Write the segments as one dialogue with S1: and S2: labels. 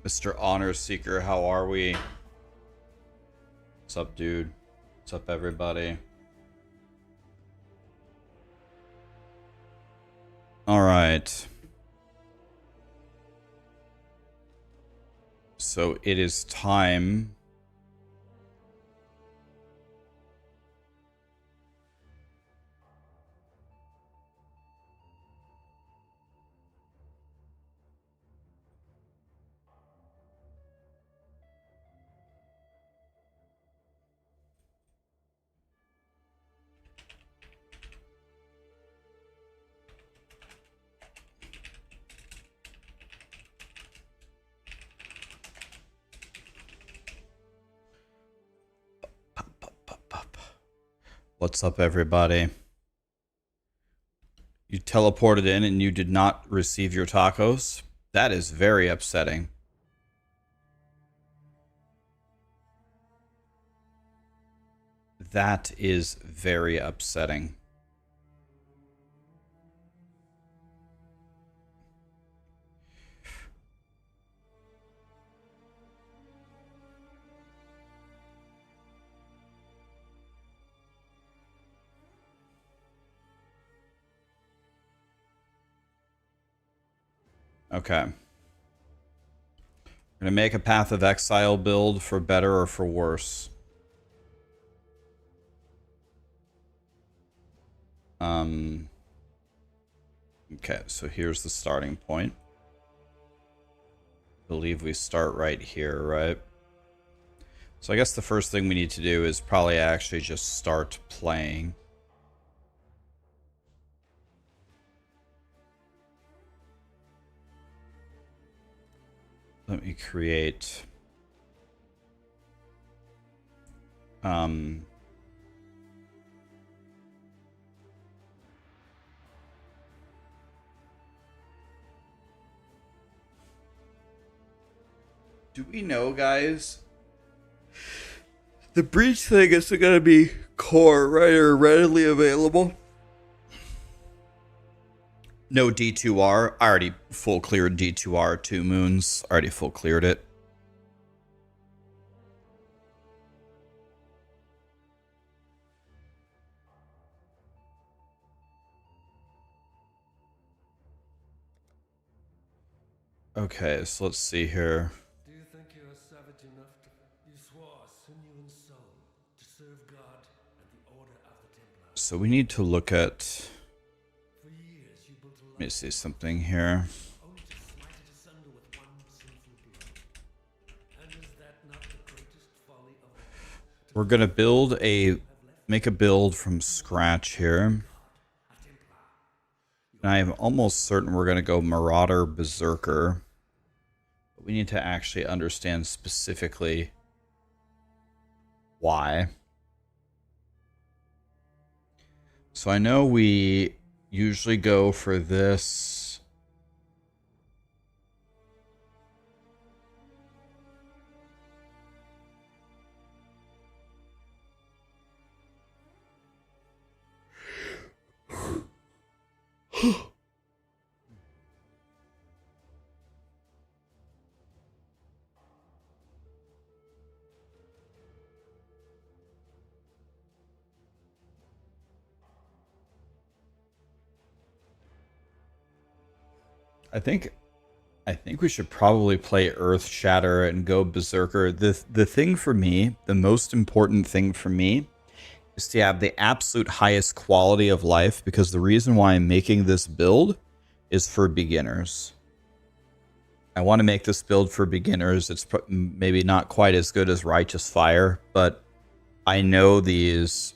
S1: Mr. Honor Seeker, how are we? What's up, dude? What's up, everybody? All right. So it is time. What's up, everybody? You teleported in and you did not receive your tacos? That is very upsetting. That is very upsetting. Okay. We're gonna make a Path of Exile build for better or for worse. Okay, so here's the starting point. I believe we start right here, right? So I guess the first thing we need to do is probably actually just start playing. Let me create do we know, guys? The breach thing isn't gonna be core, right, or readily available? No D2R. I already full cleared D2R 2 moons. Already full cleared it. Okay, so let's see here.
S2: Do you think you are savage enough to... You swore sinew and soul to serve God and the Order of the Templar.
S1: So we need to look at...
S2: For years you built a life...
S1: Let me see something here.
S2: Only to smite it asunder with one sinful blow. And is that not the greatest folly of all?
S1: We're gonna build a... Make a build from scratch here. And I am almost certain we're gonna go Marauder Berserker. But we need to actually understand specifically why. So I know we usually go for this. I think we should probably play Earth Shatter and go Berserker. The thing for me, the most important thing for me, is to have the absolute highest quality of life, because the reason why I'm making this build is for beginners. I want to make this build for beginners. It's maybe not quite as good as Righteous Fire, but I know these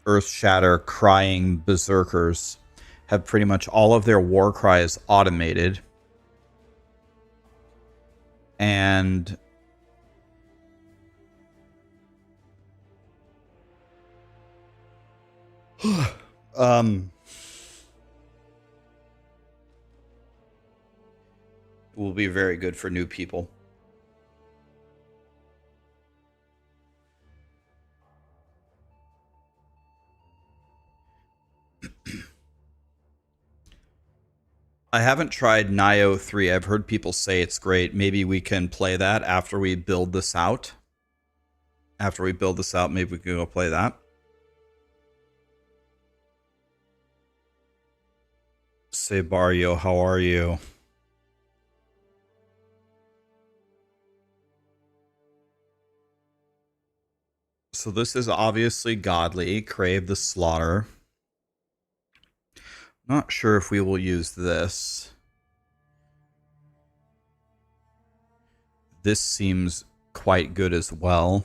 S1: Earth Shatter crying Berserkers have pretty much all of their war cries automated. And will be very good for new people. I haven't tried Nio 3. I've heard people say it's great. Maybe we can play that after we build this out. After we build this out, maybe we can go play that. Say Barrio, how are you? So this is obviously godly. Crave the Slaughter. Not sure if we will use this. This seems quite good as well.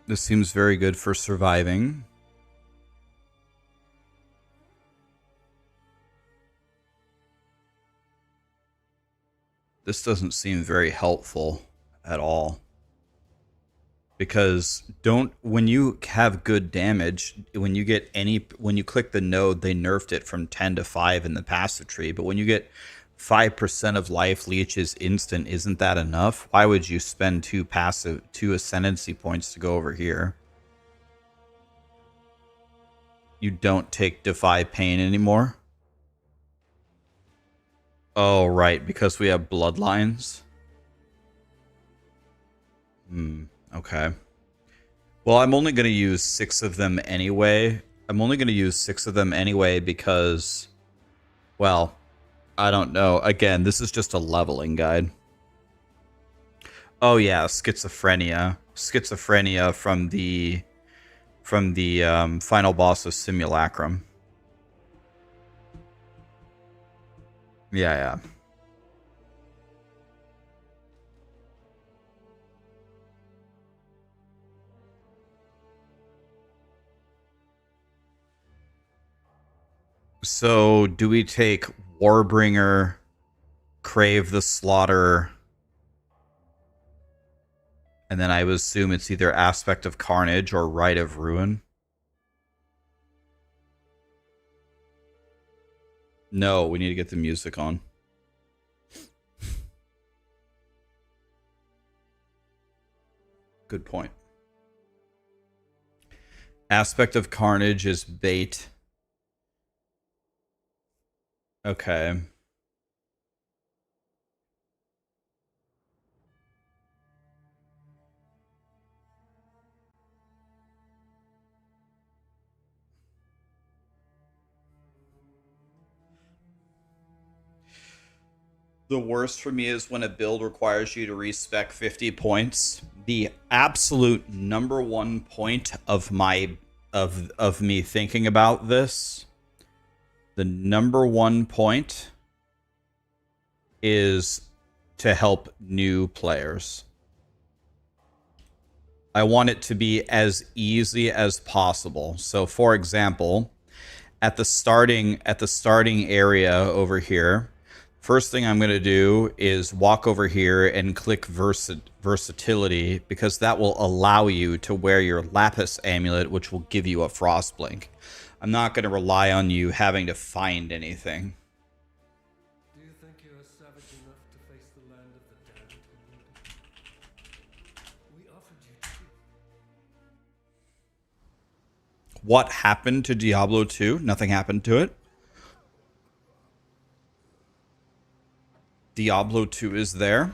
S1: This seems very good for surviving. This doesn't seem very helpful at all. Because when you have good damage, when you click the node, they nerfed it from 10 to 5 in the passive tree. But when you get 5% of life leeches instant, isn't that enough? Why would you spend two ascendancy points to go over here? You don't take Defy Pain anymore? Oh, right, because we have bloodlines. Okay. Well, I'm only going to use 6 of them anyway. Because, well, I don't know. Again, this is just a leveling guide. Oh yeah, schizophrenia. Schizophrenia from the final boss of Simulacrum. Yeah. So, do we take Warbringer, Crave the Slaughter, and then I would assume it's either Aspect of Carnage or Rite of Ruin? No, we need to get the music on. Good point. Aspect of Carnage is bait. Okay. The worst for me is when a build requires you to respec 50 points. The absolute number one point of me thinking about this, the number one point is to help new players. I want it to be as easy as possible. So for example, at the starting area over here, first thing I'm going to do is walk over here and click versatility, because that will allow you to wear your Lapis amulet, which will give you a frost blink. I'm not going to rely on you having to find anything.
S2: Do you think you are savage enough to face the land of the damned, Lord? We offered you truth.
S1: What happened to Diablo 2? Nothing happened to it. Diablo 2 is there.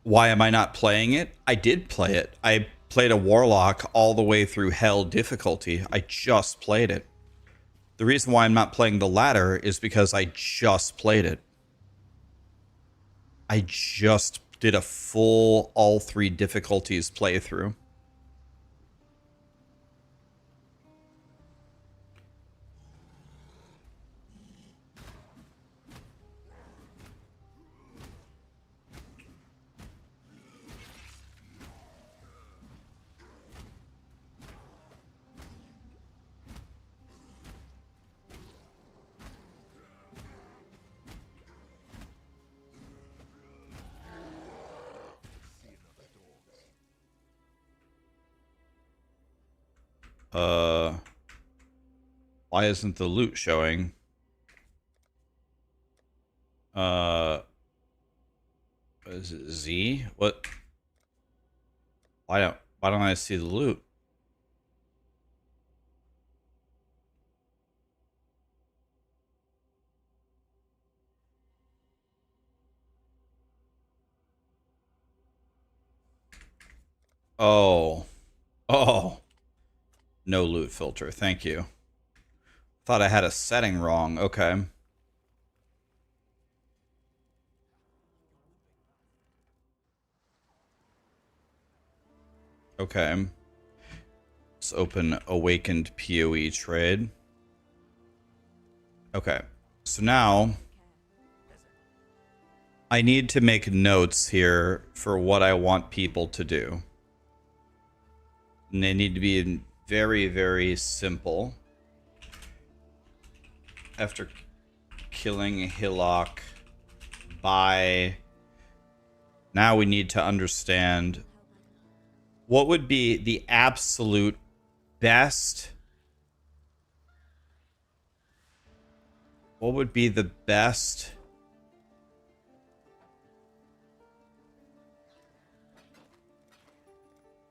S1: Why am I not playing it? I did play it. I played a Warlock all the way through Hell difficulty. I just played it. The reason why I'm not playing the latter is because I just played it. I just did a full all 3 difficulties playthrough. Why isn't the loot showing? Is it Z? What? Why don't I see the loot? Oh. Oh. No loot filter. Thank you. Thought I had a setting wrong. Okay. Okay. Let's open Awakened POE trade. Okay. So now I need to make notes here for what I want people to do. And they need to be very, very simple. After killing Hillock by... Now we need to understand what would be the absolute best... What would be the best...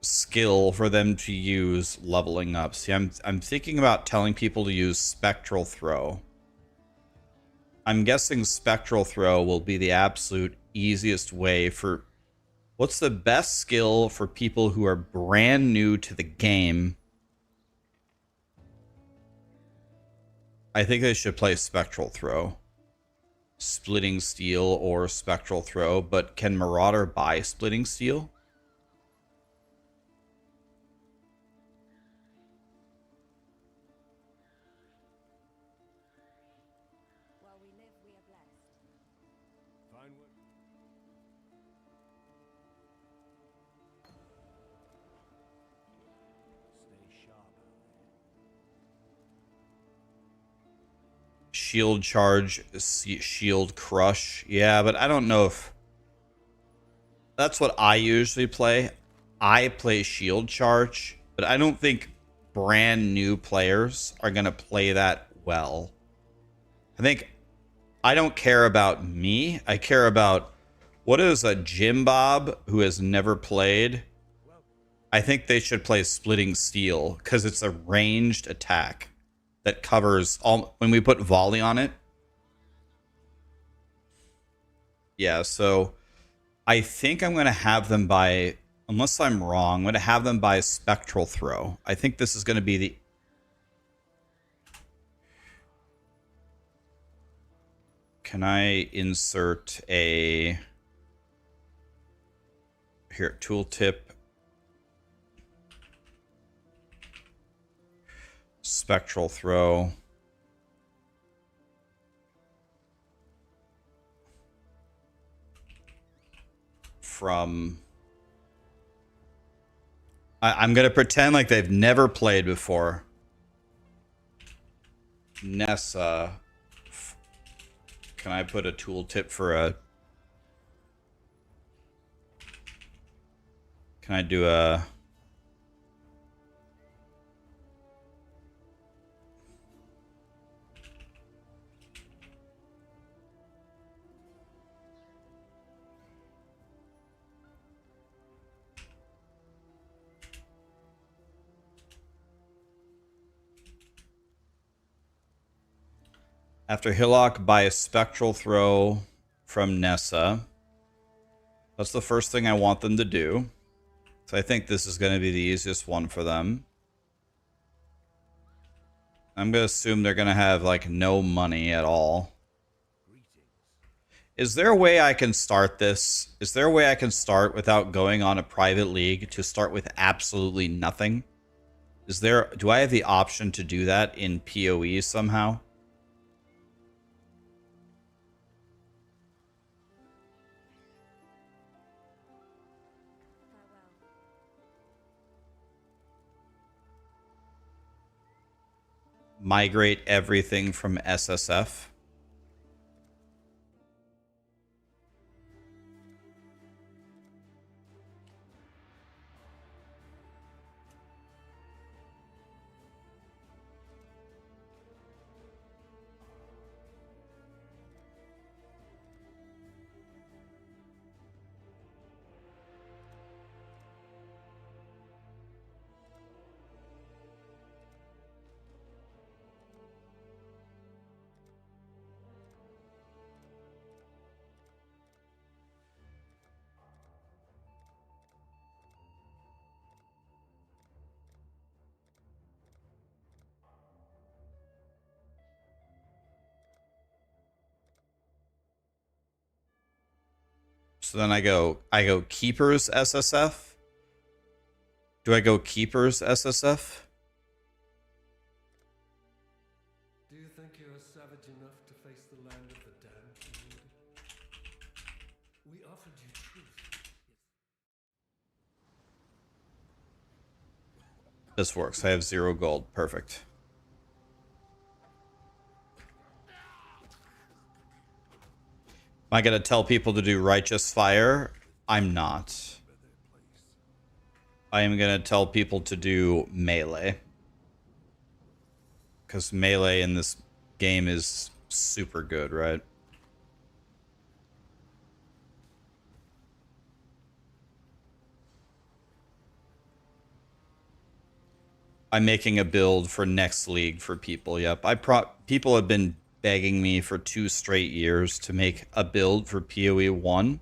S1: skill for them to use leveling up? See, I'm thinking about telling people to use Spectral Throw. I'm guessing Spectral Throw will be the absolute easiest way for... What's the best skill for people who are brand new to the game? I think they should play Spectral Throw. Splitting Steel or Spectral Throw, but can Marauder buy Splitting Steel?
S3: While we live, we are blessed.
S2: Fine work. Stay sharp out there.
S1: Shield Charge, Shield Crush. Yeah, but I don't know if... That's what I usually play. I play Shield Charge, but I don't think brand new players are going to play that well. I think I don't care about me. I care about what is a Jim Bob who has never played. I think they should play Splitting Steel because it's a ranged attack that covers all. When we put volley on it. Yeah, so I think I'm going to have them buy, unless I'm wrong, I'm going to have them buy Spectral Throw. I think this is going to be the... Can I insert a... Here, tooltip. Spectral Throw. From... I'm going to pretend like they've never played before. Nessa. Can I put a tooltip for a... Can I do a... After Hillock, buy a Spectral Throw from Nessa. That's the first thing I want them to do. So I think this is going to be the easiest one for them. I'm going to assume they're going to have, like, no money at all. Is there a way I can start this? Is there a way I can start without going on a private league to start with absolutely nothing? Is there... Do I have the option to do that in PoE somehow? Migrate everything from SSF. So then I go Keepers SSF. Do I go Keepers SSF?
S2: Do you think you are savage enough to face the land of the damned, Lord? We offered you truth.
S1: This works. I have 0 gold. Perfect. Am I going to tell people to do Righteous Fire? I'm not. I am going to tell people to do Melee. Because Melee in this game is super good, right? I'm making a build for next league for people. Yep. People have been begging me for 2 straight years to make a build for POE1.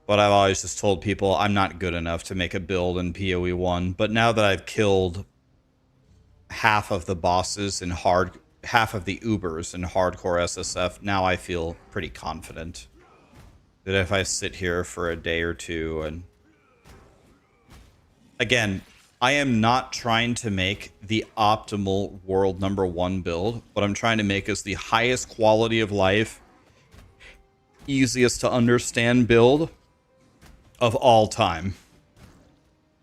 S1: But I've always just told people I'm not good enough to make a build in POE1. But now that I've killed half of the bosses in half of the Ubers in hardcore SSF, now I feel pretty confident that if I sit here for a day or two and again, I am not trying to make the optimal world #1 build. What I'm trying to make is the highest quality of life, easiest to understand build of all time.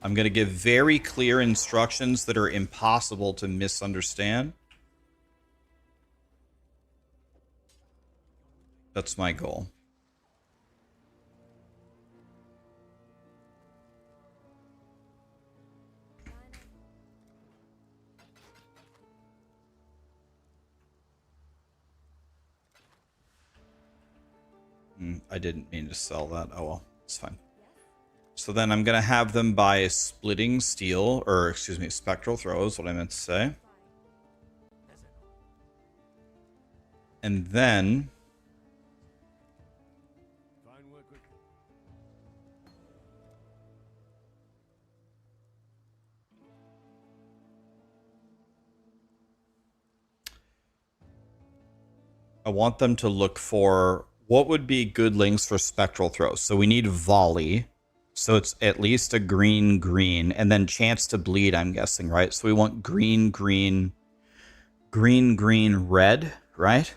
S1: I'm going to give very clear instructions that are impossible to misunderstand. That's my goal. I didn't mean to sell that. Oh well, it's fine. So then I'm going to have them buy Splitting Steel, or excuse me, Spectral Throw is what I meant to say. And then I want them to look for what would be good links for Spectral Throw. So we need Volley. So it's at least a green, green, and then Chance to Bleed, I'm guessing, right? So we want green, green, green, green, red, right?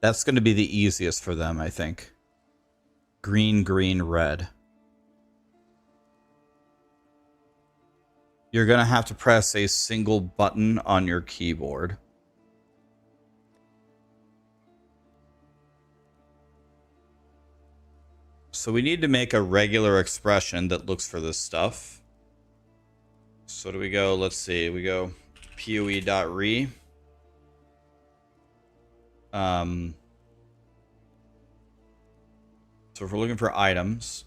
S1: That's going to be the easiest for them, I think. Green, green, red. You're going to have to press a single button on your keyboard. So we need to make a regular expression that looks for this stuff. So do we go, let's see, we go POE.re. So if we're looking for items,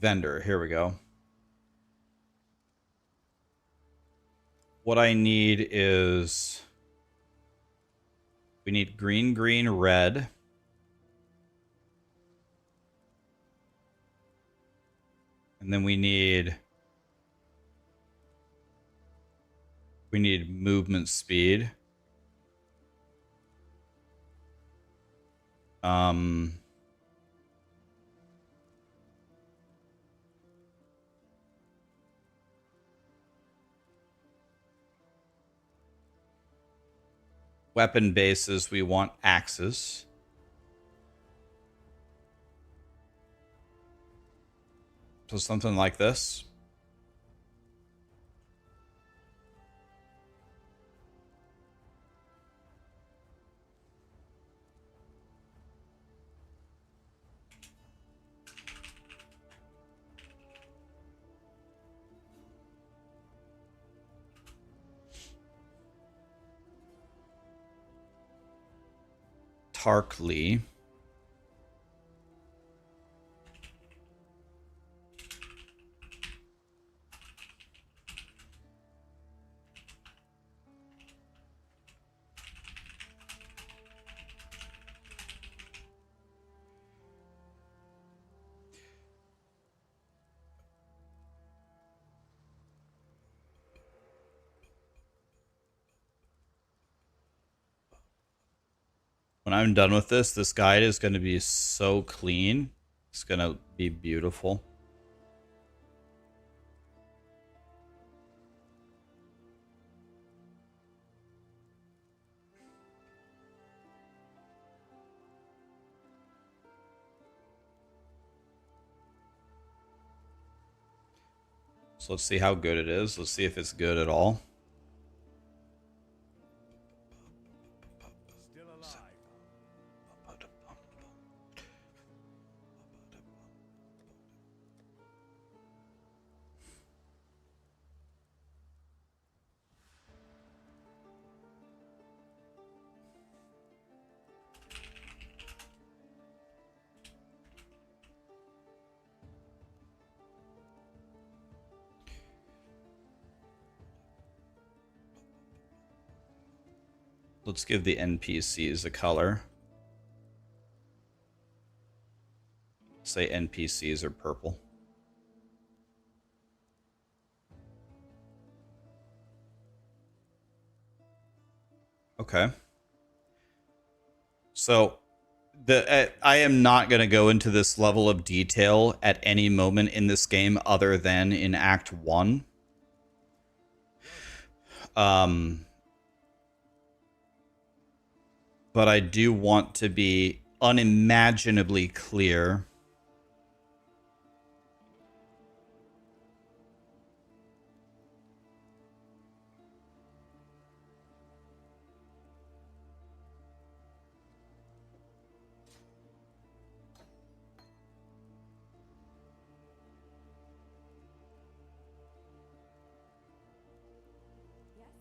S1: vendor, here we go. What I need is, we need green, green, red. And then we need movement speed. Weapon bases, we want axes. So something like this. Tarkly. When I'm done with this, this guide is going to be so clean. It's going to be beautiful. So let's see how good it is. Let's see if it's good at all.
S2: Still alive.
S1: Let's give the NPCs a color. Say NPCs are purple. Okay. So I am not going to go into this level of detail at any moment in this game other than in Act 1. But I do want to be unimaginably clear.
S3: Yes?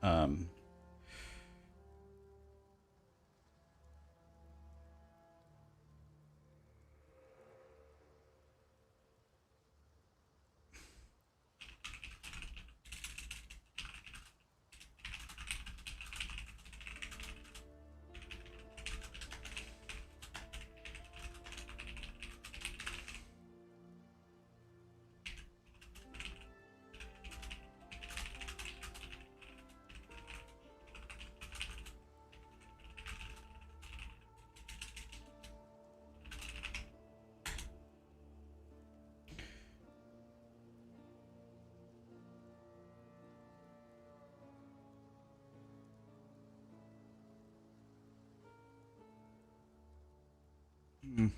S3: Um,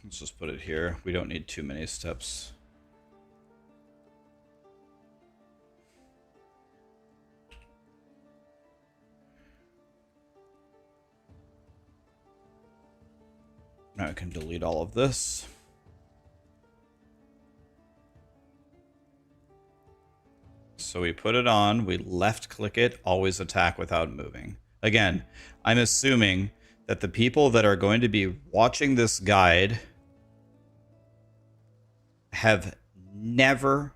S3: let's just put it here. We don't need too many steps. Now I can delete all of this. So we put it on, we left click it, always attack without moving. Again, I'm assuming that the people that are going to be watching this guide have never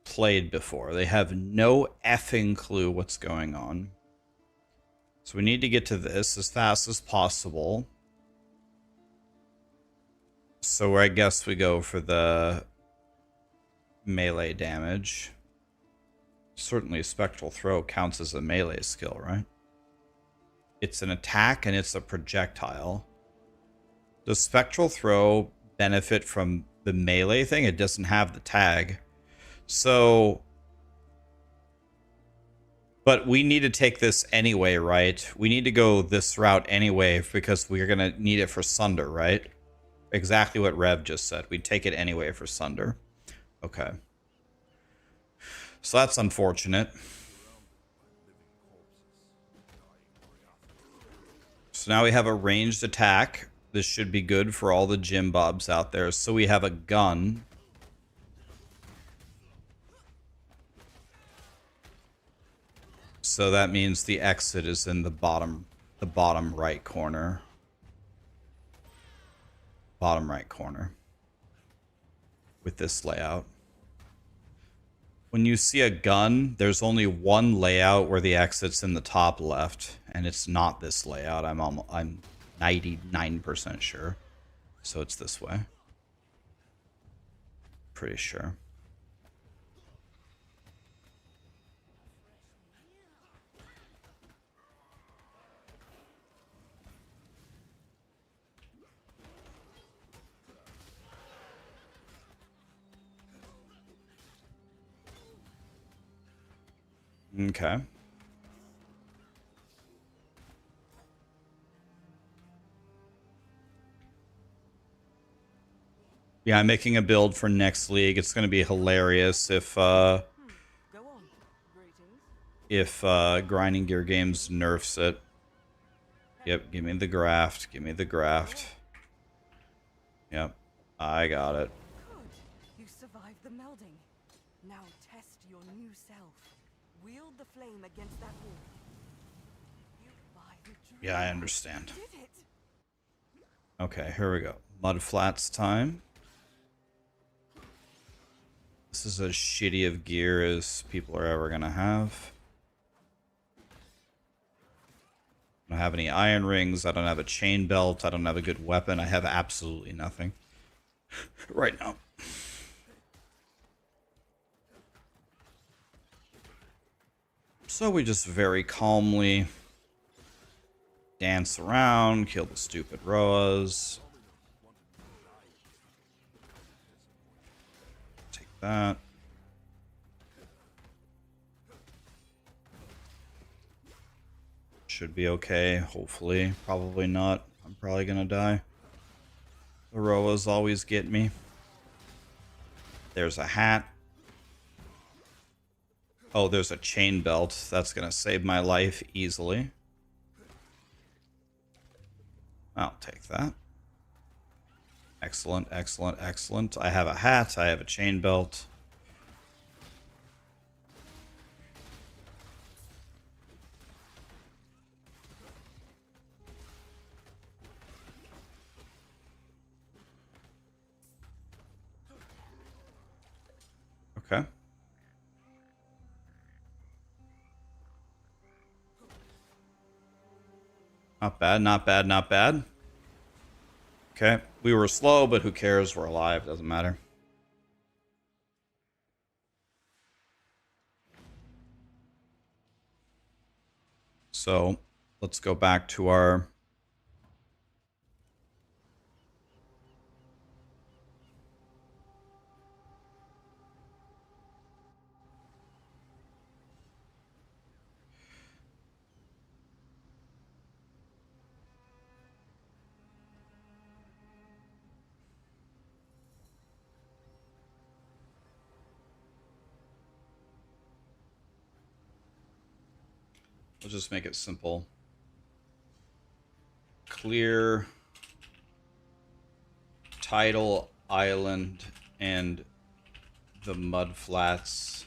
S3: played before. They have no effing clue what's going on. So we need to get to this as fast as possible. So I guess we go for the melee damage. Certainly Spectral Throw counts as a melee skill, right? It's an attack and it's a projectile. Does Spectral Throw benefit from the melee thing? It doesn't have the tag. So... But we need to take this anyway, right? We need to go this route anyway because we're going to need it for Sunder, right? Exactly what Rev just said. We'd take it anyway for Sunder. Okay. So that's unfortunate. So now we have a ranged attack. This should be good for all the Jim Bobs out there. So we have a gun. So that means the exit is in the bottom right corner. Bottom right corner. With this layout. When you see a gun, there's only one layout where the exit's in the top left, and it's not this layout. I'm 99% sure. So it's this way. Pretty sure. Okay. Yeah, I'm making a build for next league. It's going to be hilarious if Grinding Gear Games nerfs it. Yep, give me the graft. Give me the graft. Yep, I got it.
S4: Good. You survived the melding. Now test your new self. Wield the flame against that wall. You buy the dream.
S3: Yeah, I understand.
S4: You did it.
S3: Okay, here we go. Mudflats time. This is as shitty of gear as people are ever gonna have. I don't have any iron rings. I don't have a chain belt. I don't have a good weapon. I have absolutely nothing right now. So we just very calmly dance around, kill the stupid Roas. Take that. Should be okay, hopefully. Probably not. I'm probably gonna die. The Roas always get me. There's a hat. Oh, there's a chain belt. That's gonna save my life easily. I'll take that. Excellent, excellent, excellent. I have a hat. I have a chain belt. Okay. Not bad, not bad, not bad. Okay, we were slow, but who cares? We're alive, doesn't matter. So, let's go back to our... We'll just make it simple. Clear tidal island and the mud flats.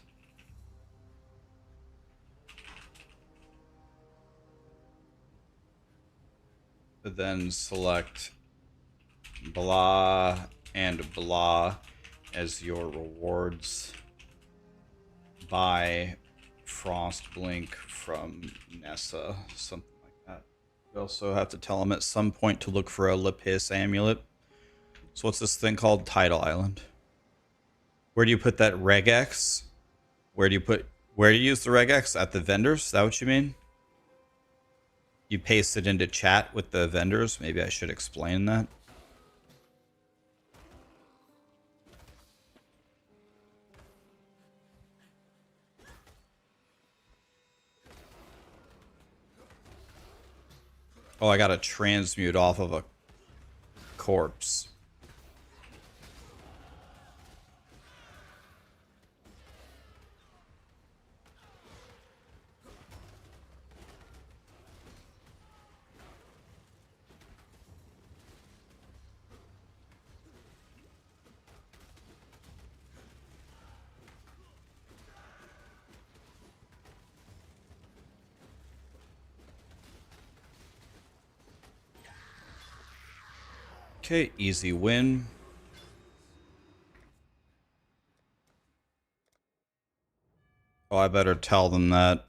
S3: But then select blah and blah as your rewards. buy Frost Blink from Nessa, something like that. We also have to tell him at some point to look for a Lapis amulet. So what's this thing called? Tidal Island. Where do you put that regex? Where do you use the regex? At the vendors? Is that what you mean? You paste it into chat with the vendors? Maybe I should explain that. Oh, I got a transmute off of a corpse. Okay, easy win. Oh, I better tell them that.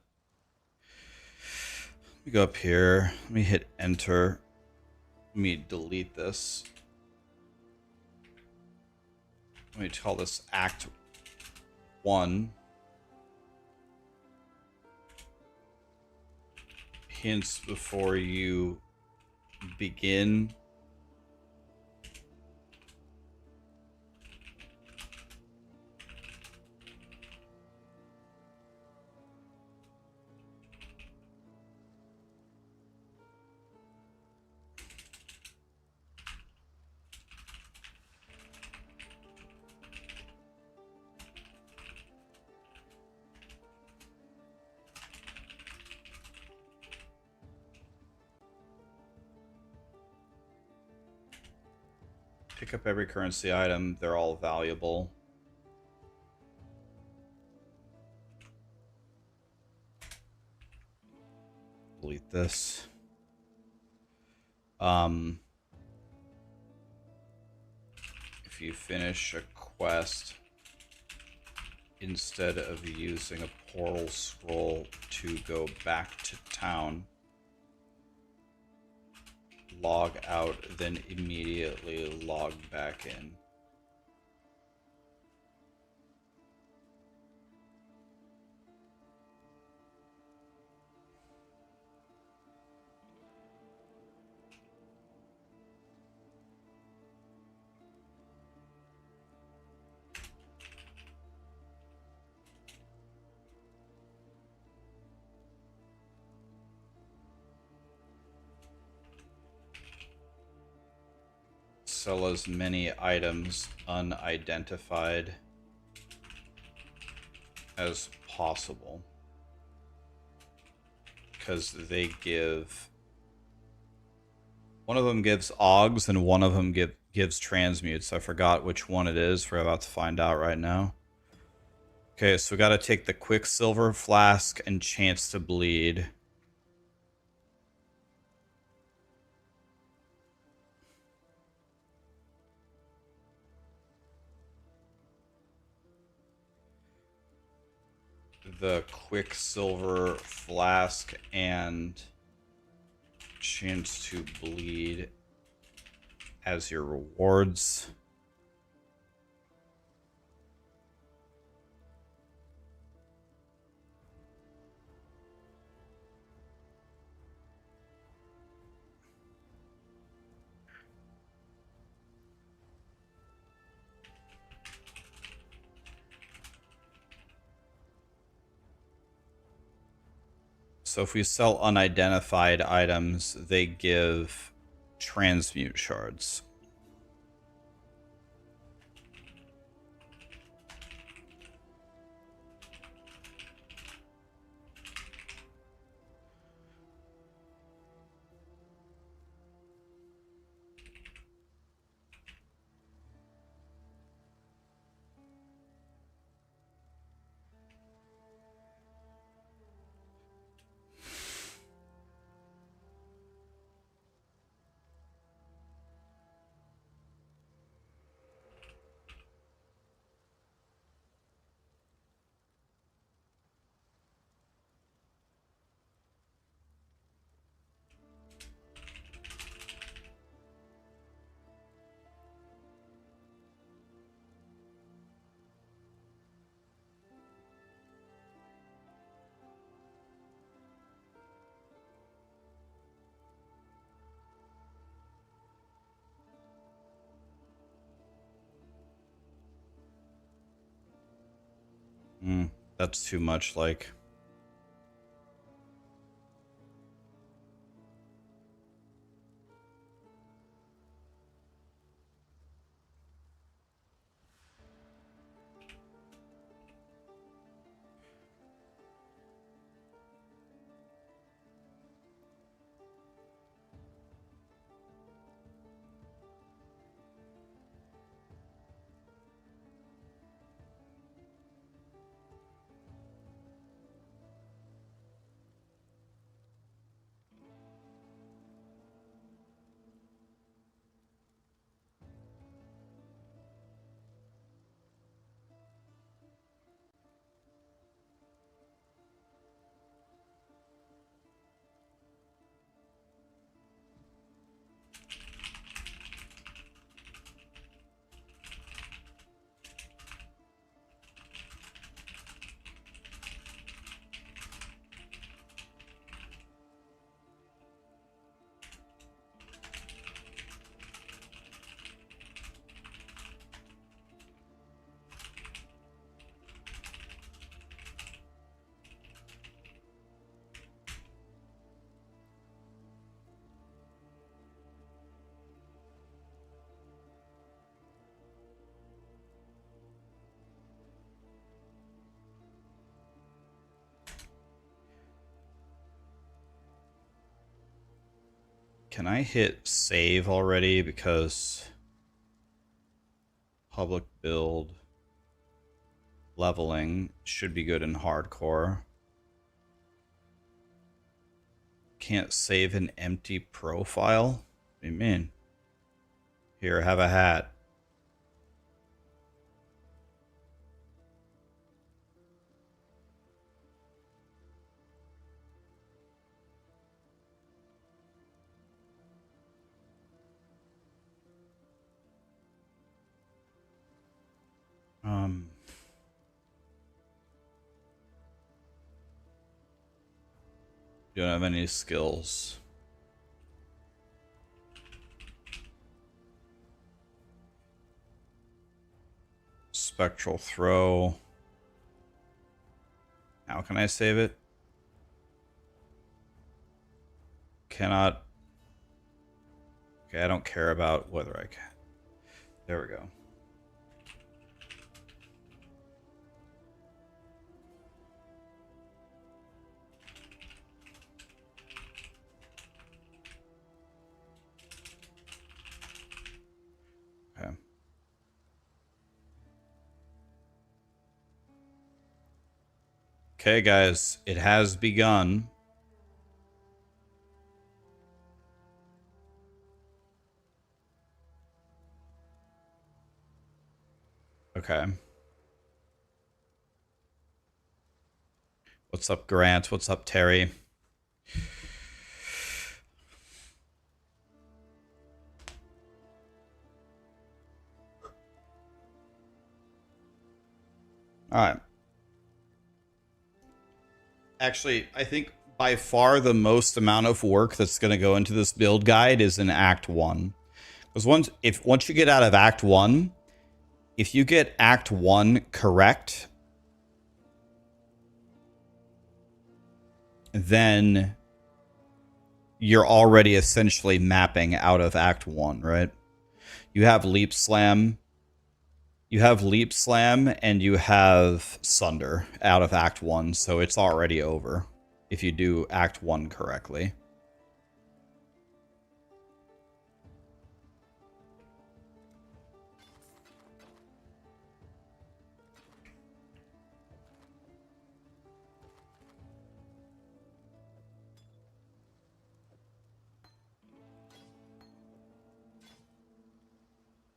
S3: Let me go up here. Let me hit enter. Let me delete this. Let me call this Act 1. Hints before you begin. Pick up every currency item. They're all valuable. Delete this. If you finish a quest, instead of using a portal scroll to go back to town, log out, then immediately log back in. Sell as many items unidentified as possible, because they give, one of them gives augs and one of them gives transmutes. I forgot which one it is. We're about to find out right now. Okay, so we got to take the Quicksilver Flask and Chance to Bleed. The Quicksilver Flask and Chance to Bleed as your rewards. So if we sell unidentified items, they give transmute shards. That's too much, like... Can I hit save already? Because public build leveling should be good in hardcore. Can't save an empty profile? What do you mean? Here, have a hat. You don't have any skills. Spectral throw. How can I save it? Cannot. Okay, I don't care about whether I can. There we go. Okay. Okay, guys, it has begun. Okay. What's up, Grant? What's up, Terry? All right. Actually, I think by far the most amount of work that's going to go into this build guide is in Act 1. Because once you get out of Act 1, if you get Act 1 correct, then you're already essentially mapping out of Act 1, right? You have Leap Slam. You have Leap Slam and you have Sunder out of Act 1, so it's already over if you do Act 1 correctly.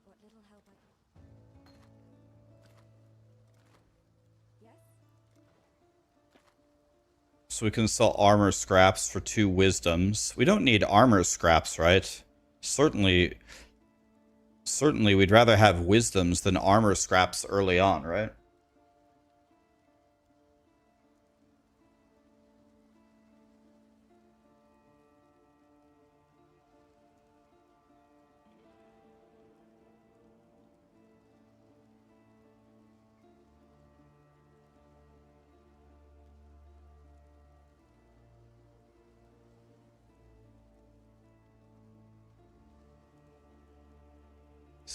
S4: What little help I can. Yes?
S3: So we can sell armor scraps for 2 wisdoms. We don't need armor scraps, right? Certainly we'd rather have wisdoms than armor scraps early on, right?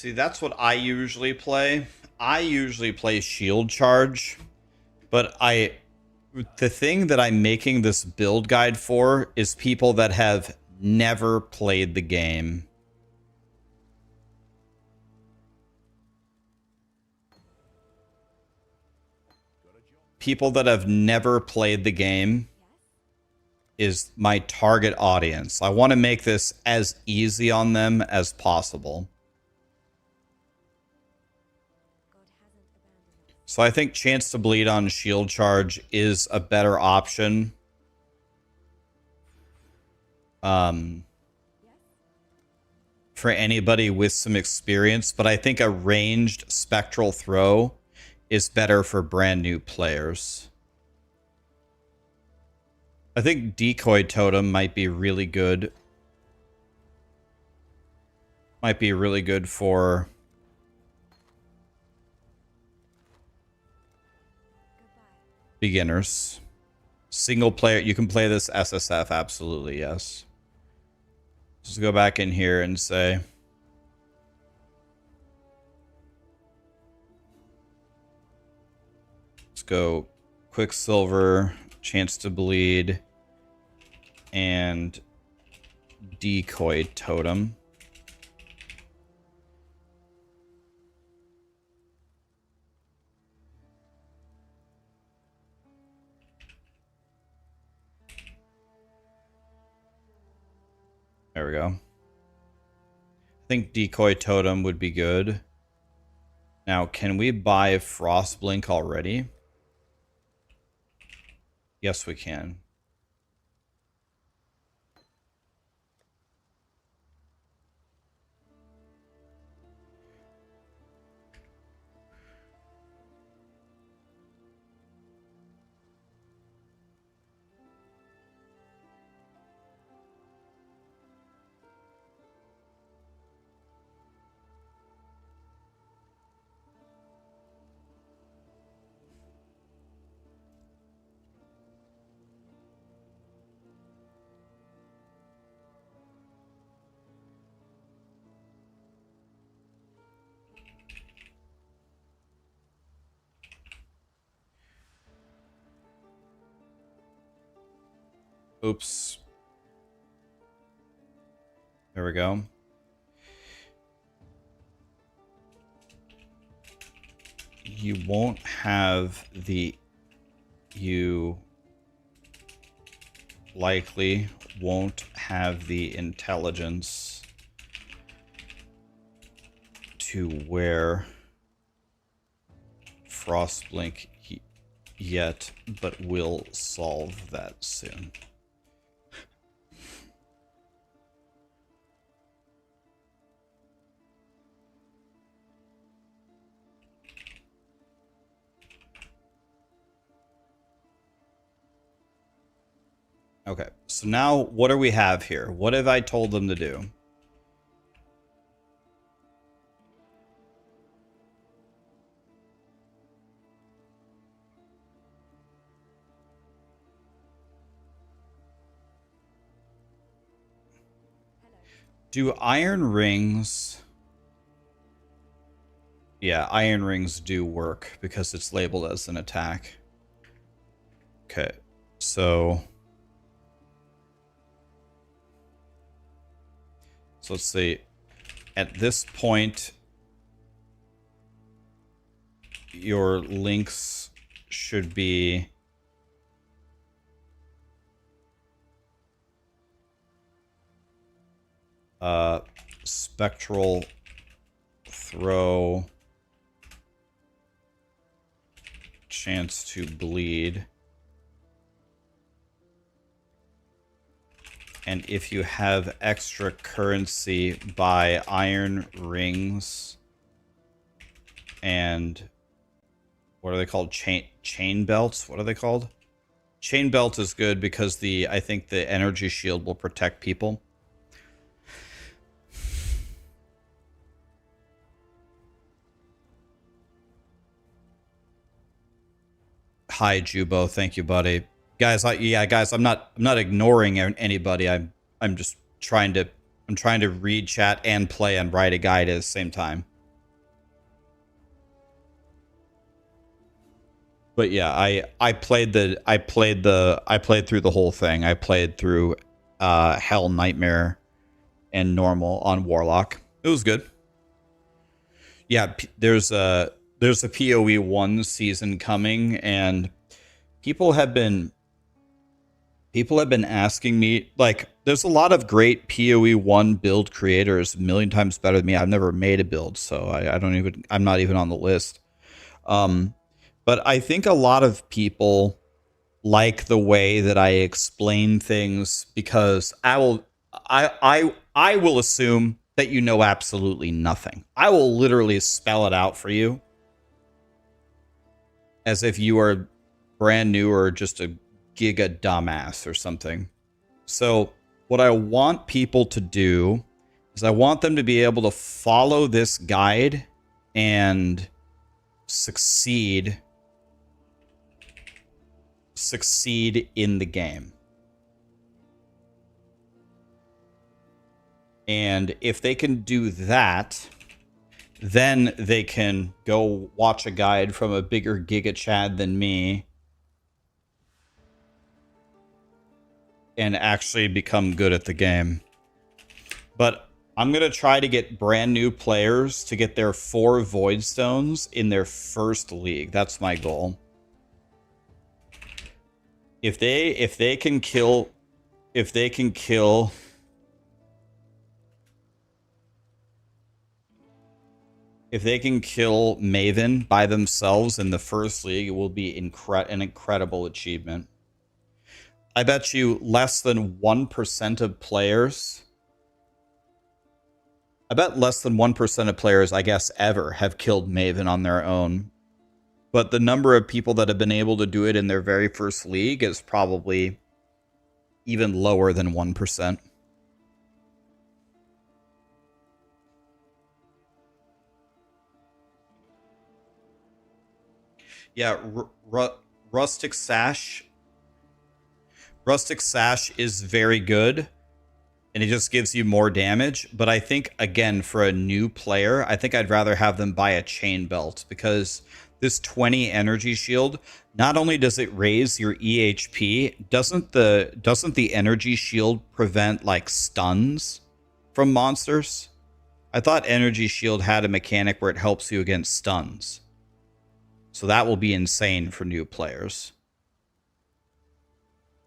S1: See, that's what I usually play. I usually play shield charge, but the thing that I'm making this build guide for is people that have never played the game. People that have never played the game is my target audience. I want to make this as easy on them as possible. So I think chance to bleed on shield charge is a better option. For anybody with some experience, but I think a ranged spectral throw is better for brand new players. I think decoy totem might be really good. Might be really good for beginners. Single player, you can play this SSF, absolutely, yes. Let's go back in here and say, let's go Quicksilver, chance to bleed, and decoy totem. There we go. I think decoy totem would be good. Now, can we buy Frostblink already? Yes, we can. Oops. There we go. You won't have the... You likely won't have the intelligence to wear Frostblink yet, but will solve that soon. Okay, so now what do we have here? What have I told them to do? Do iron rings... Yeah, iron rings do work because it's labeled as an attack. Okay, so... So let's see. At this point, your links should be spectral throw, chance to bleed. And if you have extra currency, buy iron rings and what are they called? Chain belts? What are they called? Chain belt is good because I think the energy shield will protect people. Hi, Jubo. Thank you, buddy. Guys, guys, I'm not ignoring anybody. I'm just trying to read chat and play and write a guide at the same time. But yeah, I played through the whole thing. I played through Hell, Nightmare, and Normal on Warlock. It was good. Yeah, there's a POE1 season coming, and people have been asking me, like, there's a lot of great POE1 build creators, a million times better than me. I've never made a build, so I'm not even on the list. But I think a lot of people like the way that I explain things, because I will assume that you know absolutely nothing. I will literally spell it out for you as if you are brand new or just a giga dumbass or something. So what I want people to do is I want them to be able to follow this guide and succeed in the game. And if they can do that, then they can go watch a guide from a bigger Giga Chad than me and actually become good at the game. But I'm going to try to get brand new players to get their 4 Void Stones in their first league. That's my goal. If they can kill Maven by themselves in the first league, it will be an incredible achievement. I bet you less than 1% of players, I guess, ever have killed Maven on their own. But the number of people that have been able to do it in their very first league is probably even lower than 1%. Yeah, Rustic Sash is very good, and it just gives you more damage. But I think, again, for a new player, I think I'd rather have them buy a chain belt, because this 20 energy shield, not only does it raise your EHP, doesn't the energy shield prevent like stuns from monsters? I thought energy shield had a mechanic where it helps you against stuns. So that will be insane for new players.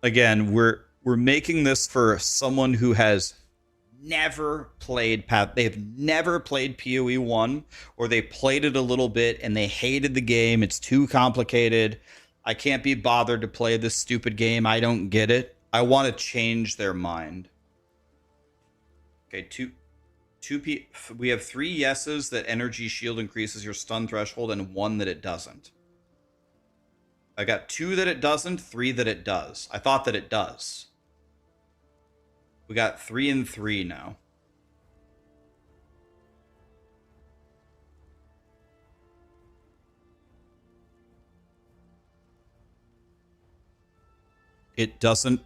S1: Again, we're making this for someone who has never played they've never played POE1, or they played it a little bit and they hated the game. It's too complicated. I can't be bothered to play this stupid game. I don't get it. I want to change their mind. Okay, we have 3 yeses that energy shield increases your stun threshold, and 1 that it doesn't. I got 2 that it doesn't, 3 that it does. I thought that it does. We got 3 and 3 now. It doesn't,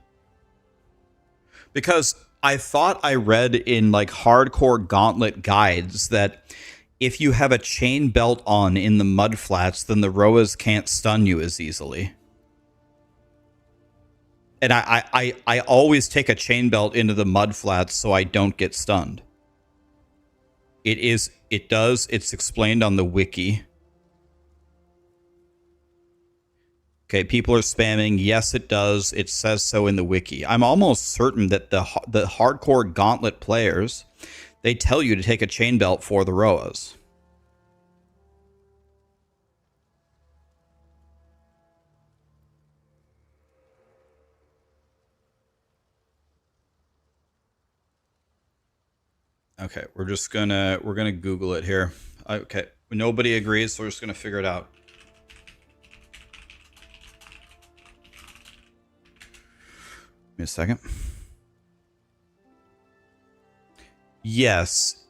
S1: because I thought I read in like hardcore gauntlet guides that if you have a chain belt on in the mud flats, then the Roas can't stun you as easily. And I always take a chain belt into the mud flats so I don't get stunned. It's explained on the wiki. Okay, people are spamming. Yes, it does. It says so in the wiki. I'm almost certain that the hardcore gauntlet players, they tell you to take a chain belt for the Roas. Okay, we're gonna Google it here. Okay, nobody agrees, so we're just gonna figure it out. Give me a second. Yes,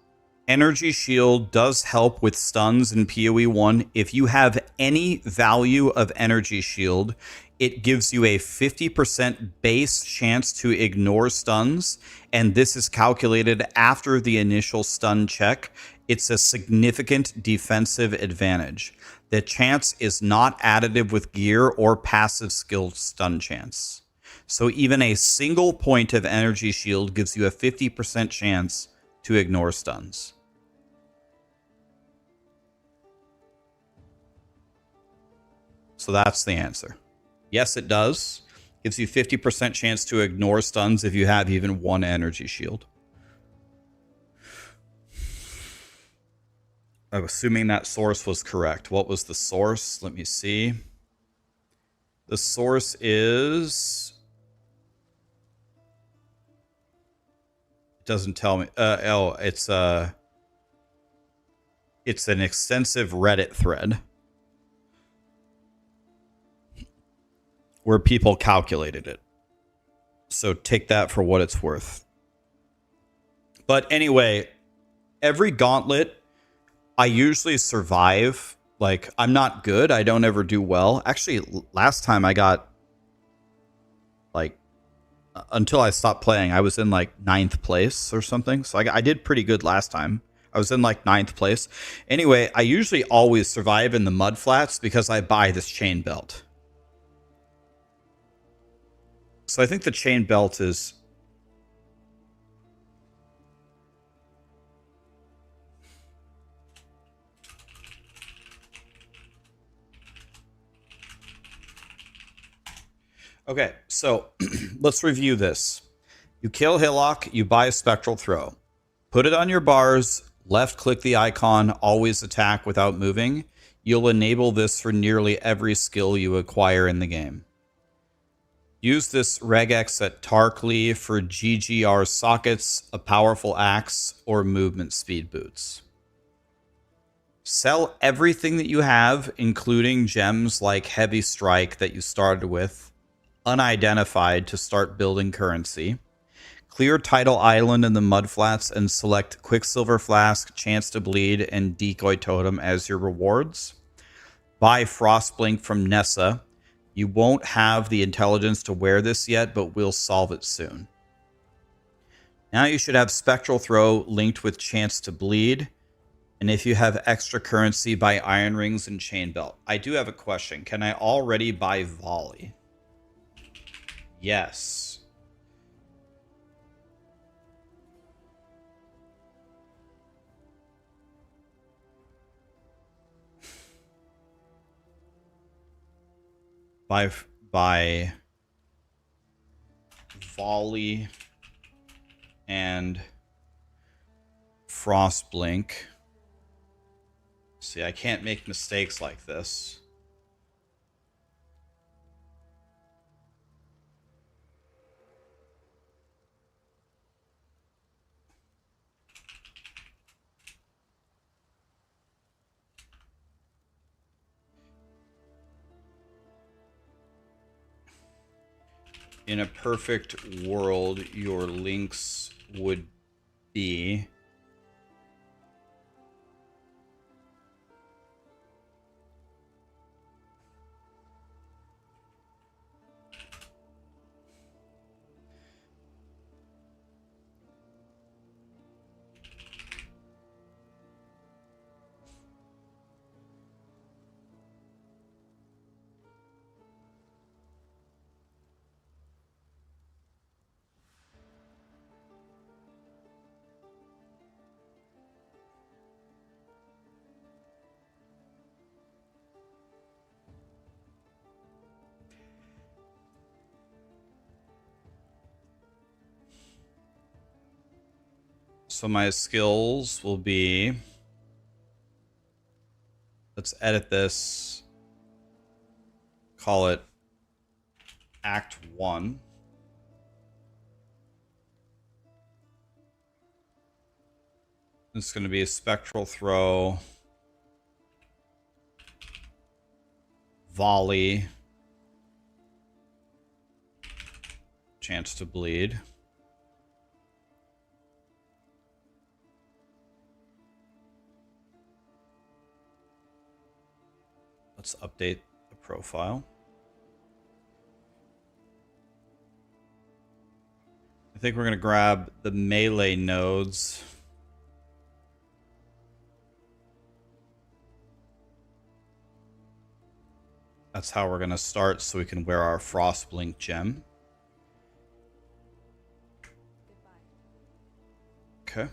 S1: energy shield does help with stuns in PoE1. If you have any value of energy shield, it gives you a 50% base chance to ignore stuns, and this is calculated after the initial stun check. It's a significant defensive advantage. The chance is not additive with gear or passive skill stun chance. So even a single point of energy shield gives you a 50% chance to ignore stuns. So that's the answer. Yes, it does. Gives you 50% chance to ignore stuns if you have even one energy shield. I'm assuming that source was correct. What was the source? Let me see. The source is... It doesn't tell me. It's an extensive Reddit thread where people calculated it. So take that for what it's worth. But anyway, every gauntlet, I usually survive. Like, I'm not good. I don't ever do well. Actually, last time I got, like, until I stopped playing, I was in, like, 9th place or something. So I did pretty good last time. I was in, like, 9th place. Anyway, I usually always survive in the mud flats because I buy this chain belt. So I think the chain belt is... Okay, so let's review this. You kill Hillock, you buy a Spectral Throw. Put it on your bars, left-click the icon, always attack without moving. You'll enable this for nearly every skill you acquire in the game. Use this regex at Tarklee for GGR sockets, a powerful axe, or movement speed boots. Sell everything that you have, including gems like Heavy Strike that you started with, unidentified, to start building currency. Clear Tidal Island in the Mudflats and select Quicksilver Flask, Chance to Bleed, and Decoy Totem as your rewards. Buy Frostblink from Nessa. You won't have the intelligence to wear this yet, but we'll solve it soon. Now you should have Spectral Throw linked with Chance to Bleed. And if you have extra currency, buy Iron Rings and Chain Belt. I do have a question. Can I already buy Volley? Yes. By Volley and Frostblink. See, I can't make mistakes like this. In a perfect world, your links would be so my skills will be, let's edit this, call it Act 1. It's going to be a Spectral Throw, Volley, Chance to Bleed. Let's update the profile. I think we're going to grab the melee nodes. That's how we're going to start so we can wear our Frostblink gem. Okay.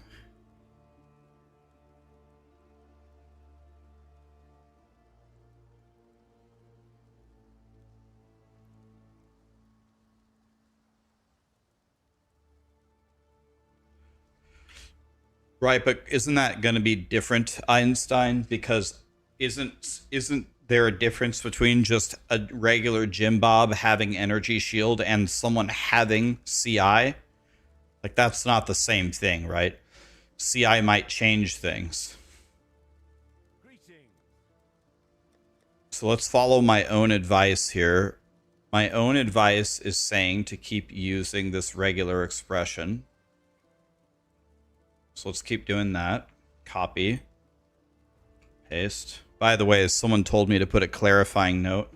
S1: Right, but isn't that going to be different, Einstein? Because isn't there a difference between just a regular Jim Bob having energy shield and someone having CI? Like, that's not the same thing, right? CI might change things. So let's follow my own advice here. My own advice is saying to keep using this regular expression. So let's keep doing that. Copy. Paste. By the way, someone told me to put a clarifying note.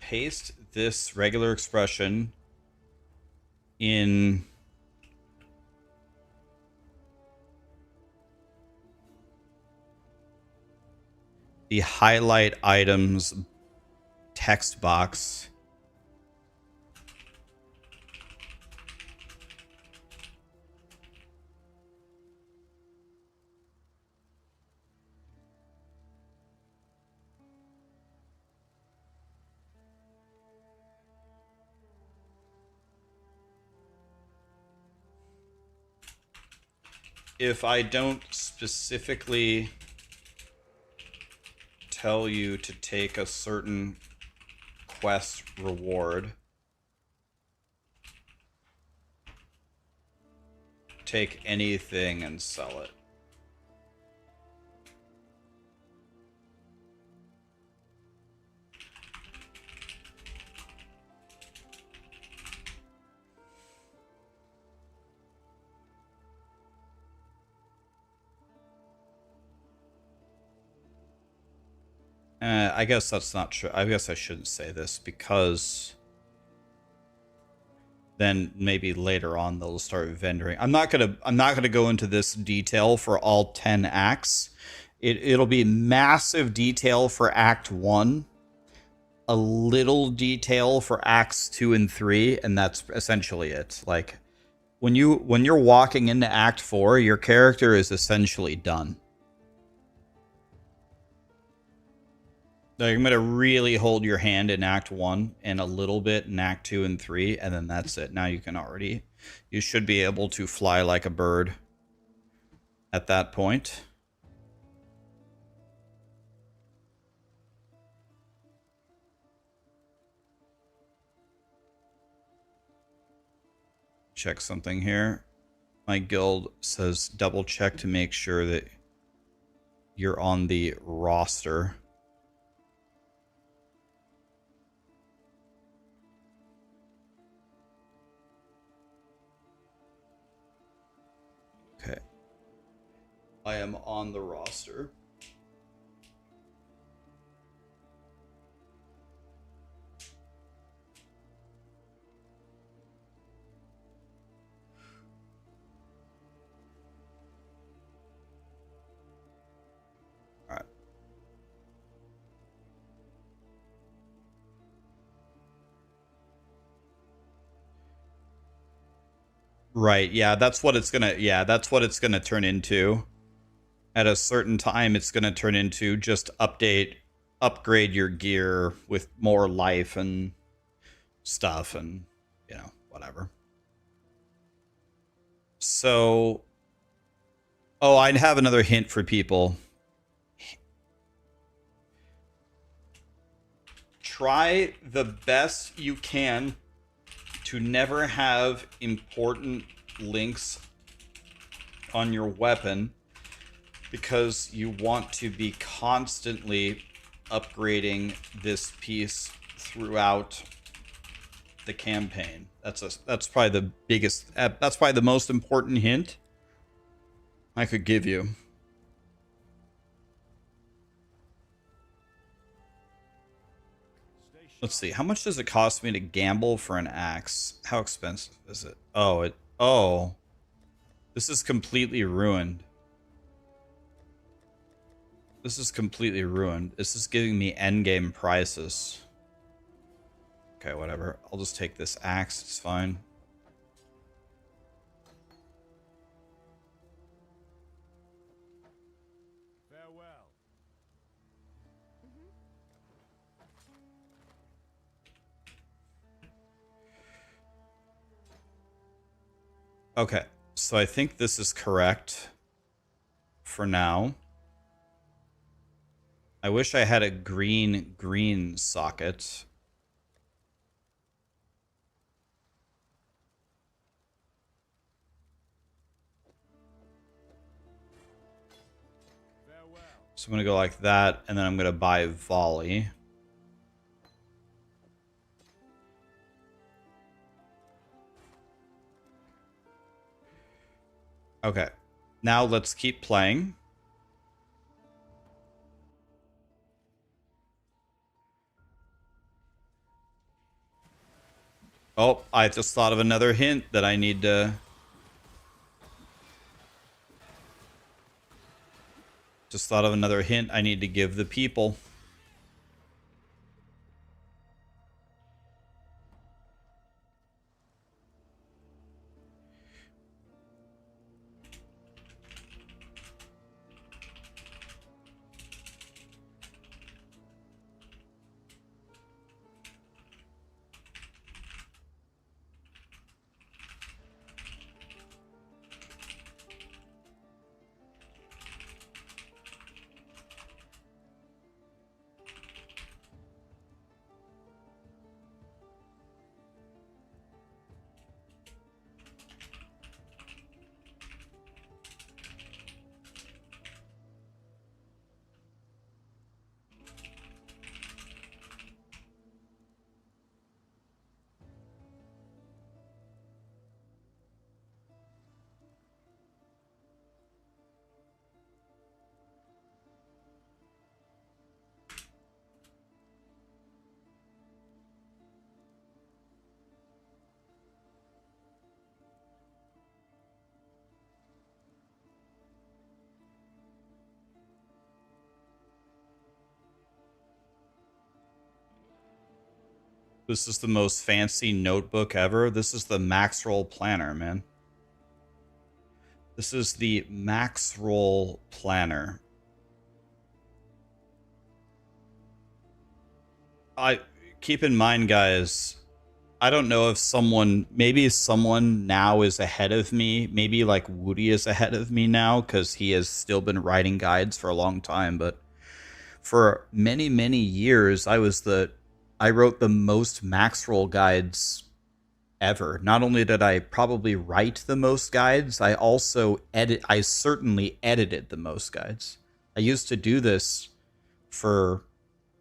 S1: Paste this regular expression in the highlight items text box. If I don't specifically tell you to take a certain quest reward, take anything and sell it. I guess that's not true. I guess I shouldn't say this because then maybe later on they'll start vendoring. I'm not gonna go into this detail for all 10 acts. It'll be massive detail for Act 1, a little detail for Acts 2 and 3, and that's essentially it. Like when you're walking into Act 4, your character is essentially done. Like, I'm going to really hold your hand in Act 1 and a little bit in Act 2 and 3, and then that's it. Now you should be able to fly like a bird at that point. Check something here. My guild says double check to make sure that you're on the roster. Okay. I am on the roster. All right. Right, yeah, that's what it's gonna turn into. At a certain time, it's gonna turn into just upgrade your gear with more life and stuff and, you know, whatever. So, oh, I'd have another hint for people. Try the best you can to never have important links on your weapon, because you want to be constantly upgrading this piece throughout the campaign. That's probably the biggest, that's probably the most important hint I could give you. Let's see. How much does it cost me to gamble for an axe? How expensive is it? Oh, Oh, this is completely ruined. This is completely ruined. This is giving me endgame prices. Okay, whatever. I'll just take this axe. It's fine.
S2: Farewell.
S1: Okay, so I think this is correct for now. I wish I had a green socket.
S2: Farewell.
S1: So I'm going to go like that, and then I'm going to buy volley. Okay, now let's keep playing. Oh, I just thought of another hint that I need to... Just thought of another hint I need to give the people. This is the most fancy notebook ever. This is the Max Roll Planner, man. This is the Max Roll Planner. I keep in mind, guys, I don't know if maybe someone now is ahead of me. Maybe like Woody is ahead of me now because he has still been writing guides for a long time. But for many, many years, I wrote the most max roll guides ever. Not only did I probably write the most guides, I certainly edited the most guides. I used to do this for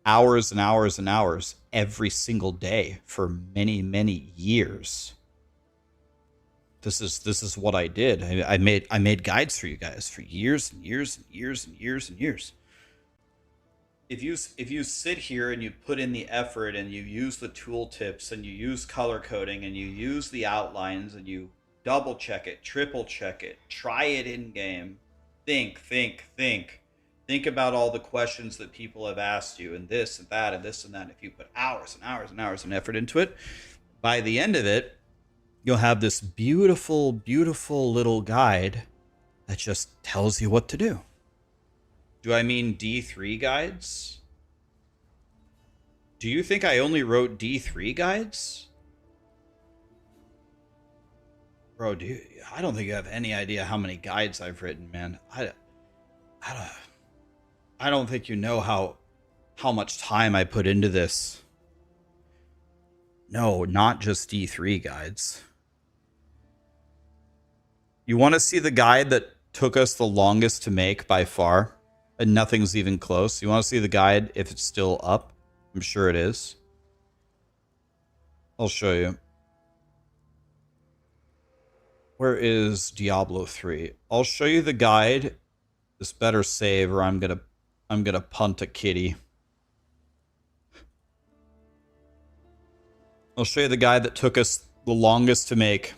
S1: hours and hours and hours every single day for many, many years. This is what I did. I made guides for you guys for years and years and years and years and years. If you sit here and you put in the effort and you use the tooltips and you use color coding and you use the outlines and you double check it, triple check it, try it in game, think about all the questions that people have asked you and this and that and this and that. If you put hours and hours and hours and effort into it, by the end of it, you'll have this beautiful, beautiful little guide that just tells you what to do. Do I mean D3 guides? Do you think I only wrote D3 guides? Bro, I don't think you have any idea how many guides I've written, man. I don't think you know how much time I put into this. No, not just D3 guides. You want to see the guide that took us the longest to make by far? And nothing's even close. You want to see the guide if it's still up? I'm sure it is. I'll show you. Where is Diablo 3? I'll show you the guide. This better save or I'm gonna punt a kitty. I'll show you the guide that took us the longest to make.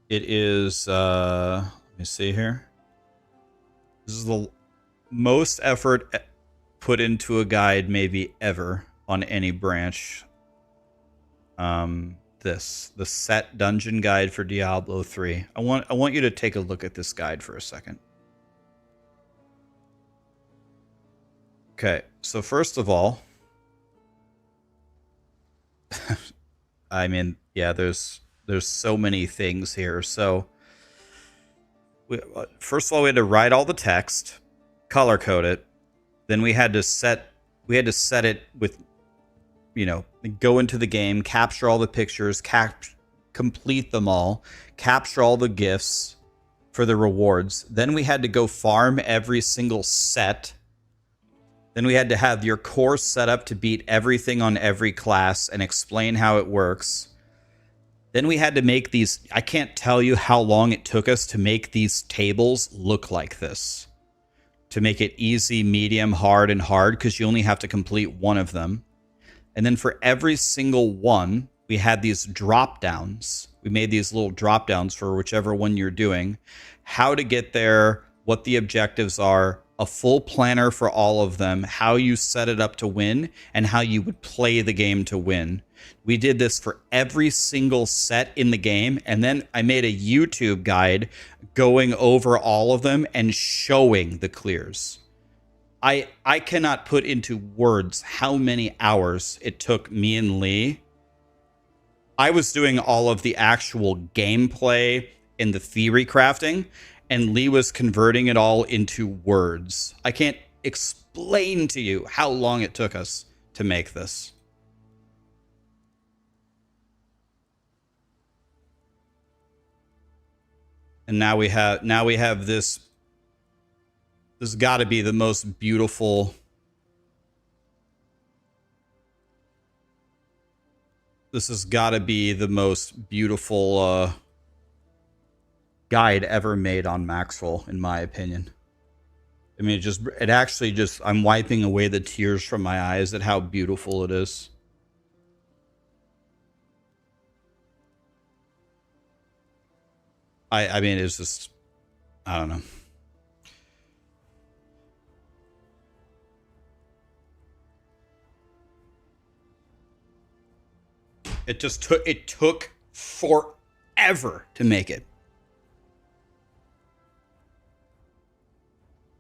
S1: It is, let me see here. This is the most effort put into a guide maybe ever on any branch. The set dungeon guide for Diablo 3. I want you to take a look at this guide for a second. Okay, so first of all, I mean, yeah, there's so many things here. So first of all, we had to write all the text, color code it. Then we had to set it with, you know, go into the game, capture all the pictures, complete them all, capture all the gifts for the rewards. Then we had to go farm every single set. Then we had to have your course set up to beat everything on every class and explain how it works. Then we had to make these. I can't tell you how long it took us to make these tables look like this. To make it easy, medium, hard, and hard, because you only have to complete one of them. And then for every single one, we had these drop downs. We made these little drop downs for whichever one you're doing, how to get there, what the objectives are, a full planner for all of them, how you set it up to win, and how you would play the game to win. We did this for every single set in the game, and then I made a YouTube guide going over all of them and showing the clears. I cannot put into words how many hours it took me and Lee. I was doing all of the actual gameplay and the theory crafting, and Lee was converting it all into words. I can't explain to you how long it took us to make this. And now we have this. This has got to be the most beautiful. This has got to be the most beautiful guide ever made on Maxwell, in my opinion. I mean, it actually just, I'm wiping away the tears from my eyes at how beautiful it is. I mean, it's just, I don't know. It took forever to make it.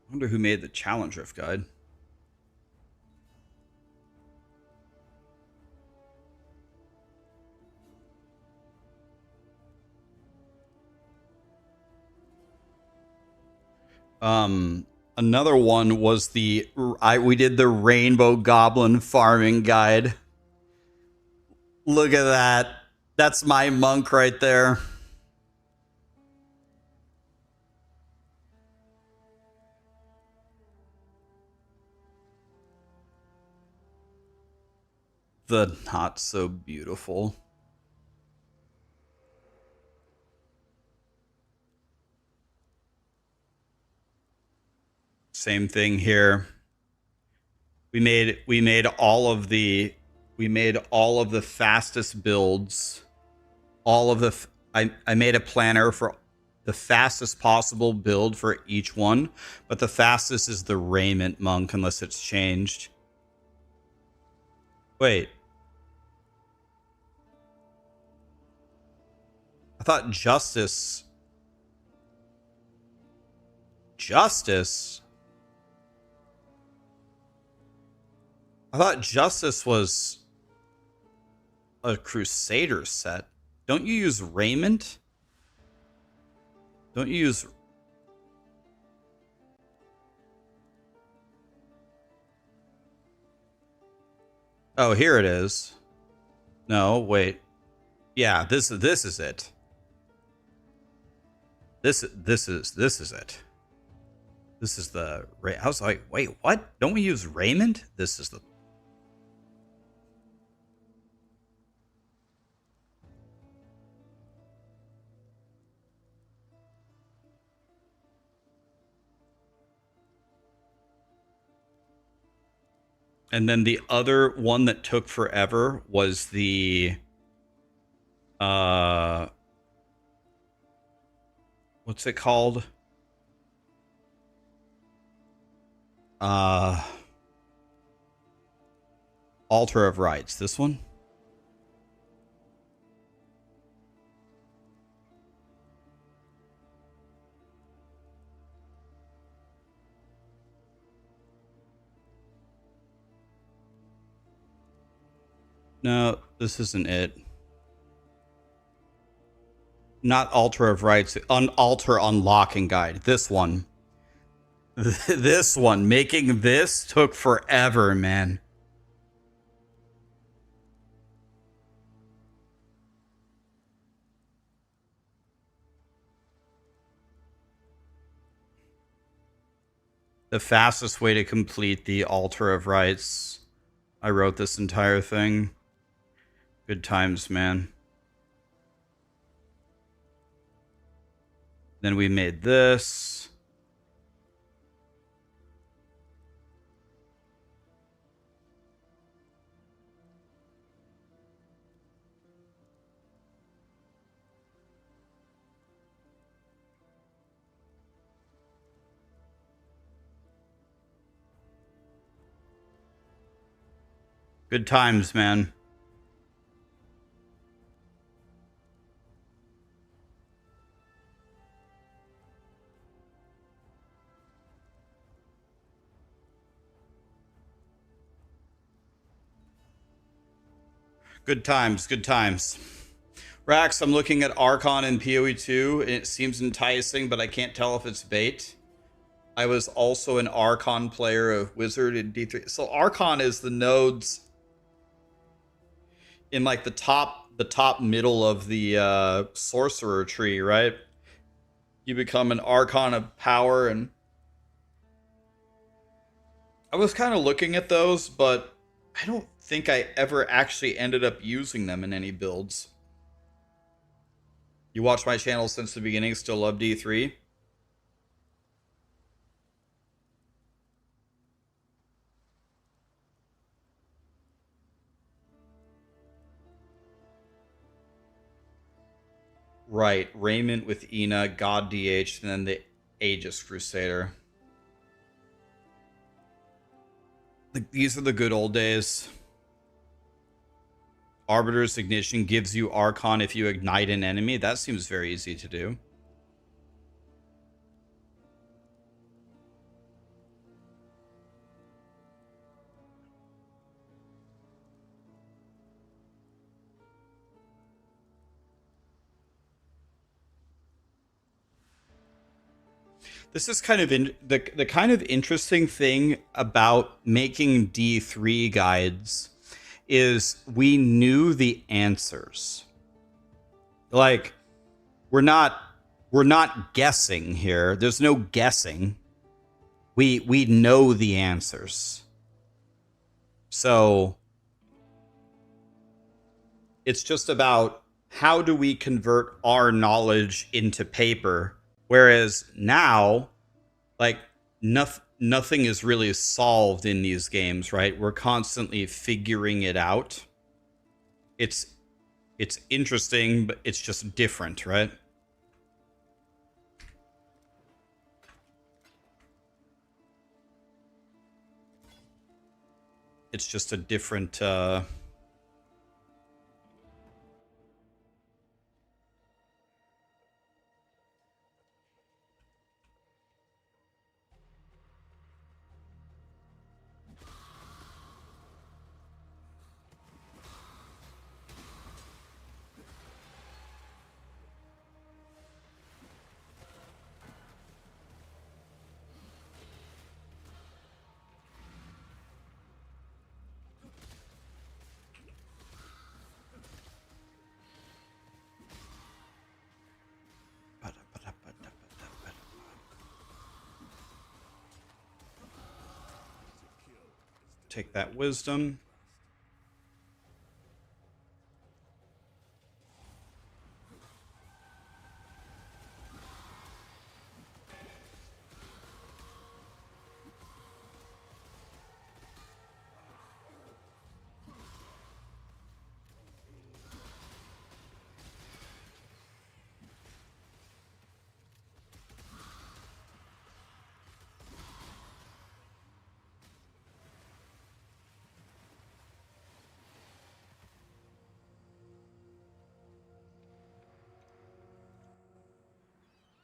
S1: I wonder who made the challenge rift guide. Another one was we did the rainbow goblin farming guide. Look at that. That's my monk right there. The not so beautiful. Same thing here. We made all of the fastest builds. I made a planner for the fastest possible build for each one, but the fastest is the Raiment Monk unless it's changed. Wait. I thought Justice. I thought Justice was a Crusader set. Don't you use Raiment? Don't you use... Oh, here it is. No, wait. Yeah, this is it. This is it. This is the... I was like, wait, what? Don't we use Raiment? This is the... And then the other one that took forever was the
S3: what's it called? Altar of Rights. This one? No, this isn't it. Not Altar of Rights. Altar Unlocking Guide. This one. This one. Making this took forever, man. The fastest way to complete the Altar of Rights. I wrote this entire thing. Good times, man. Then we made this. Good times, man. Good times, good times. Rax, I'm looking at Archon and POE2, and it seems enticing, but I can't tell if it's bait. I was also an Archon player of Wizard in D3. So Archon is the nodes in like the top middle of the sorcerer tree, right? You become an Archon of power, and I was kind of looking at those, but I don't think I ever actually ended up using them in any builds. You watch my channel since the beginning, still love D3? Right, Raiment with Ina, God DH, and then the Aegis Crusader. These are the good old days. Arbiter's Ignition gives you Archon if you ignite an enemy. That seems very easy to do. This is kind of the kind of interesting thing about making D3 guides is we knew the answers. Like we're not guessing here. There's no guessing. We know the answers. So it's just about how do we convert our knowledge into paper. Whereas now, like, nothing is really solved in these games, right? We're constantly figuring it out. It's interesting, but it's just different, right? It's just a different... Take that wisdom.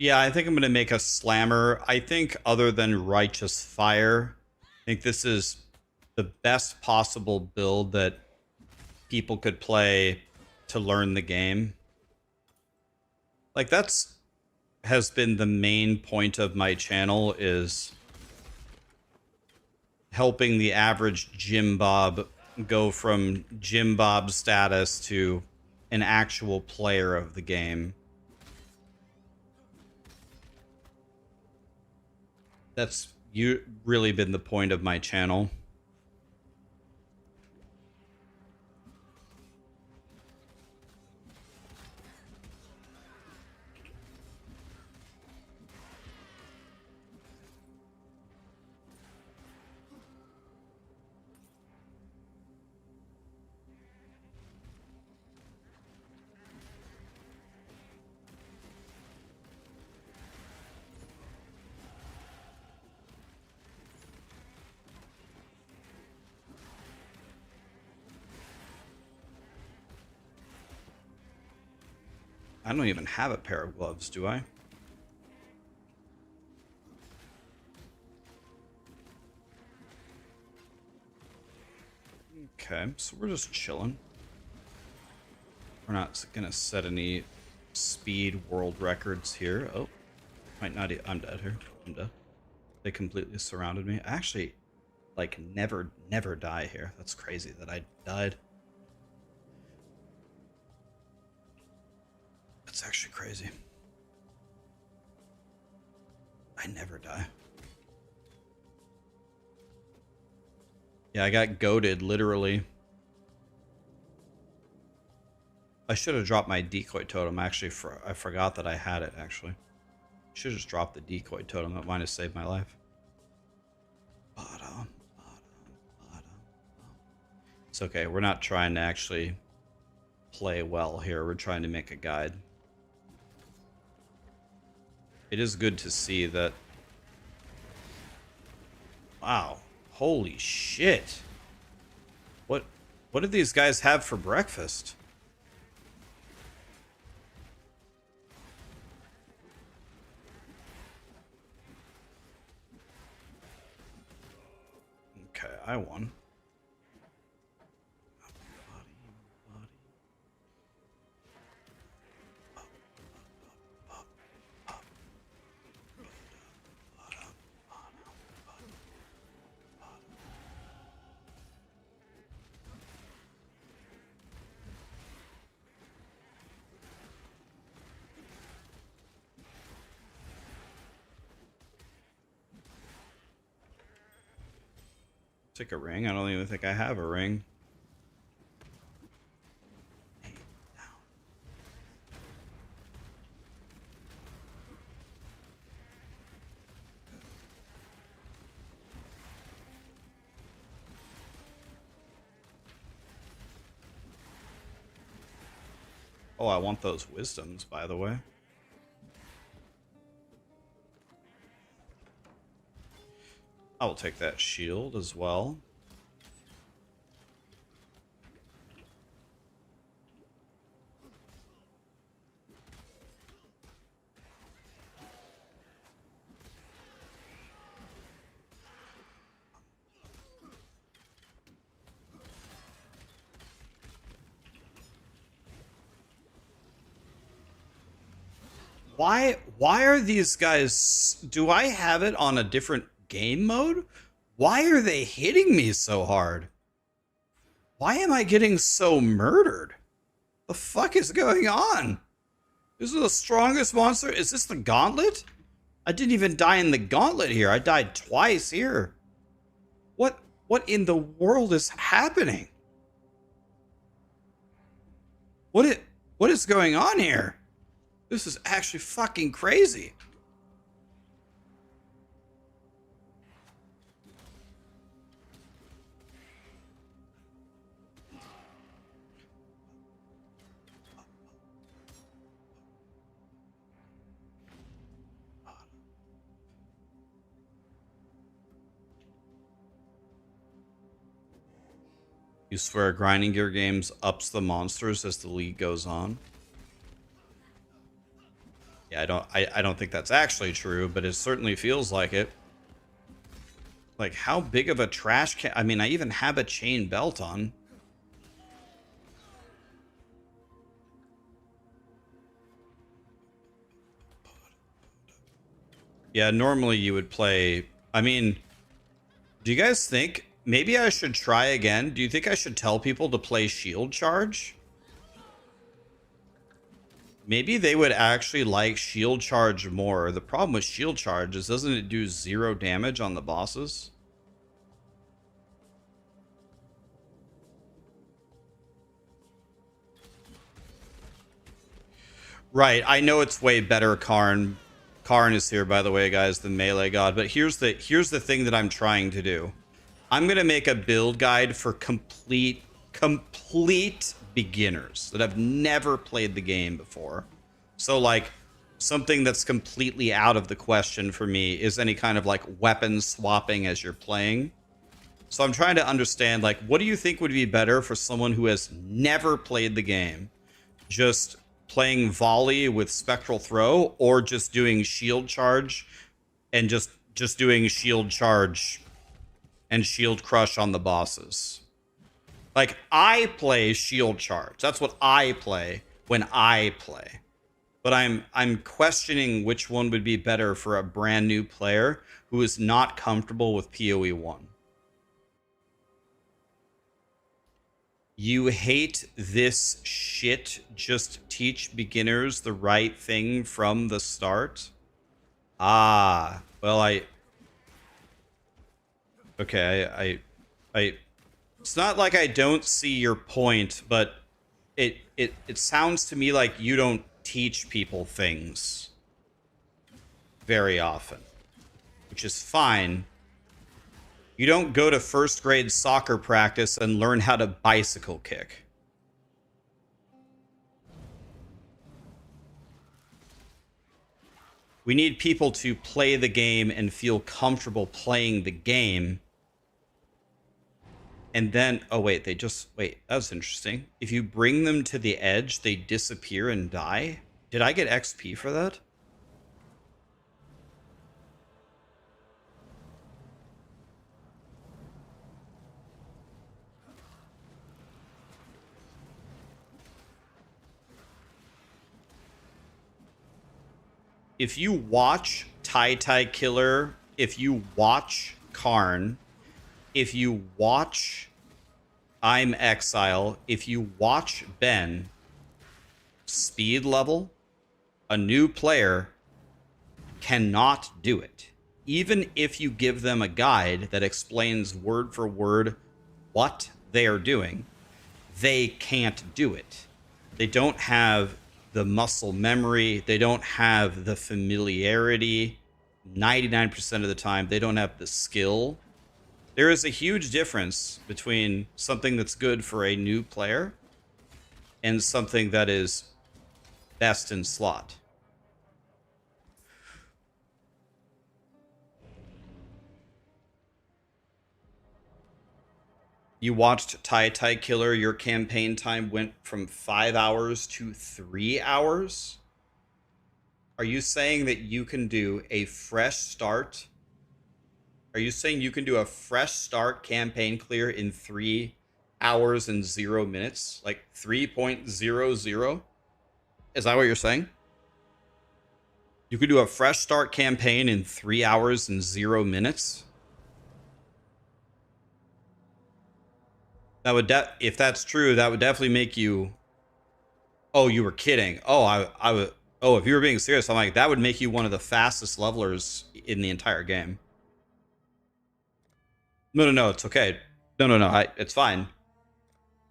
S1: Yeah, I think I'm going to make a slammer. I think other than Righteous Fire, I think this is the best possible build that people could play to learn the game. Like, that's has been the main point of my channel, is helping the average Jim Bob go from Jim Bob status to an actual player of the game. That's really been the point of my channel. I don't even have a pair of gloves, do I? Okay, so we're just chilling. We're not gonna set any speed world records here. Oh, might not. I'm dead here. I'm dead. They completely surrounded me. I actually, like, never die here. That's crazy that I died. That's actually crazy. I never die. Yeah, I got goated, literally. I should have dropped my decoy totem. Actually, I forgot that I had it, actually. Should have just dropped the decoy totem. That might have saved my life. It's okay. We're not trying to actually play well here. We're trying to make a guide. It is good to see that... Wow. Holy shit. What did these guys have for breakfast? Okay, I won. Take a ring? I don't even think I have a ring. Oh, I want those wisdoms, by the way. I will take that shield as well. Why are these guys... Do I have it on a different game mode? Why are they hitting me so hard? Why am I getting so murdered? The fuck is going on? This is the strongest monster? Is this the gauntlet? I didn't even die in the gauntlet here. I died twice here. What in the world is happening? What is going on here? This is actually fucking crazy. You swear grinding gear games ups the monsters as the league goes on?
S3: Yeah, I don't think that's actually true, but it certainly feels like it. Like, how big of a trash can... I mean, I even have a chain belt on. Yeah, normally you would play... I mean, do you guys think... Maybe I should try again? Do you think I should tell people to play Shield Charge? Maybe they would actually like Shield Charge more. The problem with Shield Charge is, doesn't it do 0 damage on the bosses? Right, I know it's way better, Karn. Karn is here, by the way, guys, the melee god. But here's the thing that I'm trying to do. I'm gonna make a build guide for complete beginners that have never played the game before. So like something that's completely out of the question for me is any kind of like weapon swapping as you're playing. So I'm trying to understand, like, what do you think would be better for someone who has never played the game? Just playing volley with spectral throw, or just doing shield charge and just doing shield charge and shield crush on the bosses? Like, I play shield charge. That's what I play when I play. But I'm questioning which one would be better for a brand new player who is not comfortable with PoE1. You hate this shit. Just teach beginners the right thing from the start. Ah, well, okay, I it's not like I don't see your point, but it sounds to me like you don't teach people things very often, which is fine. You don't go to first grade soccer practice and learn how to bicycle kick. We need people to play the game and feel comfortable playing the game. And then, oh wait, wait, that was interesting. If you bring them to the edge, they disappear and die? Did I get XP for that? If you watch Tai Killer, if you watch Karn, if you watch I'm Exile, if you watch Ben, speed level, a new player cannot do it. Even if you give them a guide that explains word for word what they are doing, they can't do it. They don't have the muscle memory. They don't have the familiarity. 99% of the time, they don't have the skill. There is a huge difference between something that's good for a new player and something that is best in slot. You watched Tai Killer, your campaign time went from 5 hours to 3 hours? Are you saying that you can do a fresh start? Are you saying you can do a fresh start campaign clear in 3 hours and 0 minutes? Like 3.00? Is that what you're saying? You could do a fresh start campaign in 3 hours and 0 minutes? That would, if that's true, that would definitely make you... Oh, you were kidding. Oh, I would... Oh, if you were being serious, I'm like, that would make you one of the fastest levelers in the entire game. No, it's okay. No, it's fine.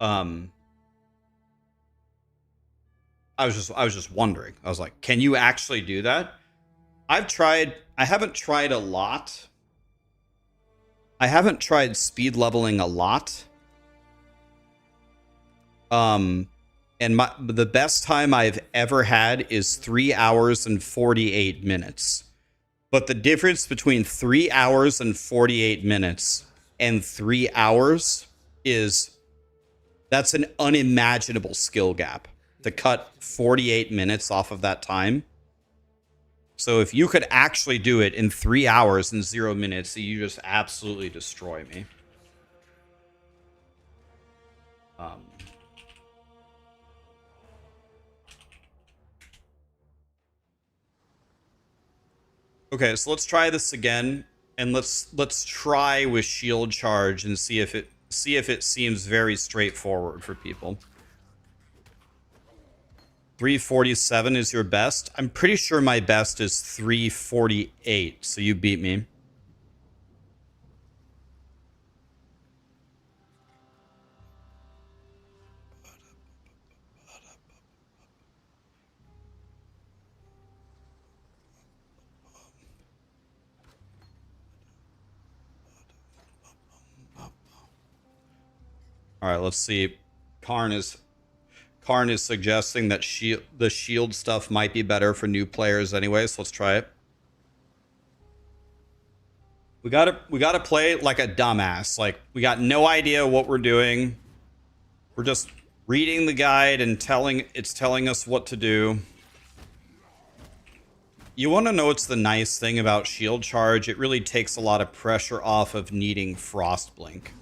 S3: I was just wondering. I was like, can you actually do that? I haven't tried a lot. I haven't tried speed leveling a lot. And the best time I've ever had is 3 hours and 48 minutes. But the difference between 3 hours and 48 minutes and 3 hours is, that's an unimaginable skill gap. To cut 48 minutes off of that time
S1: So if you could actually do it in 3 hours and 0 minutes, you just absolutely destroy me. Okay, so let's try this again, and let's try with shield charge and see if it seems very straightforward for people. 347 is your best. I'm pretty sure my best is 348, so you beat me. All right, let's see. Karn is suggesting that the shield stuff might be better for new players anyway, so let's try it. We gotta play like a dumbass. Like, we got no idea what we're doing. We're just reading the guide and telling us what to do. You want to know what's the nice thing about shield charge? It really takes a lot of pressure off of needing frost blink.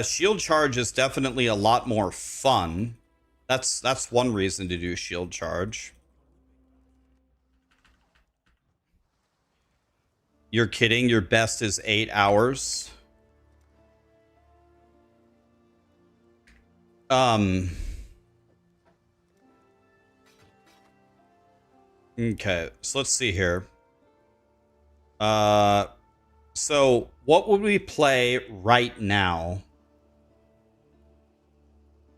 S1: Shield charge is definitely a lot more fun. That's one reason to do shield charge. You're kidding? Your best is 8 hours. Okay, so let's see here. So what would we play right now?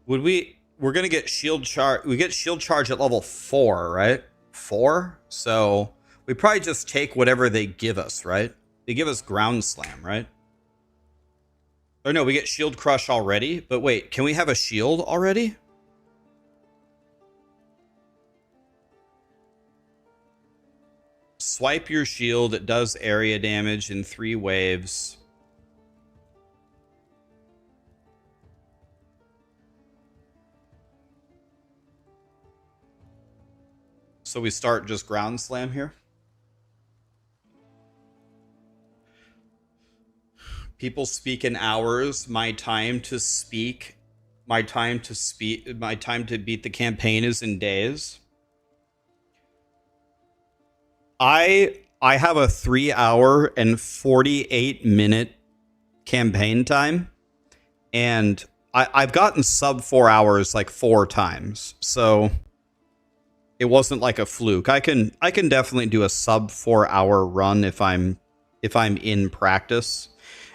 S1: We're gonna get shield charge. We get shield charge at level 4, right? 4. So we probably just take whatever they give us, right? They give us ground slam, right? Or no, we get shield crush already. But wait, can we have a shield already? Swipe your shield. It does area damage in 3 waves. So we start just ground slam here. People speak in hours. My time to beat the campaign is in days. I have a 3 hour and 48 minute campaign time, and I've gotten sub 4 hours like 4 times. So it wasn't like a fluke. I can definitely do a sub 4 hour run if I'm in practice.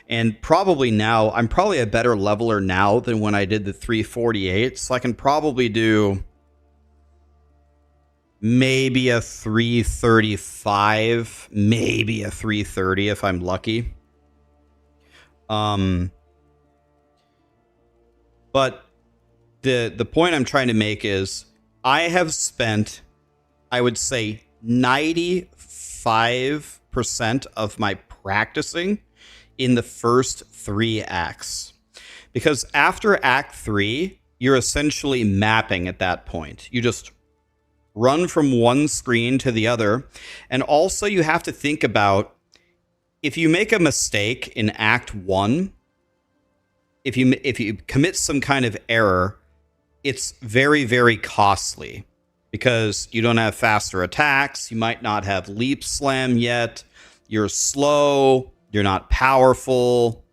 S1: And probably now, I'm probably a better leveler now than when I did the 348. So I can probably do maybe a 335, maybe a 330 if I'm lucky. But the point I'm trying to make is I have spent, I would say, 95% of my practicing in the first 3 acts. Because after Act 3, you're essentially mapping at that point. You just run from one screen to the other. And also you have to think about, if you make a mistake in Act 1, if you commit some kind of error, it's very, very costly because you don't have faster attacks. You might not have leap slam yet. You're slow. You're not powerful.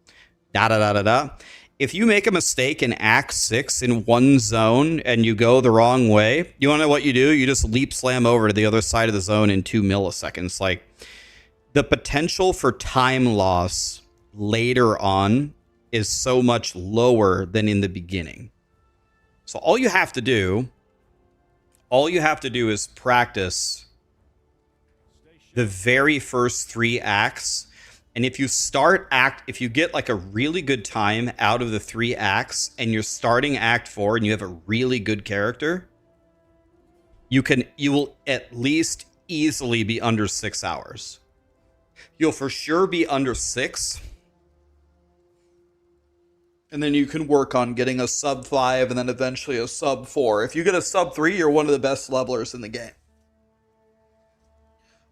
S1: If you make a mistake in Act 6 in one zone and you go the wrong way, you want to know what you do? You just leap slam over to the other side of the zone in 2 milliseconds. Like, the potential for time loss later on is so much lower than in the beginning. So all you have to do is practice the very first 3 acts. And if you get like a really good time out of the 3 acts and you're starting Act 4 and you have a really good character, you will at least easily be under 6 hours. You'll for sure be under 6. And then you can work on getting a sub 5 and then eventually a sub 4. If you get a sub 3, you're one of the best levelers in the game.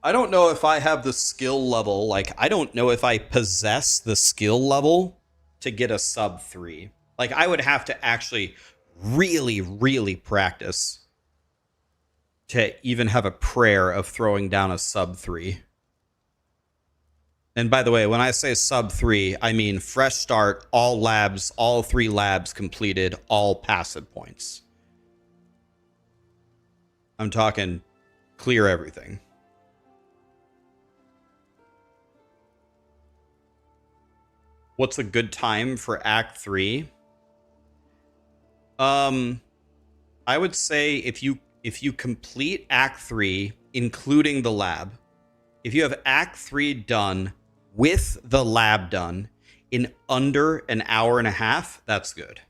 S1: I don't know if I have the skill level, like, I don't know if I possess the skill level to get a sub 3. Like, I would have to actually really, really practice to even have a prayer of throwing down a sub 3. And by the way, when I say sub 3, I mean fresh start, all labs, all 3 labs completed, all passive points. I'm talking clear everything. What's a good time for Act 3? I would say if you complete Act 3, including the lab, if you have Act 3 done with the lab done in under an hour and a half, that's good.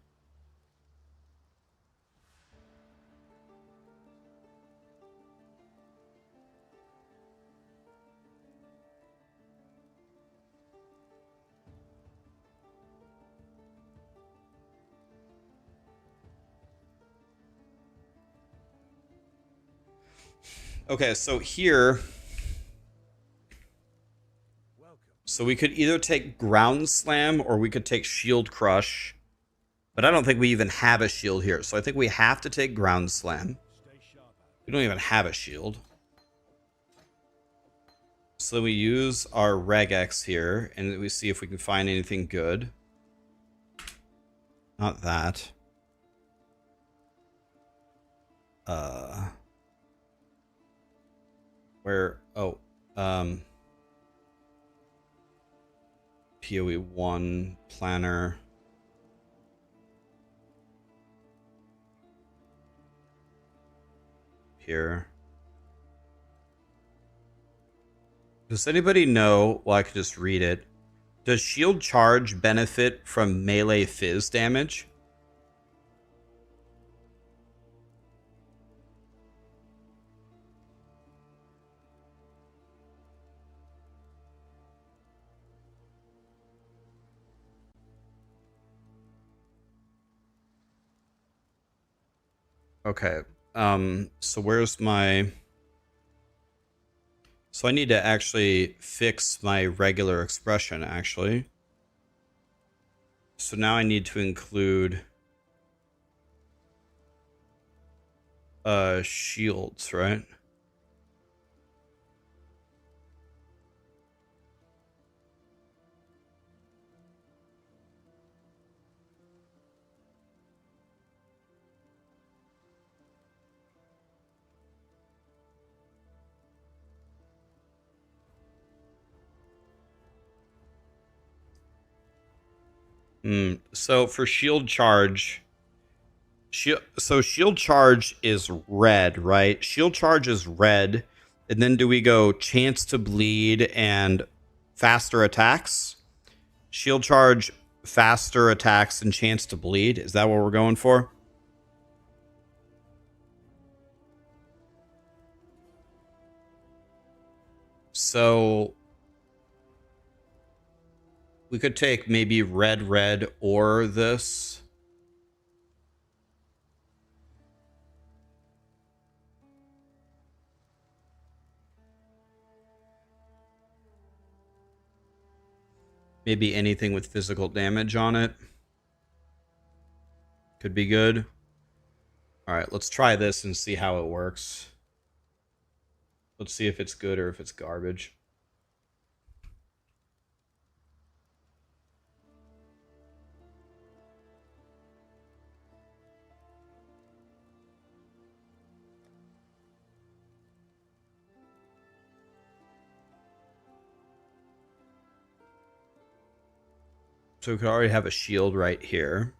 S1: Okay, so here, so we could either take Ground Slam or we could take Shield Crush, but I don't think we even have a shield here, so I think we have to take Ground Slam. We don't even have a shield. So we use our Regex here, and we see if we can find anything good. Not that. Where, oh, POE1 planner. Here. Does anybody know? Well, I could just read it. Does shield charge benefit from melee fizz damage? Okay. So where's my... So I need to actually fix my regular expression, actually. So now I need to include shields, right? So for shield charge, so shield charge is red, right? Shield charge is red, and then do we go chance to bleed and faster attacks? Shield charge, faster attacks, and chance to bleed. Is that what we're going for? So we could take maybe red or this. Maybe anything with physical damage on it. Could be good. All right, let's try this and see how it works. Let's see if it's good or if it's garbage. So we could already have a shield right here.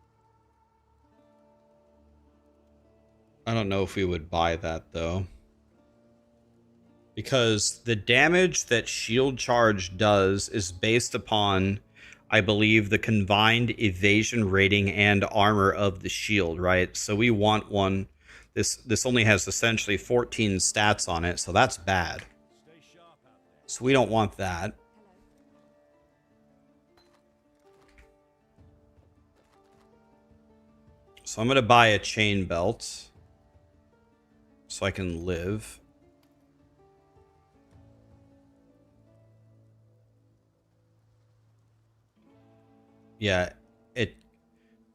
S1: I don't know if we would buy that, though. Because the damage that shield charge does is based upon, I believe, the combined evasion rating and armor of the shield, right? So we want one. This only has essentially 14 stats on it, so that's bad. So we don't want that.
S3: So I'm going to buy a chain belt so I can live. Yeah, it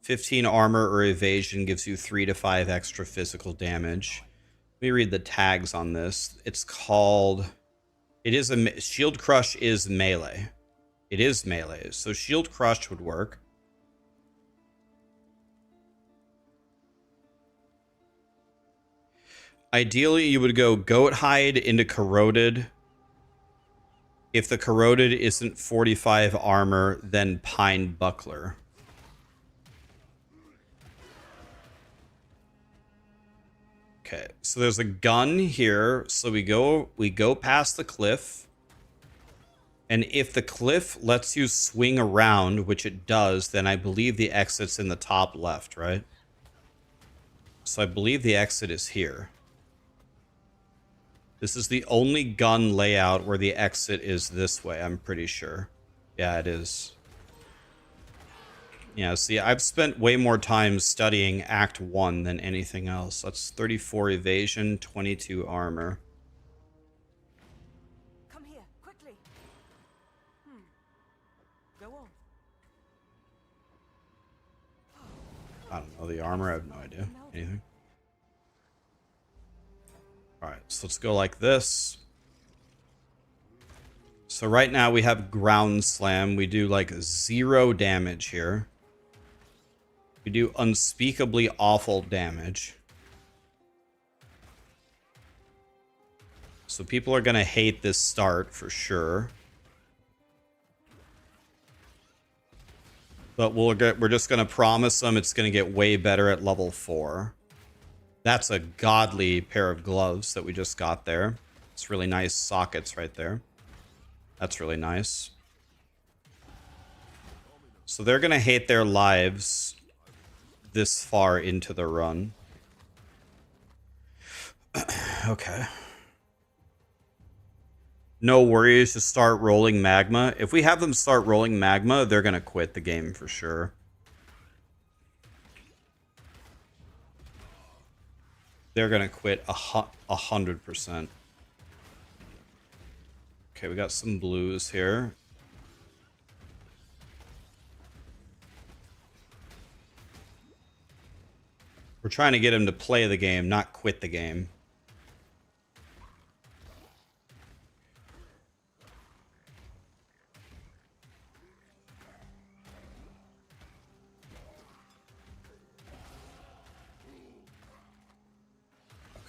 S3: 15 armor or evasion gives you 3 to 5 extra physical damage. Let me read the tags on this. It's called... It is a... Shield Crush is melee. It is melee, so Shield Crush would work. Ideally, you would go Goat Hide into Corroded. If the Corroded isn't 45 armor, then Pine Buckler. Okay, so there's a gun here. So we go past the cliff. And if the cliff lets you swing around, which it does, then I believe the exit's in the top left, right? So I believe the exit is here. This is the only gun layout where the exit is this way, I'm pretty sure. Yeah, it is. Yeah, see, I've spent way more time studying Act 1 than anything else. That's 34 evasion, 22 armor.
S4: Come here, quickly. Go on.
S3: I don't know, the armor, I have no idea. Anything? Alright, so let's go like this. So right now we have Ground Slam. We do like 0 damage here. We do unspeakably awful damage. So people are going to hate this start for sure. But we're just going to promise them it's going to get way better at level 4. That's a godly pair of gloves that we just got there. It's really nice sockets right there. That's really nice. So they're going to hate their lives this far into the run. Okay. No worries, just start rolling magma. If we have them start rolling magma, they're going to quit the game for sure. They're going to quit 100%. Okay, we got some blues here. We're trying to get him to play the game, not quit the game.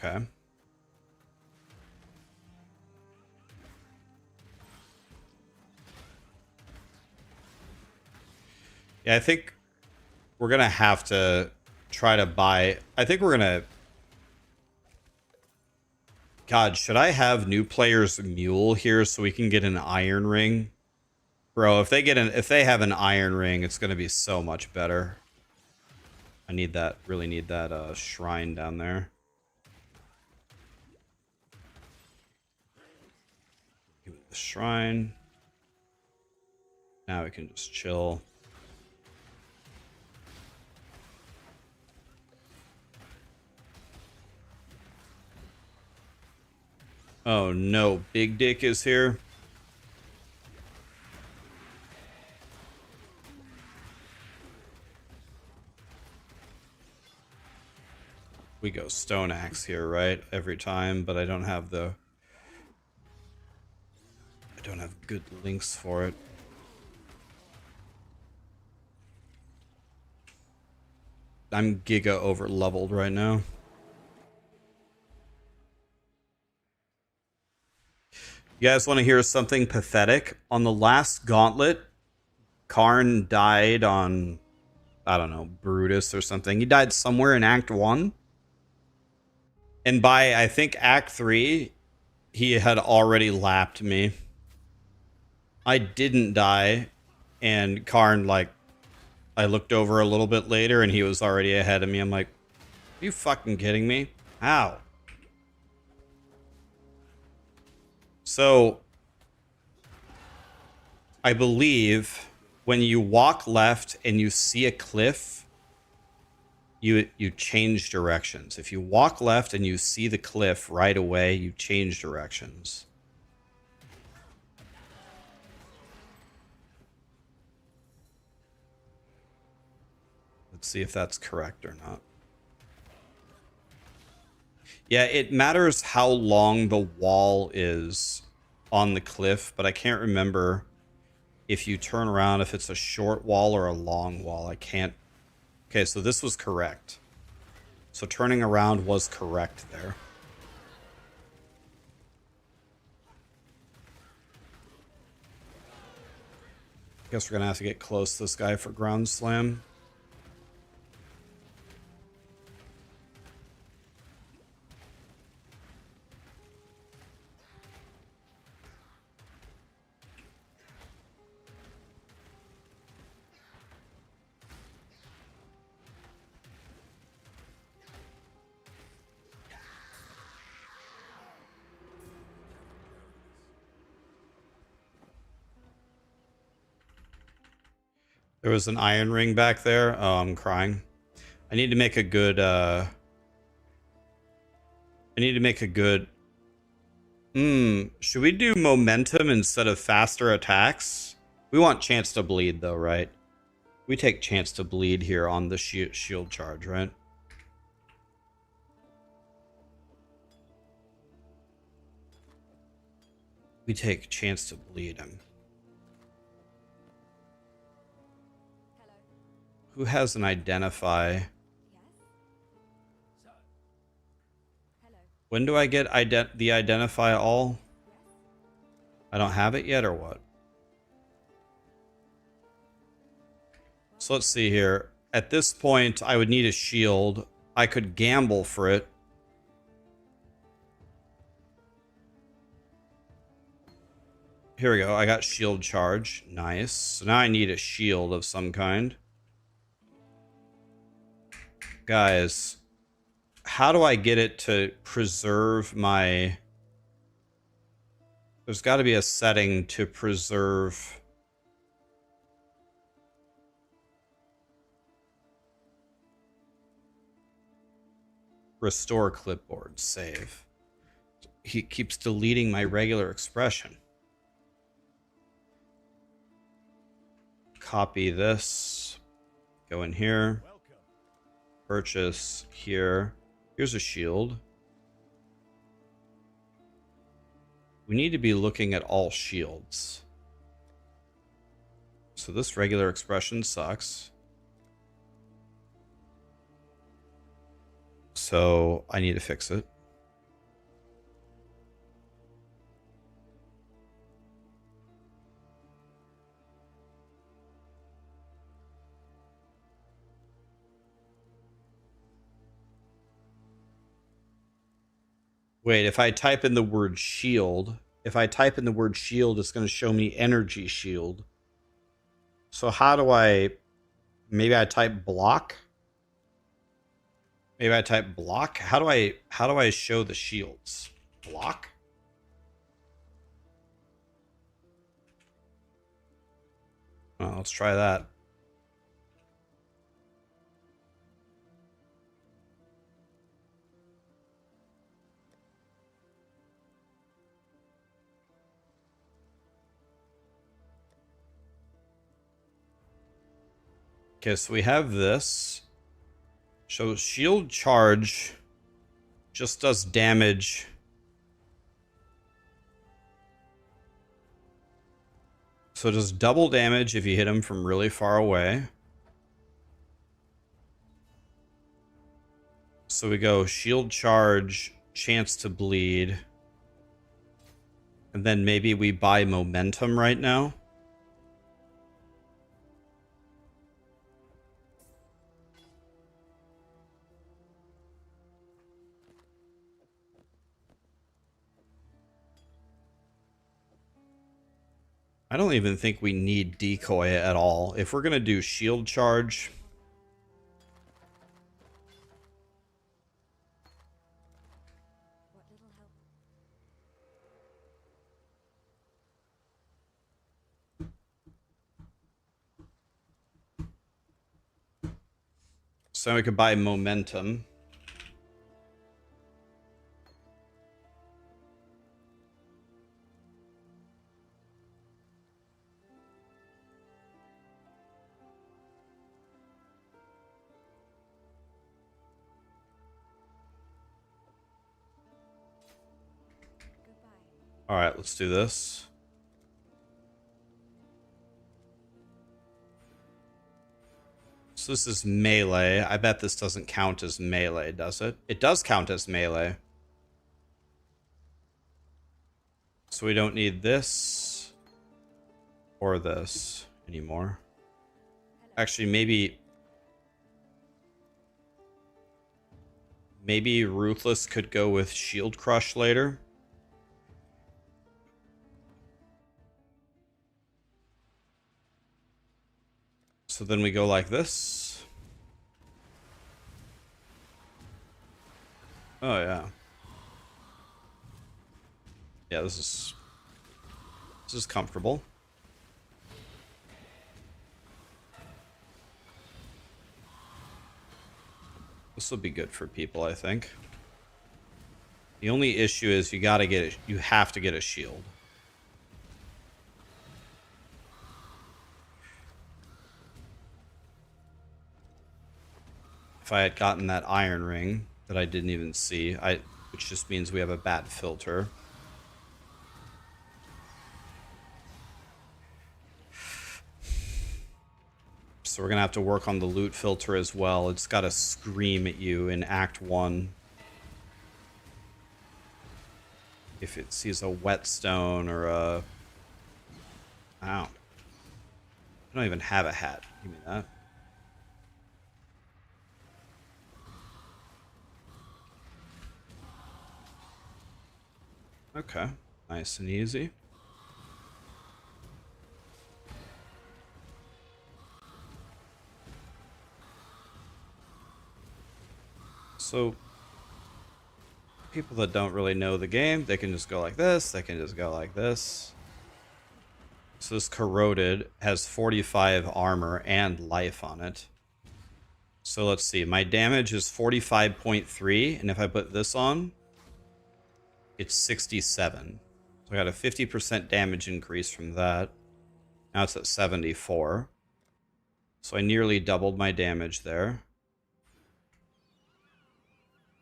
S3: Okay. Yeah, I think we're going to have to try to buy... I think we're going to... God, should I have new players' mule here so we can get an iron ring? Bro, if they have an iron ring, it's going to be so much better. I need that, really need that shrine down there. Give it the shrine. Now we can just chill. Oh no, Big Dick is here. We go Stone Axe here, right? Every time, but I don't have the... I don't have good links for it. I'm giga over leveled right now. You guys want to hear something pathetic? On the last gauntlet, Karn died on, I don't know, Brutus or something. He died somewhere in Act 1. And by, I think, Act 3, he had already lapped me. I didn't die. And Karn, like, I looked over a little bit later and he was already ahead of me. I'm like, are you fucking kidding me? How? So, I believe when you walk left and you see a cliff, you change directions. If you walk left and you see the cliff right away, you change directions. Let's see if that's correct or not. Yeah, it matters how long the wall is on the cliff, but I can't remember if you turn around, if it's a short wall or a long wall. I can't. Okay, so this was correct. So turning around was correct there. Guess we're gonna have to get close to this guy for ground slam. There was an iron ring back there. Oh, I'm crying. I need to make a good, should we do momentum instead of faster attacks? We want chance to bleed though, right? We take chance to bleed here on the shield charge, right? We take chance to bleed him.
S4: Hello.
S3: Who has an identify?
S4: Yes. Hello.
S3: When do I get the identify all?
S4: Yes.
S3: I don't have it yet or what? So let's see here. At this point, I would need a shield. I could gamble for it. Here we go. I got shield charge. Nice. So now I need a shield of some kind. Guys, how do I get it to preserve my... There's got to be a setting to preserve... Restore clipboard. Save. He keeps deleting my regular expression. Copy this. Go in here. Purchase here. Here's a shield. We need to be looking at all shields. So this regular expression sucks. So I need to fix it. Wait, if I type in the word shield, it's going to show me energy shield. So how do I, maybe I type block? Maybe I type block? How do I show the shields? Block? Well, let's try that. Okay, so we have this. So shield charge just does damage. So it does double damage if you hit him from really far away. So we go shield charge, chance to bleed. And then maybe we buy momentum right now. I don't even think we need decoy at all. If we're going to do shield charge...
S4: What little help?
S3: So we could buy momentum. All right, let's do this. So this is melee. I bet this doesn't count as melee, does it? It does count as melee. So we don't need this or this anymore. Actually, maybe Ruthless could go with Shield Crush later. So then we go like this. Oh yeah. Yeah, this is comfortable. This will be good for people, I think. The only issue is you have to get a shield. If I had gotten that iron ring that I didn't even see, which just means we have a bad filter. So we're gonna have to work on the loot filter as well. It's gotta scream at you in Act 1. If it sees a whetstone or a... Ow. I don't even have a hat. Give me that. Okay. Nice and easy. So, people that don't really know the game, they can just go like this, they can just go like this. So this Corroded has 45 armor and life on it. So let's see, my damage is 45.3, and if I put this on, it's 67. So I got a 50% damage increase from that. Now it's at 74. So I nearly doubled my damage there.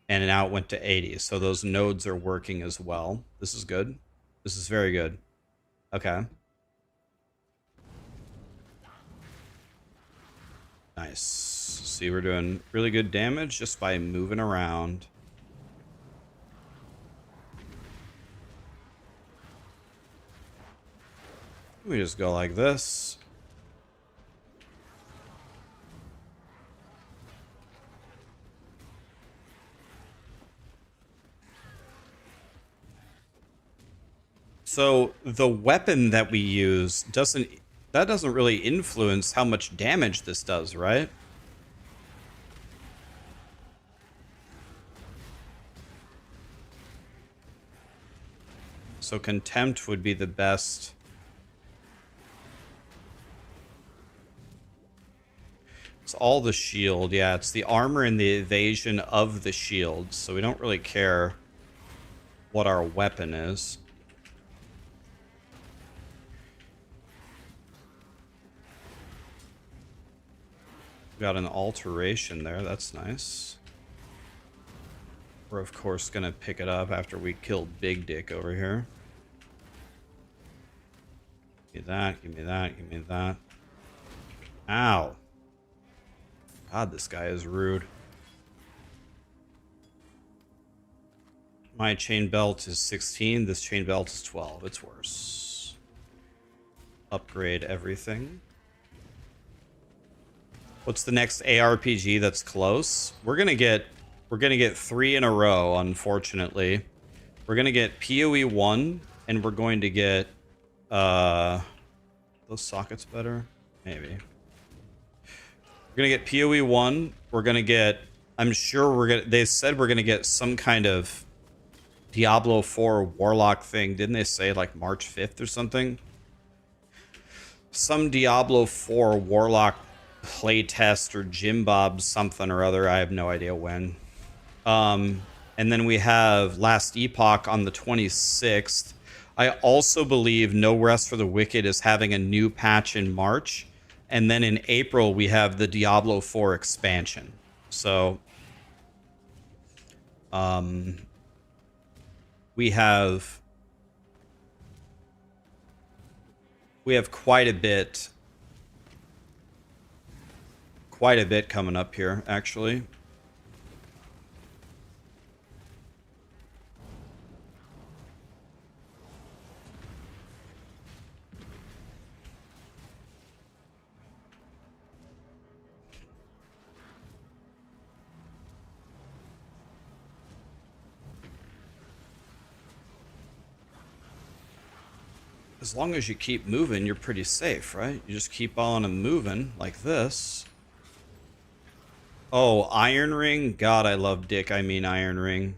S3: And now it went to 80. So those nodes are working as well. This is good. This is very good. Okay. Nice. See, we're doing really good damage just by moving around. We just go like this. So the weapon that we use doesn't really influence how much damage this does, right? So Contempt would be the best. It's all the shield. Yeah, it's the armor and the evasion of the shield. So we don't really care what our weapon is. Got an alteration there. That's nice. We're, of course, going to pick it up after we killed Big Dick over here. Give me that. Give me that. Give me that. Ow. God, this guy is rude. My chain belt is 16. This chain belt is 12. It's worse. Upgrade everything. What's the next ARPG that's close? We're gonna get 3 in a row, unfortunately. We're gonna get POE1, and we're going to get those sockets better? Maybe. We're gonna get POE1. We're gonna get, I'm sure they said we're gonna get some kind of Diablo 4 Warlock thing. Didn't they say like March 5th or something? Some Diablo 4 Warlock playtest or Jim Bob something or other. I have no idea when. And then we have Last Epoch on the 26th. I also believe No Rest for the Wicked is having a new patch in March. And then in April, we have the Diablo 4 expansion. So we have quite a bit coming up here, actually. As long as you keep moving, you're pretty safe, right? You just keep on and moving like this. Oh, Iron Ring? God, I love Dick. I mean Iron Ring.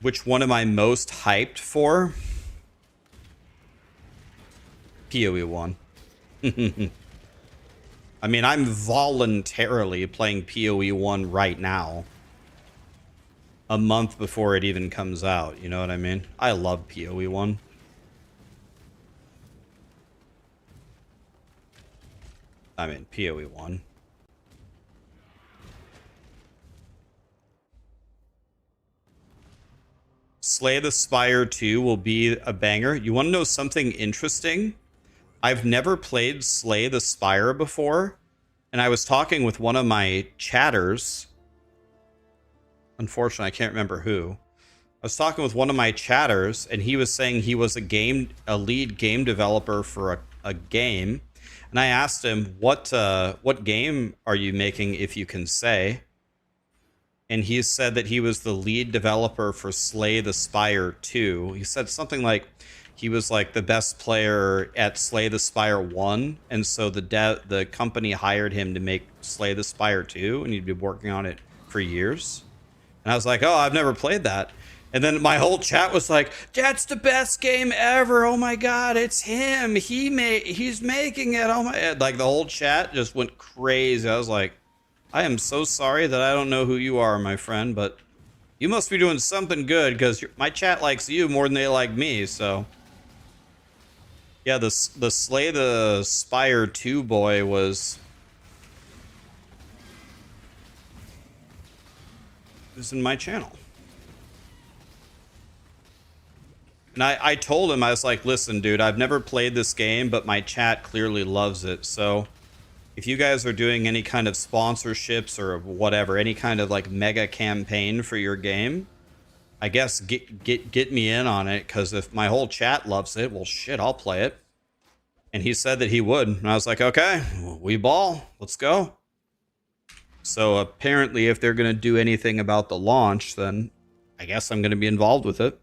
S3: Which one am I most hyped for? POE1. I mean, I'm voluntarily playing POE1 right now. A month before it even comes out. You know what I mean? I love POE1. I mean, POE1. Slay the Spire 2 will be a banger. You want to know something interesting? I've never played Slay the Spire before, and I was talking with one of my chatters. Unfortunately, I can't remember who. I was talking with one of my chatters, and he was saying he was a lead game developer for a game. And I asked him, what game are you making, if you can say? And he said that he was the lead developer for Slay the Spire 2. He said something like he was like the best player at Slay the Spire 1, and so the company hired him to make Slay the Spire 2, and he'd been working on it for years. And I was like, oh, I've never played that. And then my whole chat was like, that's the best game ever. Oh my God, it's him. He's making it. Oh my, like the whole chat just went crazy. I was like, I am so sorry that I don't know who you are, my friend, but you must be doing something good because my chat likes you more than they like me. So yeah, the Slay the Spire 2 boy was in my channel. And I told him, I was like, listen, dude, I've never played this game, but my chat clearly loves it. So if you guys are doing any kind of sponsorships or whatever, any kind of like mega campaign for your game, I guess get me in on it, because if my whole chat loves it, well, shit, I'll play it. And he said that he would. And I was like, okay, we ball. Let's go. So apparently if they're going to do anything about the launch, then I guess I'm going to be involved with it.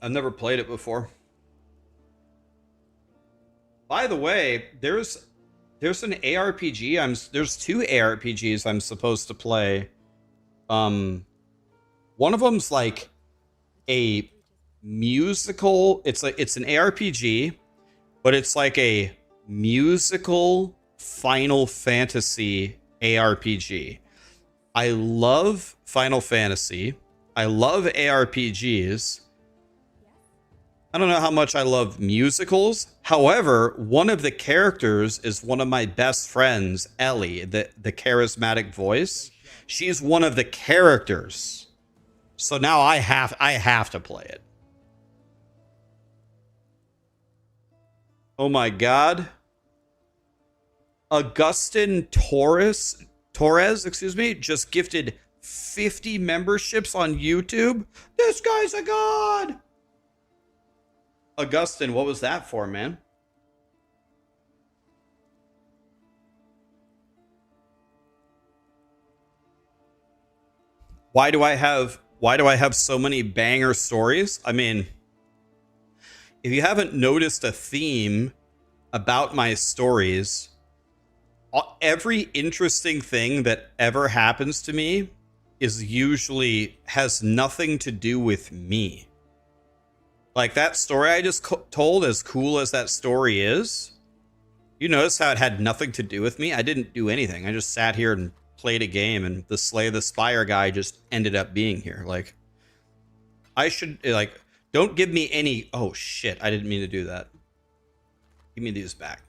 S3: I've never played it before. By the way, there's an ARPG. There's two ARPGs I'm supposed to play. One of them's like a musical. It's an ARPG, but it's like a musical Final Fantasy ARPG. I love Final Fantasy. I love ARPGs. I don't know how much I love musicals. However, one of the characters is one of my best friends, Ellie, the charismatic voice. She's one of the characters. So now I have to play it. Oh my God. Augustin Torres, excuse me, just gifted 50 memberships on YouTube. This guy's a god. Augustin, what was that for, man? Why do I have so many banger stories? I mean, if you haven't noticed a theme about my stories,
S1: every interesting thing that ever happens to me is usually has nothing to do with me. Like that story I just told, as cool as that story is, you notice how it had nothing to do with me? I didn't do anything. I just sat here and played a game, and the Slay the Spire guy just ended up being here. Like, I should, like, don't give me any, oh shit, I didn't mean to do that. Give me these back.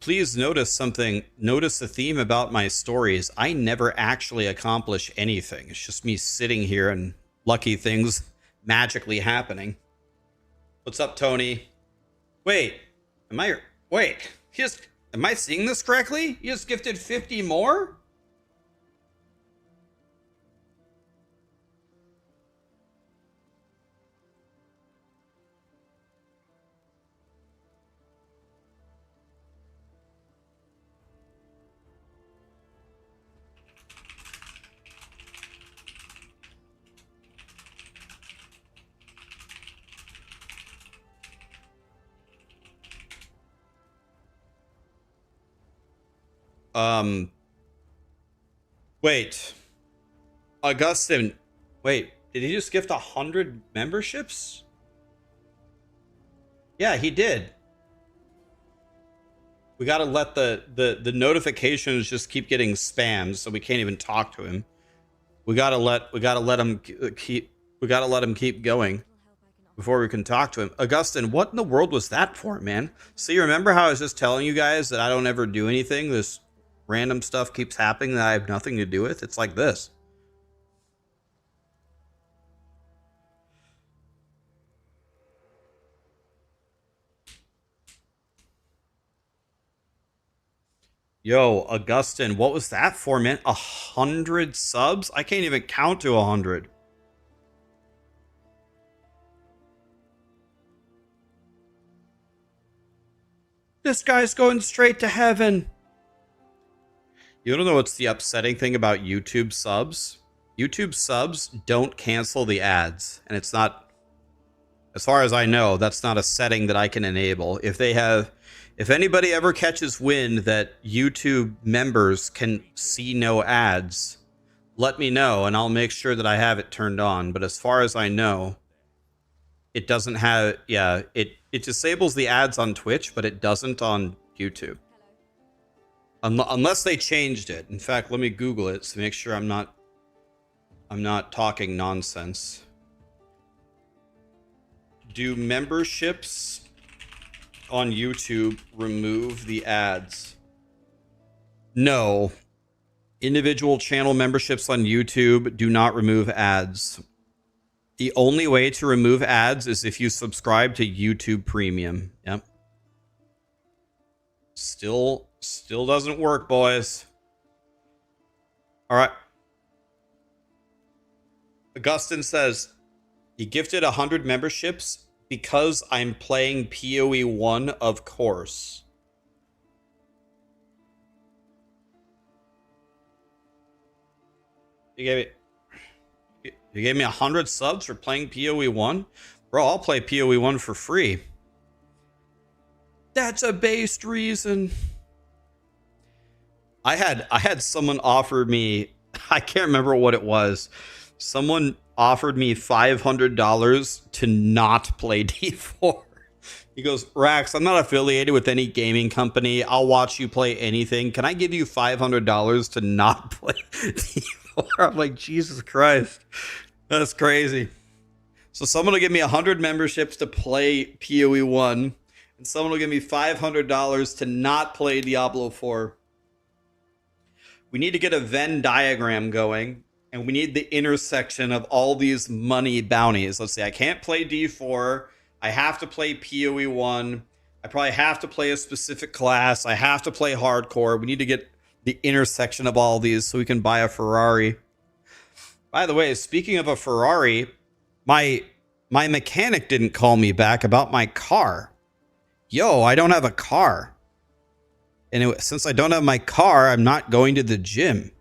S1: Please notice something, notice the theme about my stories. I never actually accomplish anything. It's just me sitting here and lucky things magically happening. What's up, Tony? Wait, am I seeing this correctly? You just gifted 50 more? Wait. Augustine, wait, did he just gift 100 memberships? Yeah, he did. We gotta let the notifications just keep getting spammed, so we can't even talk to him. We gotta let him keep going before we can talk to him. Augustine, what in the world was that for, man? So you remember how I was just telling you guys that I don't ever do anything? This random stuff keeps happening that I have nothing to do with? It's like this. Yo, Augustine, what was that for, man? 100 subs? I can't even count to 100. This guy's going straight to heaven. You don't know what's the upsetting thing about YouTube subs? YouTube subs don't cancel the ads. And it's not, as far as I know, that's not a setting that I can enable. If anybody ever catches wind that YouTube members can see no ads, let me know and I'll make sure that I have it turned on. But as far as I know, it doesn't have, yeah, it disables the ads on Twitch, but it doesn't on YouTube. Unless they changed it. In fact, let me Google it to make sure I'm not talking nonsense. Do memberships on YouTube remove the ads? No. Individual channel memberships on YouTube do not remove ads. The only way to remove ads is if you subscribe to YouTube Premium. Yep. Still doesn't work, boys. All right. Augustine says he gifted 100 memberships because I'm playing POE1, of course. You gave me 100 subs for playing POE1? Bro, I'll play POE1 for free. That's a based reason. I had someone offer me, I can't remember what it was. Someone offered me $500 to not play D4. He goes, Rax, I'm not affiliated with any gaming company. I'll watch you play anything. Can I give you $500 to not play D4? I'm like, Jesus Christ. That's crazy. So someone will give me 100 memberships to play POE1, and someone will give me $500 to not play Diablo 4. We need to get a Venn diagram going, and we need the intersection of all these money bounties. Let's see, I can't play D4. I have to play POE1. I probably have to play a specific class. I have to play hardcore. We need to get the intersection of all these so we can buy a Ferrari. By the way, speaking of a Ferrari, my mechanic didn't call me back about my car. Yo, I don't have a car. And since I don't have my car, I'm not going to the gym.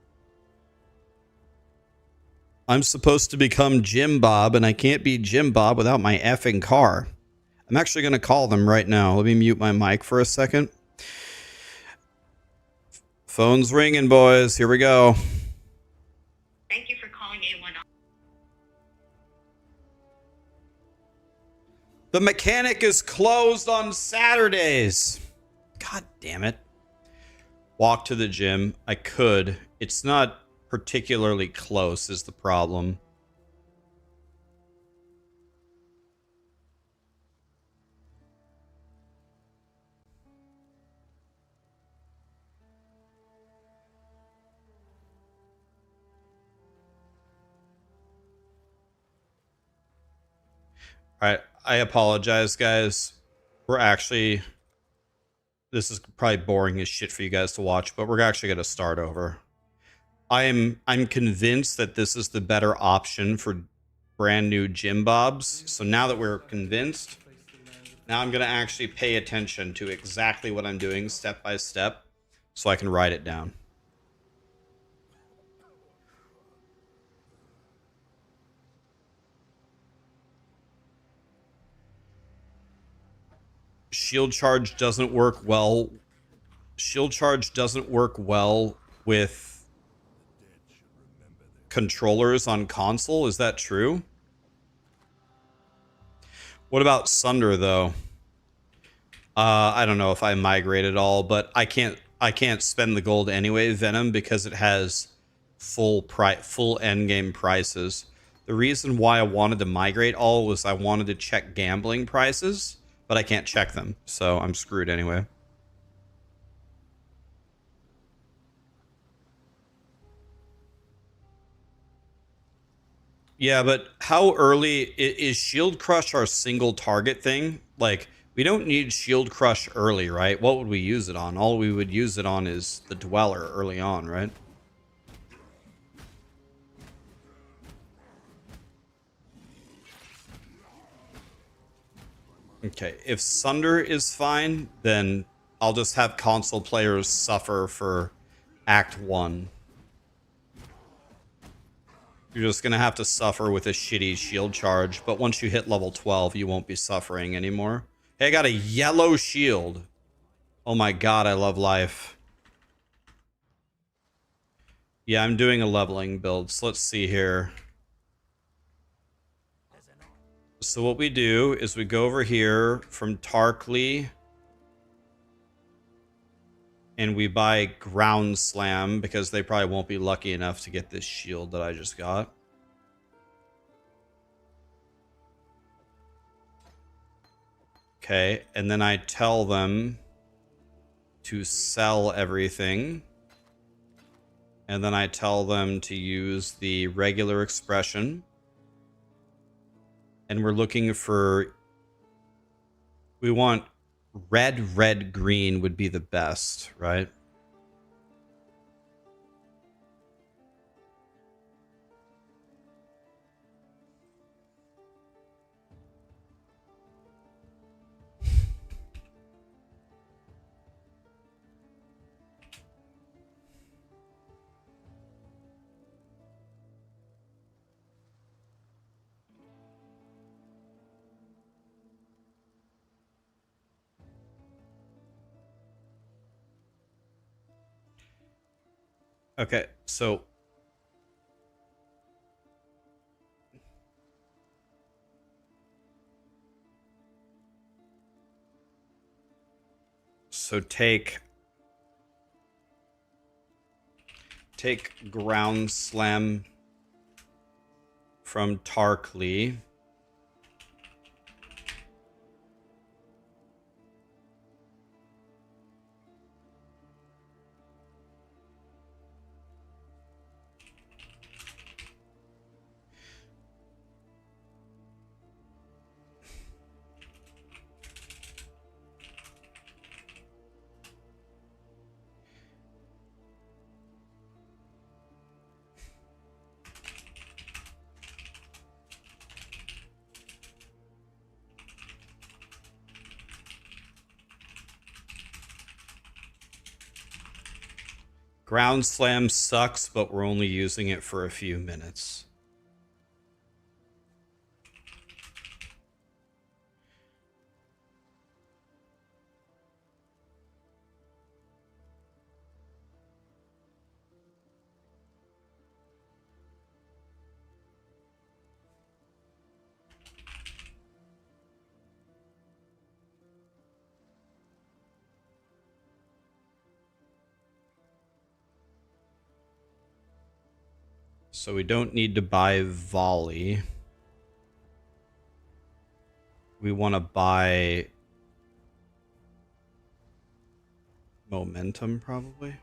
S1: I'm supposed to become Jim Bob, and I can't be Jim Bob without my effing car. I'm actually going to call them right now. Let me mute my mic for a second.
S3: Phone's ringing, boys. Here we go.
S5: Thank you for calling A1.
S3: The mechanic is closed on Saturdays. God damn it. Walk to the gym. I could. It's not particularly close is the problem. All right, I apologize, guys. This is probably boring as shit for you guys to watch, but we're actually going to start over. I'm convinced that this is the better option for brand new gym bobs. So now that we're convinced, now I'm going to actually pay attention to exactly what I'm doing step by step so I can write it down. Shield charge doesn't work well. Shield charge doesn't work well with controllers on console. Is that true? What about Sunder though? I don't know if I migrate at all, but I can't spend the gold anyway, Venom, because it has full end game prices. The reason why I wanted to migrate all was I wanted to check gambling prices, but I can't check them, so I'm screwed anyway. Yeah, but how early is Shield Crush our single target thing? Like, we don't need Shield Crush early, right? What would we use it on? All we would use it on is the Dweller early on, right? Okay, if Sunder is fine, then I'll just have console players suffer for Act 1. You're just going to have to suffer with a shitty shield charge, but once you hit level 12, you won't be suffering anymore. Hey, I got a yellow shield. Oh my god, I love life. Yeah, I'm doing a leveling build, so let's see here. So what we do is we go over here from Tarklee, and we buy Ground Slam, because they probably won't be lucky enough to get this shield that I just got. Okay, and then I tell them to sell everything. And then I tell them to use the regular expression. And we're looking for... We want red, red, green would be the best, right? Okay, so... So take Ground Slam from Tarklee. Ground Slam sucks, but we're only using it for a few minutes. So we don't need to buy volley. We want to buy momentum, probably.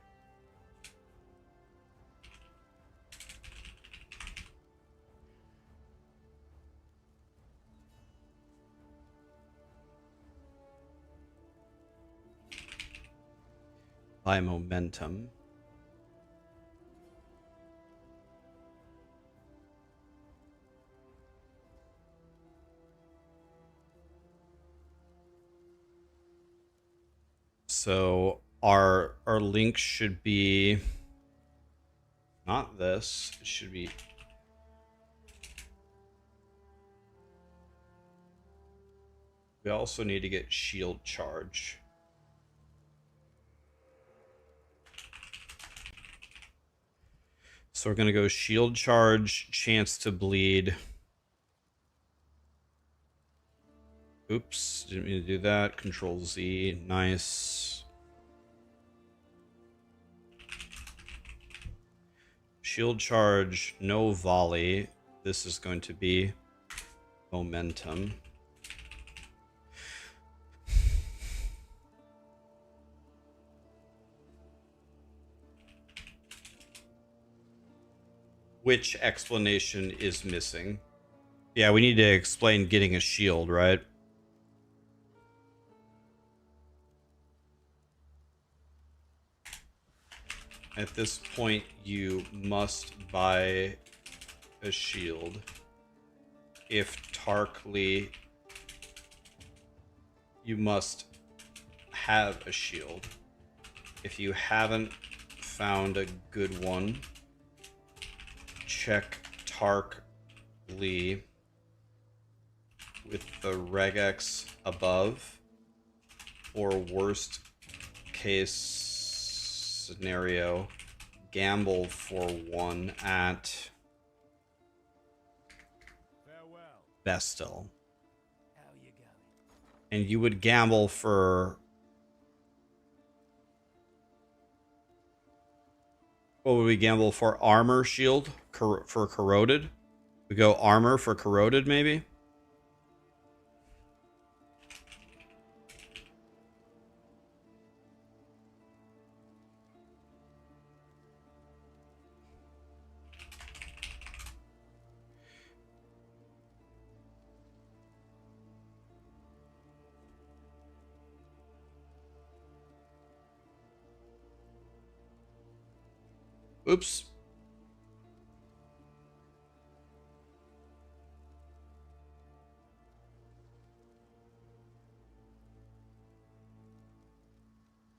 S3: Buy momentum. So our link should be not this. It should be we also need to get shield charge. So we're going to go shield charge, chance to bleed. Oops, didn't mean to do that. Control Z, nice. Shield charge, no volley. This is going to be momentum. Which explanation is missing? Yeah, we need to explain getting a shield, right? At this point, you must buy a shield. If Tarkly, you must have a shield. If you haven't found a good one, check Tarkly with the regex above, or worst case scenario, gamble for one at Vestal. And you would gamble for, what would we gamble for? Armor shield for corroded? We go armor for corroded, maybe? Oops.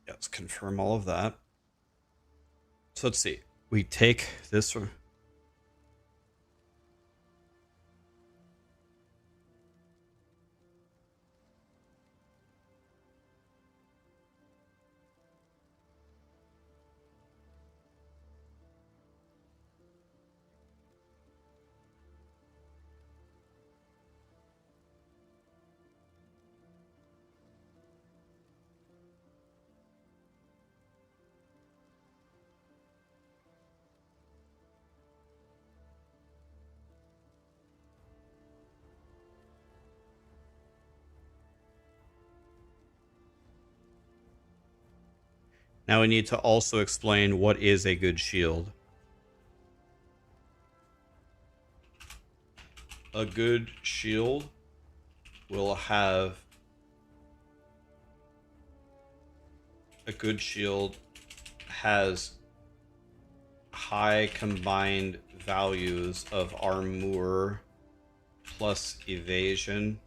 S3: Yeah, let's confirm all of that. So let's see. We take this one. Now we need to also explain what is a good shield. A good shield will have has high combined values of armor plus evasion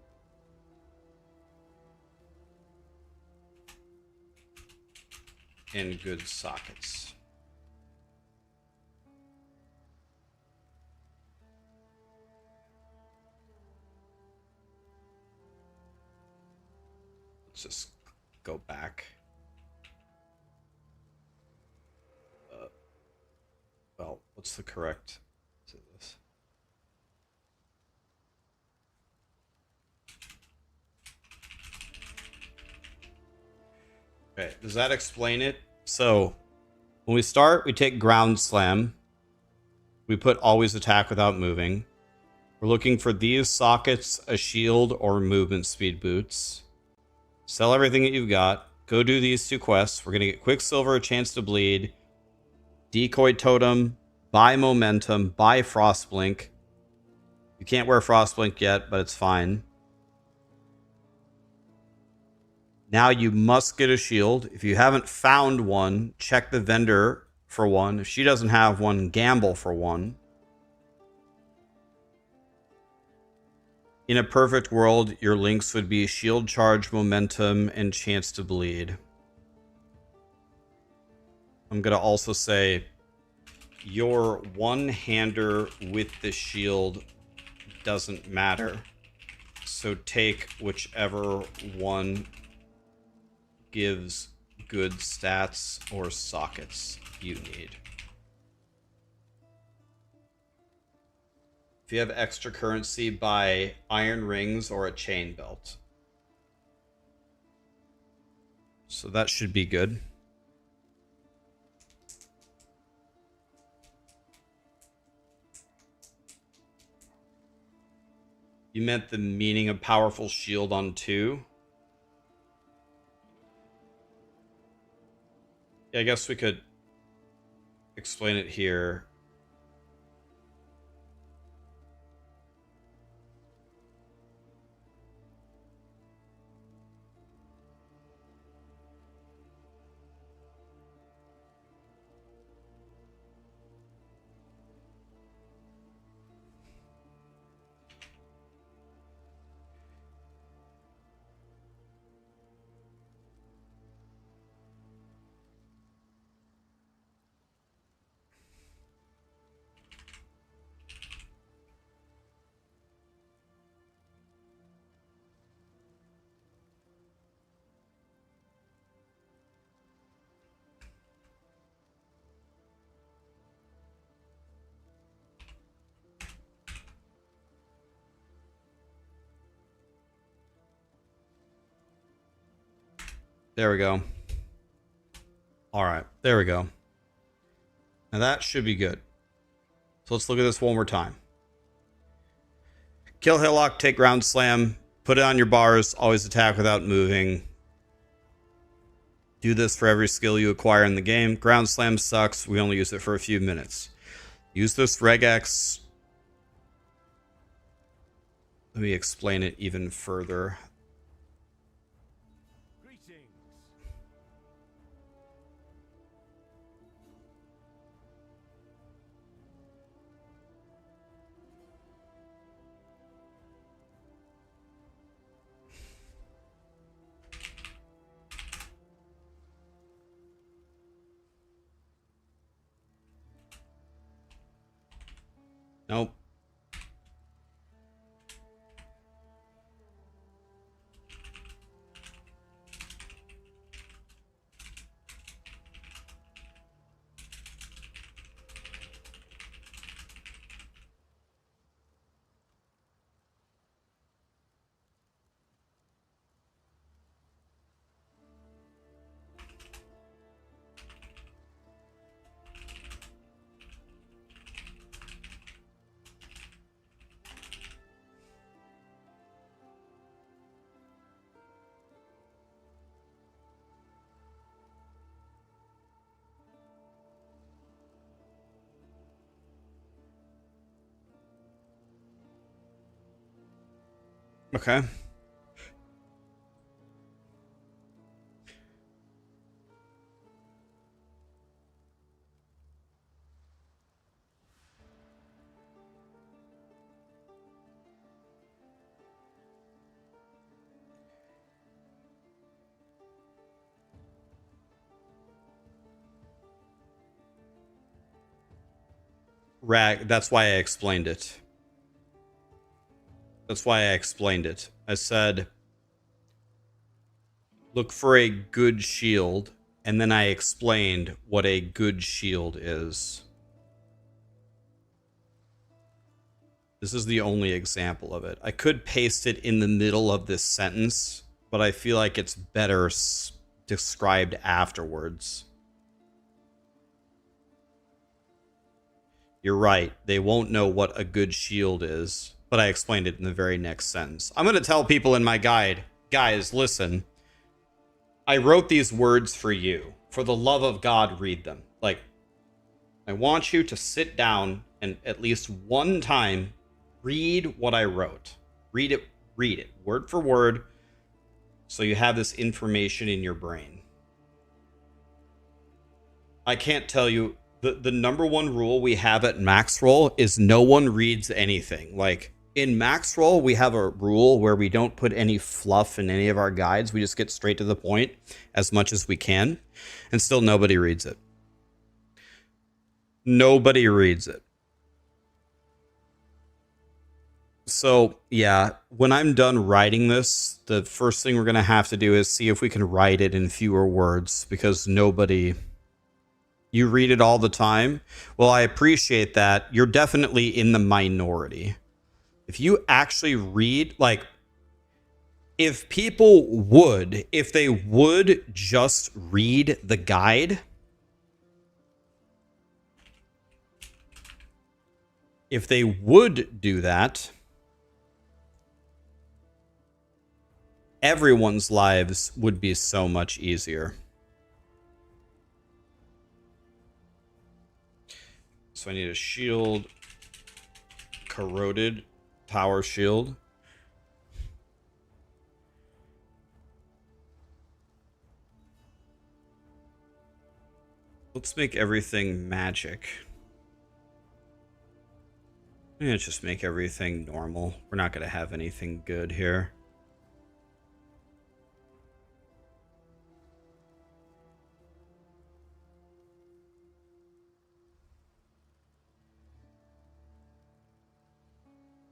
S3: in good sockets. Let's just go back. Well, what's the correct to this? Okay, does that explain it? So when we start, we take ground slam. We put always attack without moving. We're looking for these sockets, a shield, or movement speed boots. Sell everything that you've got. Go do these 2 quests. We're going to get Quicksilver, a chance to bleed, Decoy Totem, buy Momentum, buy Frostblink. You can't wear Frostblink yet, but it's fine. Now you must get a shield. If you haven't found one, check the vendor for one. If she doesn't have one, gamble for one. In a perfect world, your links would be shield charge, momentum, and chance to bleed. I'm going to also say your one-hander with the shield doesn't matter. So take whichever one gives good stats or sockets you need. If you have extra currency, buy iron rings or a chain belt. So that should be good. You meant the meaning of powerful shield on 2? Yeah, I guess we could explain it here. There we go. All right, there we go. Now that should be good. So let's look at this one more time. Kill Hillock, take Ground Slam, put it on your bars, always attack without moving. Do this for every skill you acquire in the game. Ground Slam sucks, we only use it for a few minutes. Use this regex. Let me explain it even further. Nope. Okay. That's why I explained it. That's why I explained it. I said, look for a good shield, and then I explained what a good shield is. This is the only example of it. I could paste it in the middle of this sentence, but I feel like it's better described afterwards. You're right. They won't know what a good shield is, but I explained it in the very next sentence. I'm going to tell people in my guide, guys, listen, I wrote these words for you. For the love of God, read them. Like, I want you to sit down and at least one time read what I wrote. Read it, word for word, so you have this information in your brain. I can't tell you, the number one rule we have at Max Roll is no one reads anything. Like, in Max Roll, we have a rule where we don't put any fluff in any of our guides. We just get straight to the point as much as we can, and still nobody reads it. Nobody reads it. So, yeah, when I'm done writing this, the first thing we're going to have to do is see if we can write it in fewer words, because nobody... You read it all the time? Well, I appreciate that. You're definitely in the minority. If you actually read, like, if people would, if they would just read the guide... If they would do that... everyone's lives would be so much easier. So I need a shield, corroded power shield. Let's make everything magic. Let's just make everything normal. We're not going to have anything good here.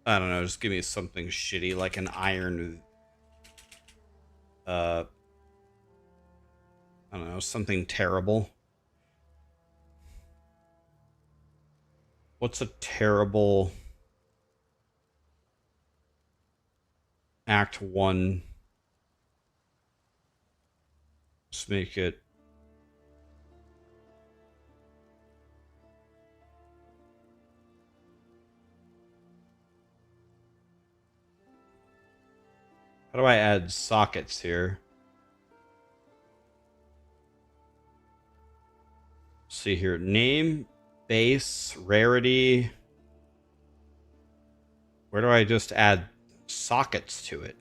S3: I don't know, just give me something shitty, like an iron... I don't know, something terrible. What's a terrible... Act 1? Just make it... How do I add sockets here? See here. Name, base, rarity. Where do I just add sockets to it?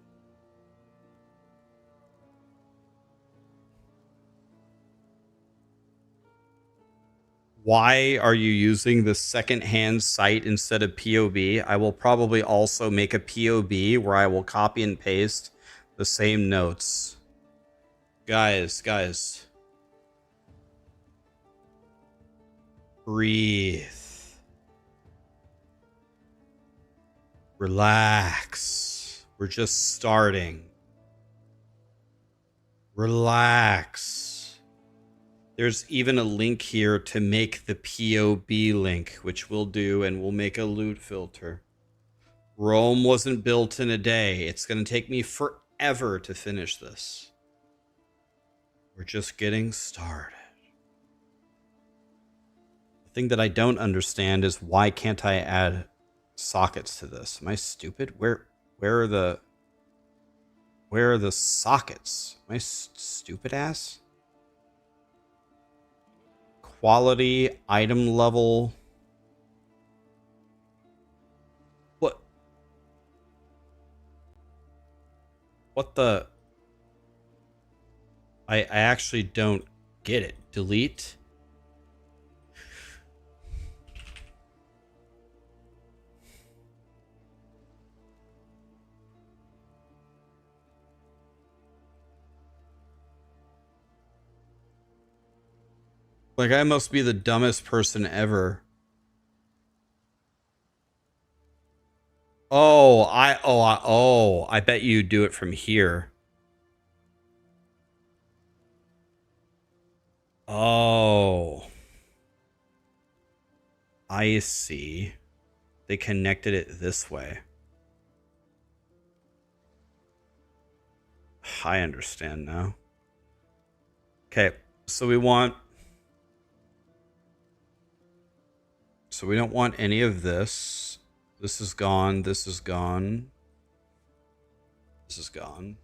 S3: Why are you using the second-hand site instead of POB? I will probably also make a POB where I will copy and paste the same notes. Guys. Breathe. Relax. We're just starting. Relax. There's even a link here to make the POB link, which we'll do, and we'll make a loot filter. Rome wasn't built in a day. It's going to take me forever to finish this. We're just getting started. The thing that I don't understand is why can't I add sockets to this? Am I stupid? Where are the sockets? Am I stupid ass? Quality, item level. What the? I actually don't get it. Delete. Like, I must be the dumbest person ever. I bet you do it from here. Oh. I see. They connected it this way. I understand now. Okay, so we want So we don't want any of this. This is gone. This is gone. This is gone.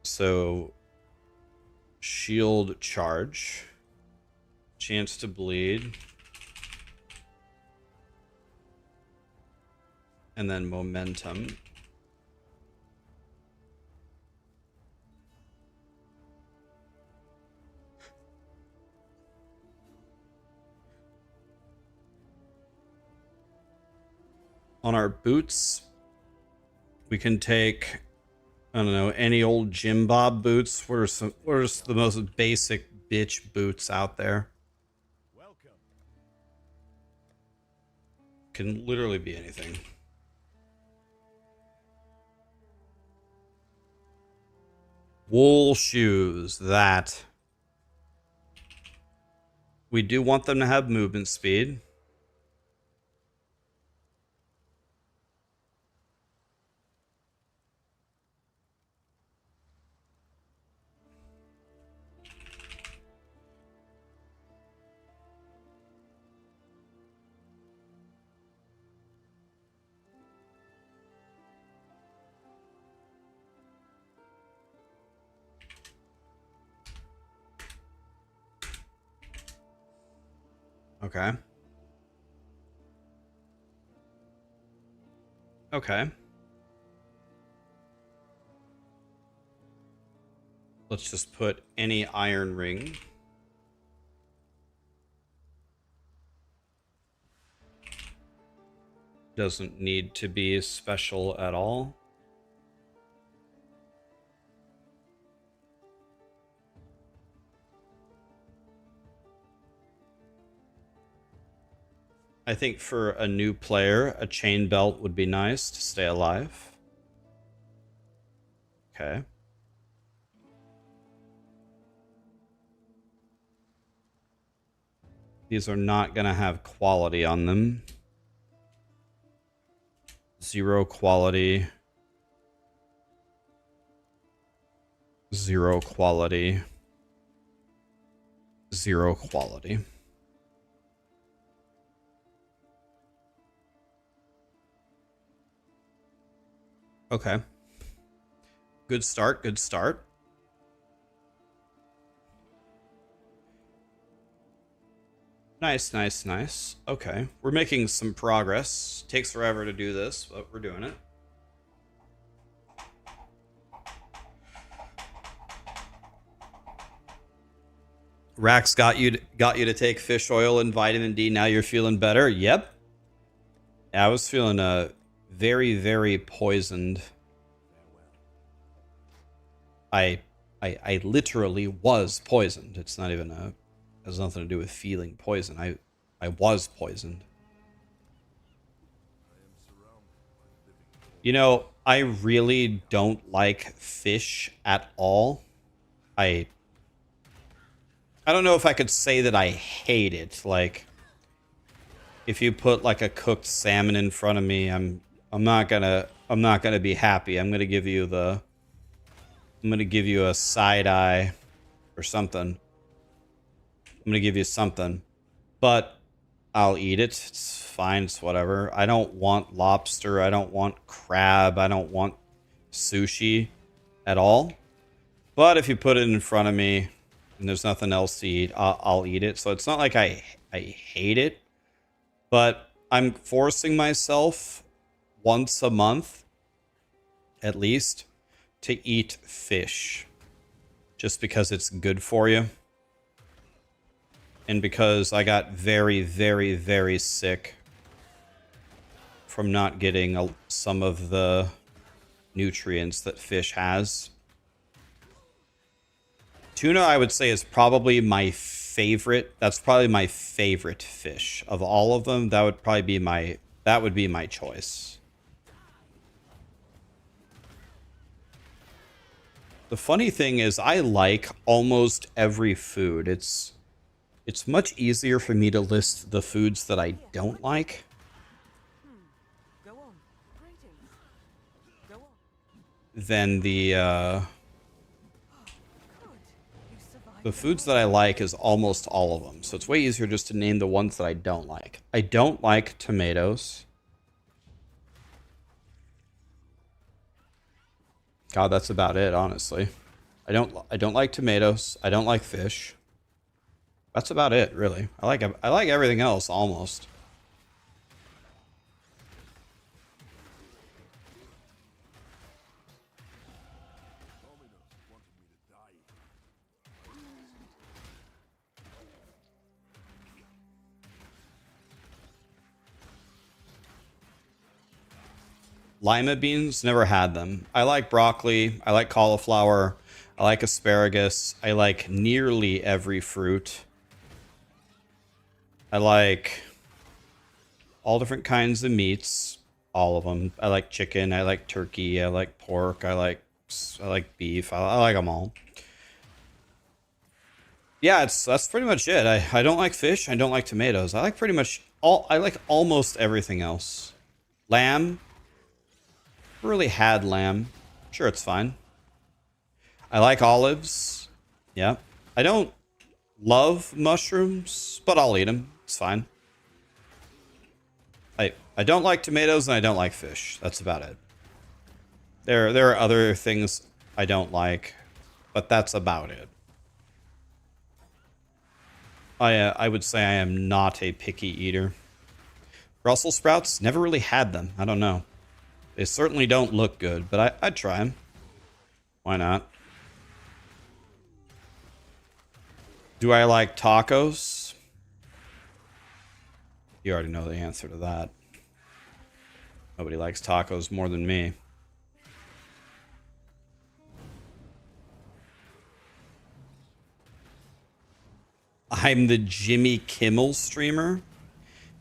S3: So shield charge. Chance to bleed. And then momentum. On our boots, we can take, I don't know, any old Jim Bob boots. What are the most basic bitch boots out there?
S6: Welcome.
S3: Can literally be anything. Wool shoes, that. We do want them to have movement speed. Okay. Okay. Let's just put any iron ring. Doesn't need to be special at all. I think for a new player, a chain belt would be nice to stay alive. Okay. These are not going to have quality on them. 0 quality. 0 quality. 0 quality. Okay. Good start, good start. Nice, nice, nice. Okay. We're making some progress. Takes forever to do this, but we're doing it. Rax got you to take fish oil and vitamin D. Now you're feeling better. Yep. I was feeling very, very poisoned. I literally was poisoned. It's not even has nothing to do with feeling poison. I was poisoned. You know, I really don't like fish at all. I don't know if I could say that I hate it. Like, if you put like a cooked salmon in front of me, I'm not gonna be happy. I'm gonna give you a side eye or something. I'm gonna give you something, but I'll eat it. It's fine. It's whatever. I don't want lobster. I don't want crab. I don't want sushi at all. But if you put it in front of me and there's nothing else to eat, I'll eat it. So it's not like I hate it, but I'm forcing myself once a month, at least, to eat fish, just because it's good for you. And because I got very, very, very sick from not getting some of the nutrients that fish has. Tuna, I would say, is probably my favorite. That's probably my favorite fish of all of them. That would probably be my choice. The funny thing is, I like almost every food. It's much easier for me to list the foods that I don't like.
S4: Go on. Greetings. Go on.
S3: Than the
S4: Good. You survived
S3: The foods that I like is almost all of them. So it's way easier just to name the ones that I don't like. I don't like tomatoes. God, that's about it, honestly. I don't like tomatoes. I don't like fish. That's about it, really. I like everything else almost. Lima beans, never had them. I like broccoli. I like cauliflower. I like asparagus. I like nearly every fruit. I like all different kinds of meats. All of them. I like chicken. I like turkey. I like pork. I like beef. I like them all. Yeah, that's pretty much it. I don't like fish. I don't like tomatoes. I like pretty much all. I like almost everything else. Lamb. Really had lamb. Sure, it's fine. I like olives. Yeah. I don't love mushrooms, but I'll eat them. It's fine. I don't like tomatoes and I don't like fish. That's about it. There are other things I don't like, but that's about it. I would say I am not a picky eater. Brussels sprouts, never really had them. I don't know. They certainly don't look good, but I'd try them. Why not? Do I like tacos? You already know the answer to that. Nobody likes tacos more than me. I'm the Jimmy Kimmel streamer.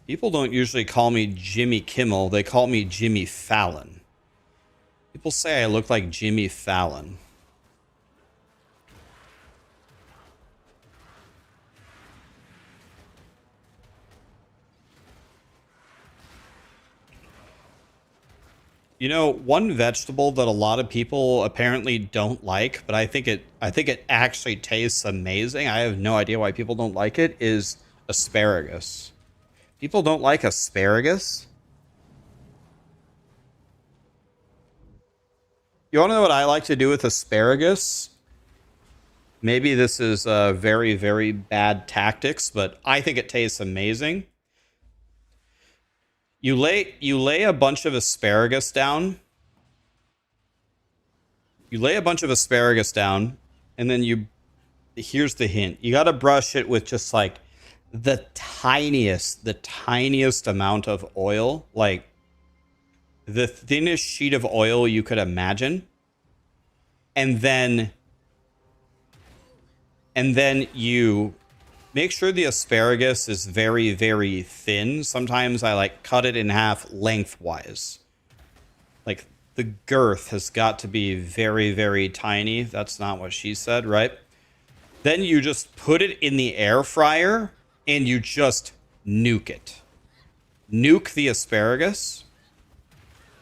S3: People don't usually call me Jimmy Kimmel. They call me Jimmy Fallon. People say I look like Jimmy Fallon. You know, one vegetable that a lot of people apparently don't like, but I think it actually tastes amazing. I have no idea why people don't like it, is asparagus. People don't like asparagus? You want to know what I like to do with asparagus? Maybe this is very, very bad tactics, but I think it tastes amazing. You lay a bunch of asparagus down. You lay a bunch of asparagus down, and then here's the hint. You got to brush it with just like the tiniest amount of oil, like the thinnest sheet of oil you could imagine. And then you make sure the asparagus is very, very thin. Sometimes I like cut it in half lengthwise. Like the girth has got to be very, very tiny. That's not what she said, right? Then you just put it in the air fryer and you just nuke it. Nuke the asparagus.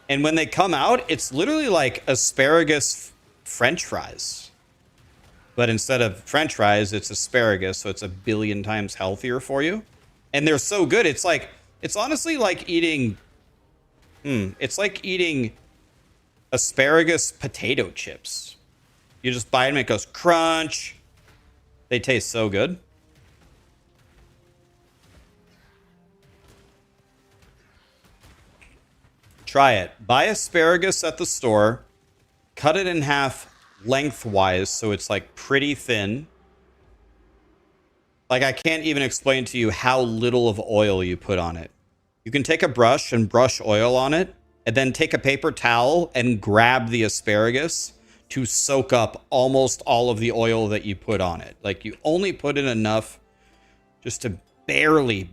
S3: And when they come out, it's literally like asparagus French fries. But instead of French fries, it's asparagus, so it's a billion times healthier for you. And they're so good. It's honestly like eating, it's like eating asparagus potato chips. You just buy them and it goes crunch. They taste so good. Try it. Buy asparagus at the store, cut it in half lengthwise so it's like pretty thin. Like I can't even explain to you how little of oil you put on it. You can take a brush and brush oil on it, and then take a paper towel and grab the asparagus to soak up almost all of the oil that you put on it. Like you only put in enough just to barely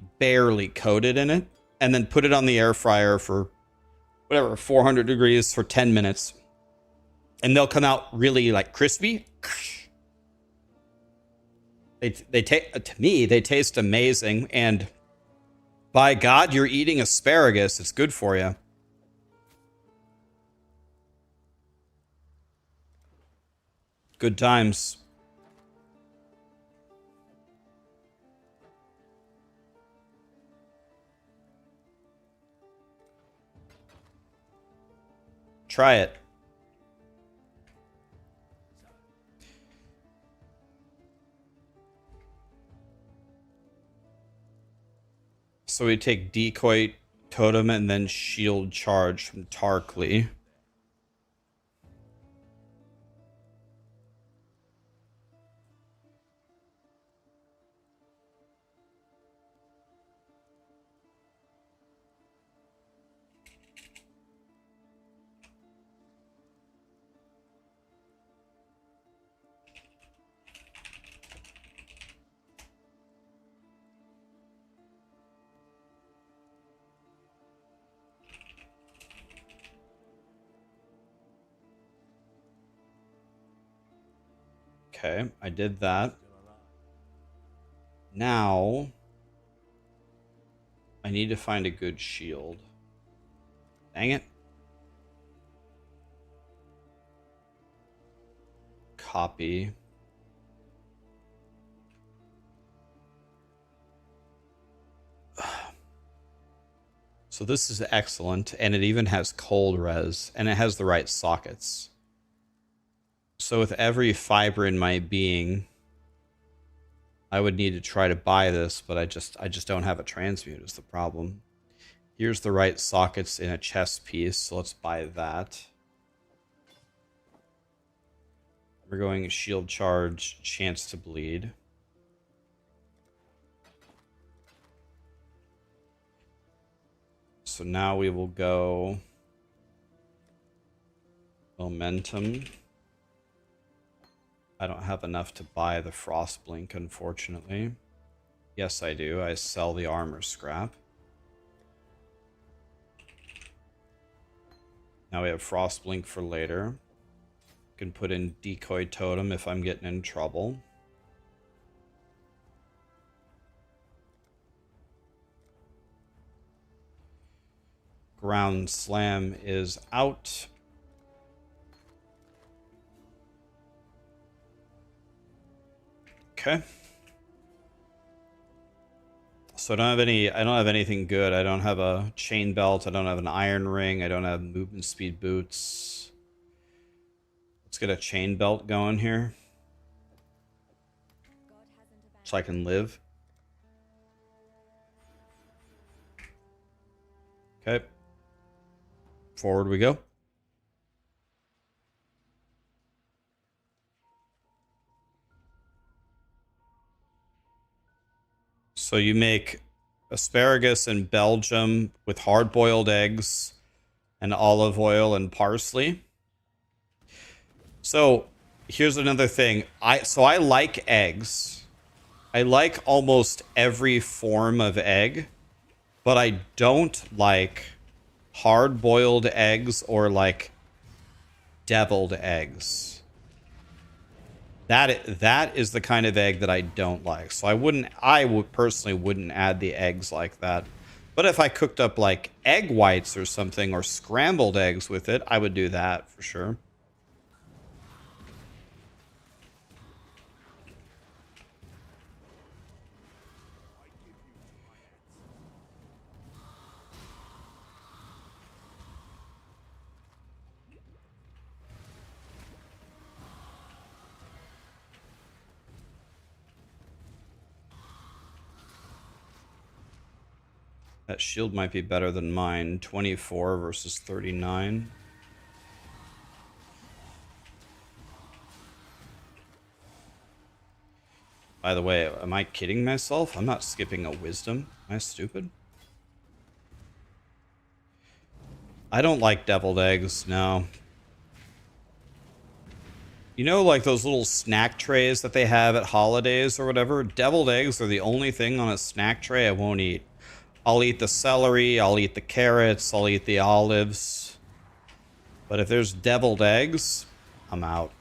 S3: coat it in it, and then put it on the air fryer for whatever, 400 degrees for 10 minutes. And they'll come out really like crispy. To me, they taste amazing. And by God, you're eating asparagus. It's good for you. Good times. try it. So we take Decoy Totem and then Shield Charge from Tarkly. Okay, I did that. Now, I need to find a good shield. Dang it. Copy. So this is excellent, and it even has cold res, and it has the right sockets. So with every fiber in my being, I would need to try to buy this, but I just don't have a transmute is the problem. Here's the right sockets in a chess piece, so let's buy that. We're going shield charge, chance to bleed. So now we will go momentum. I don't have enough to buy the frost blink, unfortunately. Yes, I do. I sell the armor scrap. Now we have frost blink for later. Can put in decoy totem if I'm getting in trouble. Ground slam is out. Okay. So I don't have anything good. I don't have a chain belt. I don't have an iron ring. I don't have movement speed boots. Let's get a chain belt going here. So I can live. Okay. Forward we go. So you make asparagus in Belgium with hard-boiled eggs and olive oil and parsley. So here's another thing. I like eggs. I like almost every form of egg, but I don't like hard-boiled eggs or like deviled eggs. That is the kind of egg that I don't like. So I would personally wouldn't add the eggs like that. But if I cooked up like egg whites or something or scrambled eggs with it, I would do that for sure. That shield might be better than mine. 24 versus 39. By the way, am I kidding myself? I'm not skipping a wisdom. Am I stupid? I don't like deviled eggs, no. You know, like those little snack trays that they have at holidays or whatever? Deviled eggs are the only thing on a snack tray I won't eat. I'll eat the celery, I'll eat the carrots, I'll eat the olives. But if there's deviled eggs, I'm out.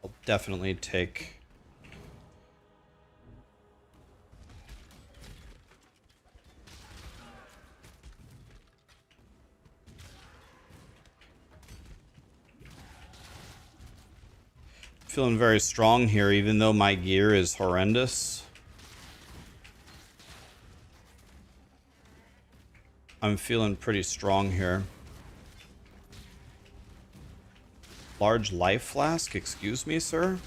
S3: I'll definitely take... Feeling very strong here, even though my gear is horrendous. I'm feeling pretty strong here. Large life flask? Excuse me, sir?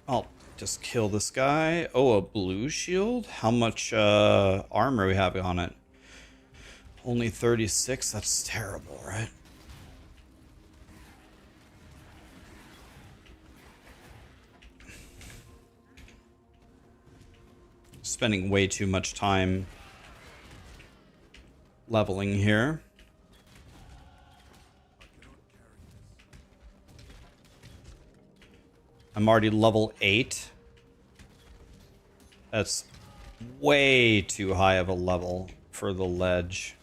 S3: I'll just kill this guy. Oh, a blue shield? How much armor we have on it? Only 36? That's terrible, right? Spending way too much time leveling here. I'm already level 8. That's way too high of a level for the ledge.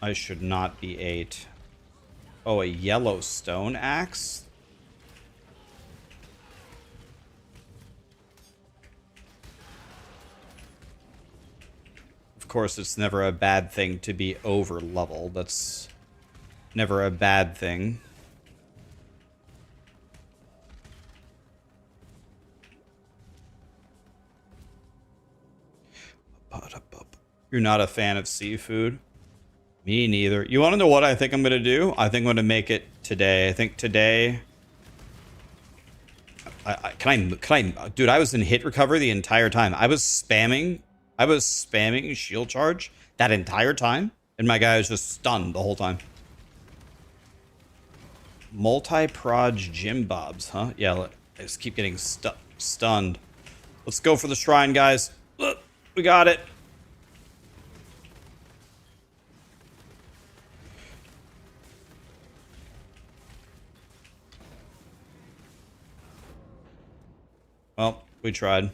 S3: I should not be 8. Oh, a yellow stone axe? Of course, it's never a bad thing to be over leveled. That's never a bad thing. You're not a fan of seafood? Me neither. You want to know what I think I'm going to do? I think I'm going to make it today. I think today... Can I... Dude, I was in hit recovery the entire time. I was spamming shield charge that entire time. And my guy was just stunned the whole time. Multi-proj gym bobs, huh? Yeah, I just keep getting stunned. Let's go for the shrine, guys. Look, we got it. Well, we tried.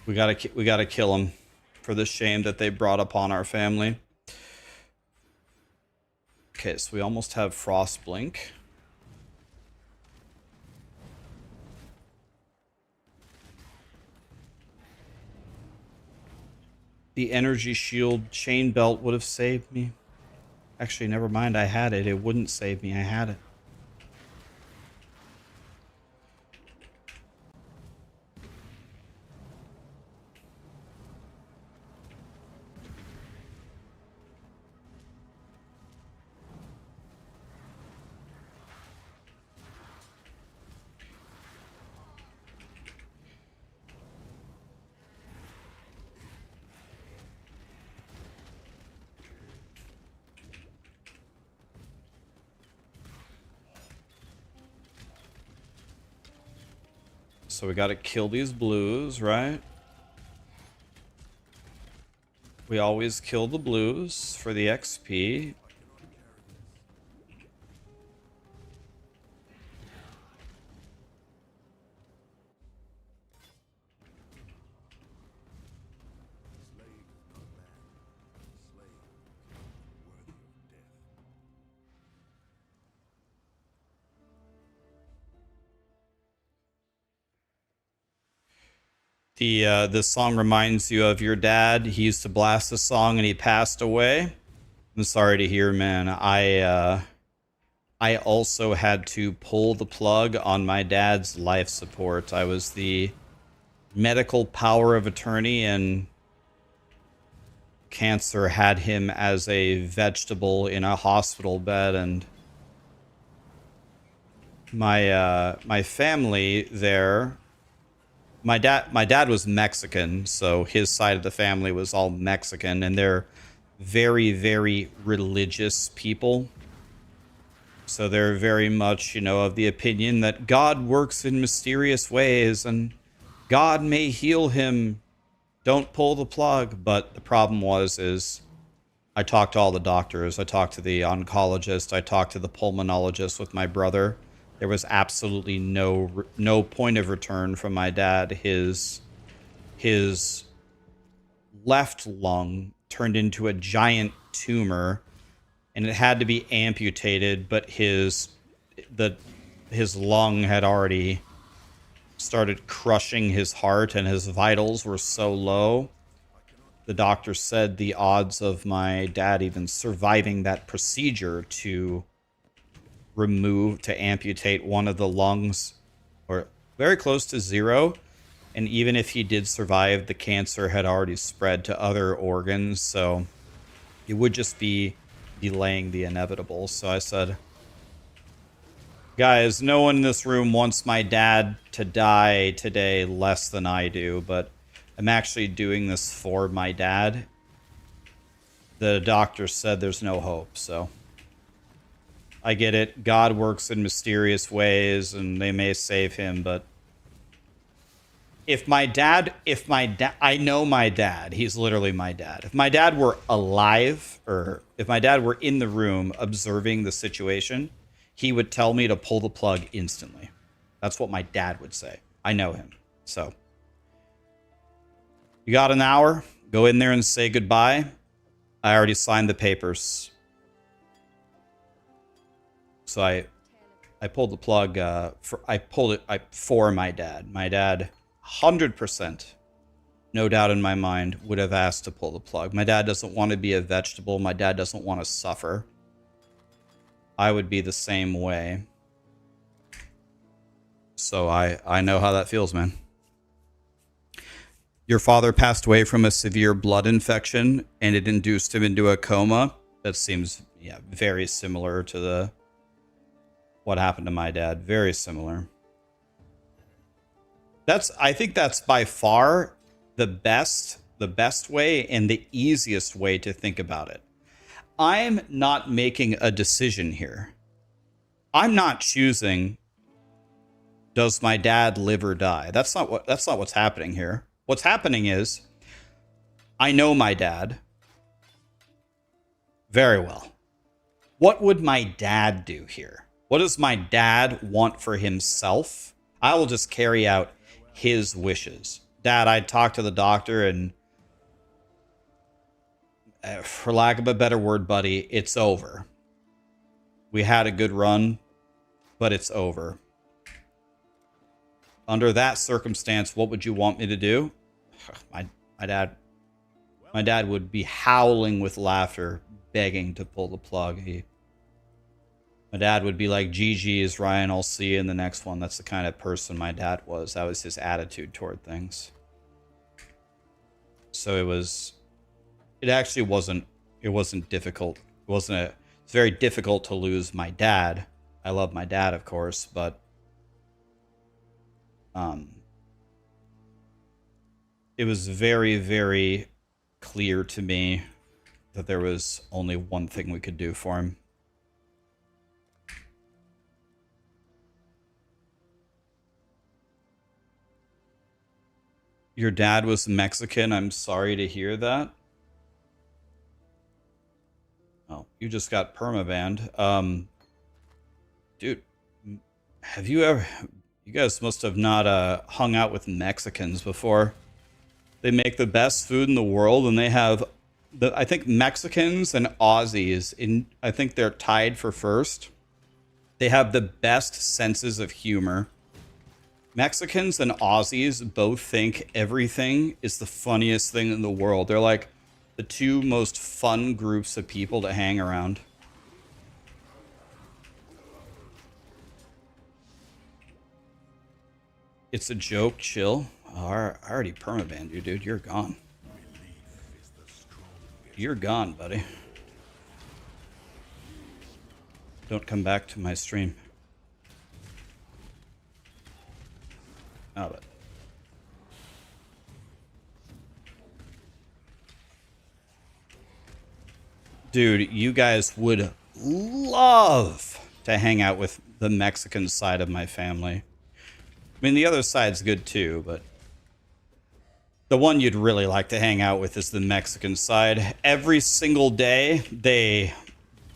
S3: We gotta kill him for the shame that they brought upon our family. Okay, so we almost have Frost Blink. The energy shield chain belt would have saved me. Actually, never mind, I had it. It wouldn't save me, I had it. So we gotta kill these blues, right? We always kill the blues for the XP. This song reminds you of your dad. He used to blast the song and he passed away. I'm sorry to hear, man. I also had to pull the plug on my dad's life support. I was the medical power of attorney, and cancer had him as a vegetable in a hospital bed. And my family there. My dad was Mexican, so his side of the family was all Mexican, and they're very, very religious people. So they're very much, you know, of the opinion that God works in mysterious ways and God may heal him. Don't pull the plug. But the problem is
S1: I talked to all the doctors. I talked to the oncologist. I talked to the pulmonologist with my brother. There was absolutely no point of return from my dad. His left lung turned into a giant tumor, and it had to be amputated. But his lung had already started crushing his heart, and his vitals were so low. The doctor said the odds of my dad even surviving that procedure to amputate one of the lungs were very close to zero. And even if he did survive, the cancer had already spread to other organs. So it would just be delaying the inevitable. So I said, guys, no one in this room wants my dad to die today less than I do, but I'm actually doing this for my dad. The doctor said there's no hope, so I get it. God works in mysterious ways, and they may save him, but if my dad, I know my dad. He's literally my dad. If my dad were alive, or if my dad were in the room observing the situation, he would tell me to pull the plug instantly. That's what my dad would say. I know him, so. You got an hour? Go in there and say goodbye. I already signed the papers. So I pulled the plug for my dad. My dad, 100%, no doubt in my mind, would have asked to pull the plug. My dad doesn't want to be a vegetable. My dad doesn't want to suffer. I would be the same way. So I know how that feels, man. Your father passed away from a severe blood infection, and it induced him into a coma. That seems, yeah, very similar to what happened to my dad. Very similar. I think that's by far the best way and the easiest way to think about it. I'm not making a decision here. I'm not choosing, does my dad live or die? That's not what's happening here. What's happening is, I know my dad very well. What would my dad do here? What does my dad want for himself? I will just carry out his wishes. Dad, I talked to the doctor, and for lack of a better word, buddy, it's over. We had a good run, but it's over. Under that circumstance, what would you want me to do? My dad would be howling with laughter, begging to pull the plug. My dad would be like, GG's, Ryan, I'll see you in the next one. That's the kind of person my dad was. That was his attitude toward things. So it actually wasn't difficult. It's very difficult to lose my dad. I love my dad, of course, but it was very, very clear to me that there was only one thing we could do for him. Your dad was Mexican. I'm sorry to hear that. Oh, you just got permabanned. Dude, you guys must have not hung out with Mexicans before. They make the best food in the world, and they have I think Mexicans and Aussies, I think they're tied for first. They have the best senses of humor. Mexicans and Aussies both think everything is the funniest thing in the world. They're like the two most fun groups of people to hang around. It's a joke, chill. Oh, I already permabanned you, dude. You're gone. You're gone, buddy. Don't come back to my stream. Oh, but dude, you guys would love to hang out with the Mexican side of my family. I mean, the other side's good too, but The one you'd really like to hang out with is the Mexican side. Every single day, they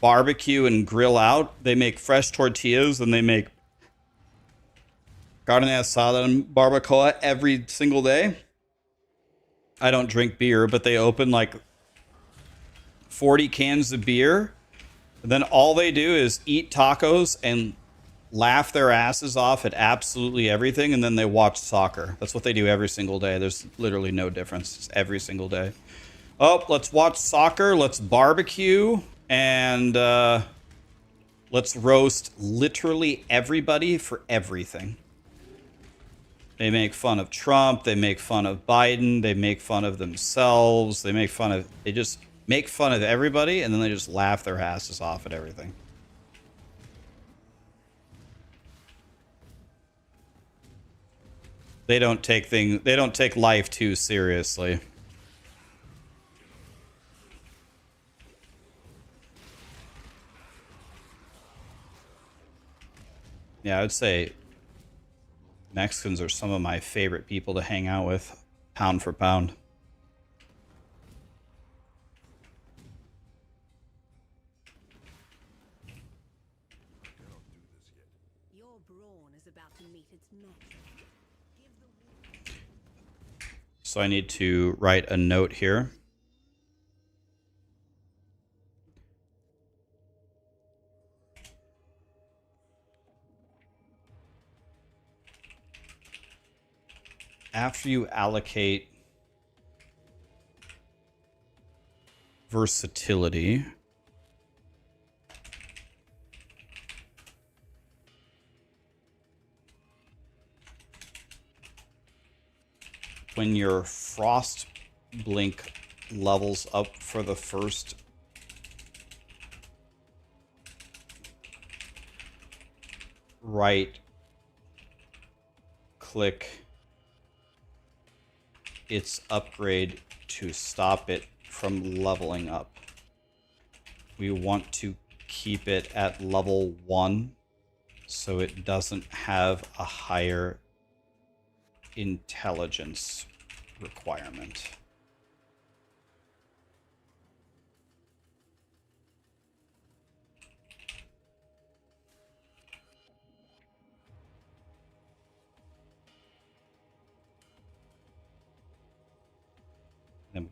S1: barbecue and grill out. They make fresh tortillas and they make carne asada and barbacoa every single day. I don't drink beer, but they open like 40 cans of beer. And then all they do is eat tacos and laugh their asses off at absolutely everything, and then they watch soccer. That's what they do every single day. There's literally no difference. It's every single day. Oh, let's watch soccer, let's barbecue, and let's roast literally everybody for everything. They make fun of Trump, they make fun of Biden, they make fun of themselves, they just make fun of everybody, and then they just laugh their asses off at everything. They don't take life too seriously. Yeah, I would say Mexicans are some of my favorite people to hang out with, pound for pound.
S6: Your brawn is about to meet its match.
S1: So I need to write a note here. After you allocate versatility, when your frost blink levels up for the first right click its upgrade to stop it from leveling up. We want to keep it at level 1 so it doesn't have a higher intelligence requirement. Then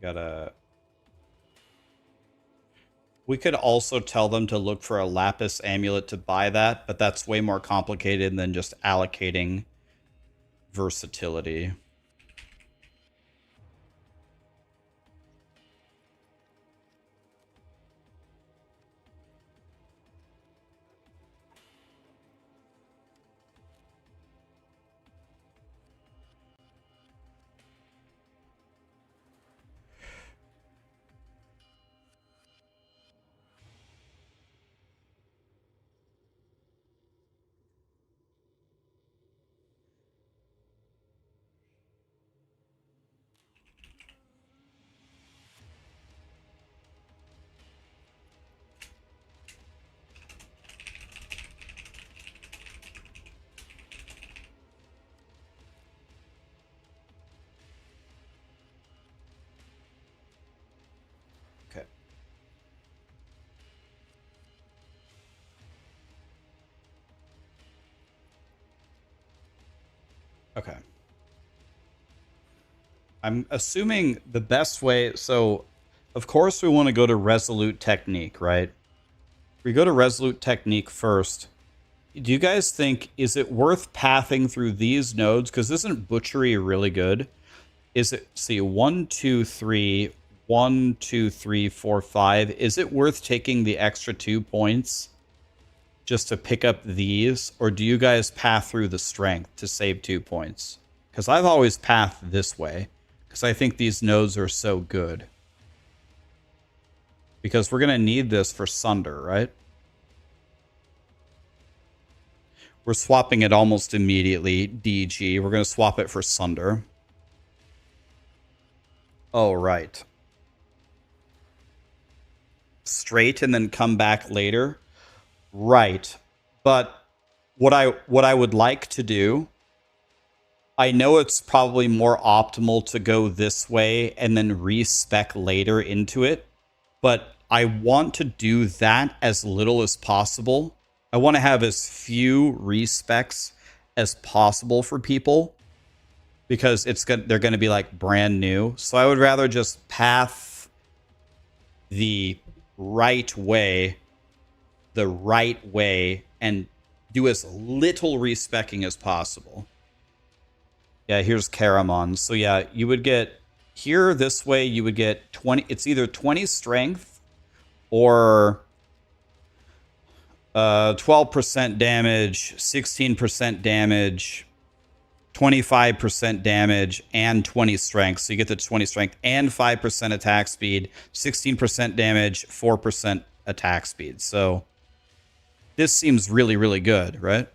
S1: we could also tell them to look for a lapis amulet to buy that, but that's way more complicated than just allocating versatility. Okay. Okay. I'm assuming the best way, so of course we want to go to Resolute Technique, right? We go to Resolute Technique first. Do you guys think, is it worth pathing through these nodes? Because isn't Butchery really good? Is it, see, 1, 2, 3, 1, 2, 3, 4, 5. Is it worth taking the extra 2 points just to pick up these? Or do you guys path through the strength to save 2 points? Because I've always pathed this way. Because I think these nodes are so good. Because we're going to need this for Sunder, right? We're swapping it almost immediately, DG. We're going to swap it for Sunder. Oh, right. Straight and then come back later. Right. But what I would like to do I know it's probably more optimal to go this way and then respec later into it, but I want to do that as little as possible. I want to have as few respecs as possible for people because they're going to be like brand new. So I would rather just path the right way, and do as little respecking as possible. Yeah, here's Karamon. So yeah, you would get here this way, you would get 20. It's either 20 strength or 12% damage, 16% damage, 25% damage, and 20 strength. So you get the 20 strength and 5% attack speed, 16% damage, 4% attack speed. So this seems really, really good, right?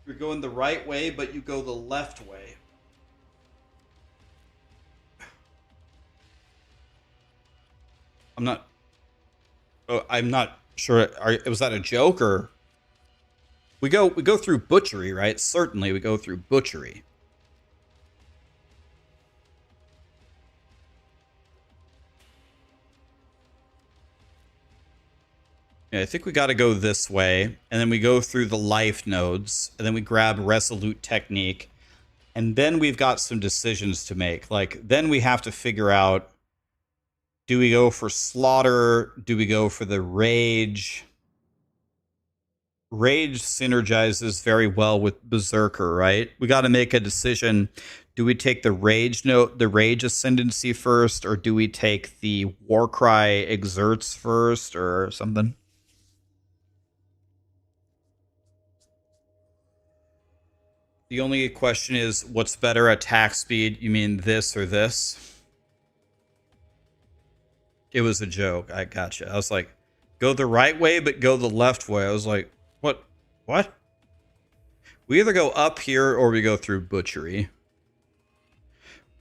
S1: You're going the right way, but you go the left way. I'm not sure. Was that a joke or? We go through butchery, right? Certainly, we go through butchery. Yeah, I think we got to go this way, and then we go through the life nodes, and then we grab Resolute Technique, and then we've got some decisions to make. Like, then we have to figure out, do we go for Slaughter? Do we go for the Rage? Rage synergizes very well with Berserker, right? We got to make a decision. Do we take the Rage Ascendancy first, or do we take the Warcry Exerts first, or something? The only question is, what's better attack speed? You mean this or this? It was a joke. I gotcha. I was like, go the right way, but go the left way. I was like, what? What? We either go up here or we go through butchery.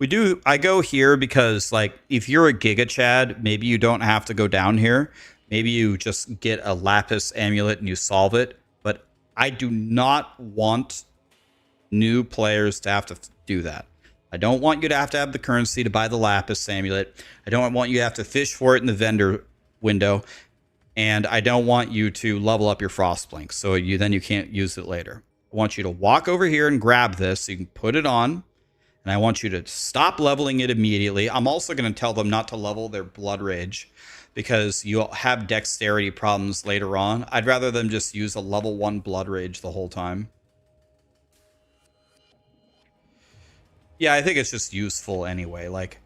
S1: I go here because, like, if you're a Giga Chad, maybe you don't have to go down here. Maybe you just get a Lapis amulet and you solve it. But I do not want new players to have to do that. I don't want you to have the currency to buy the Lapis amulet. I don't want you to have to fish for it in the vendor window. And I don't want you to level up your Frostblink, so you can't use it later. I want you to walk over here and grab this so you can put it on. And I want you to stop leveling it immediately. I'm also going to tell them not to level their Blood Rage because you'll have dexterity problems later on. I'd rather them just use a level 1 Blood Rage the whole time. Yeah, I think it's just useful anyway. Like,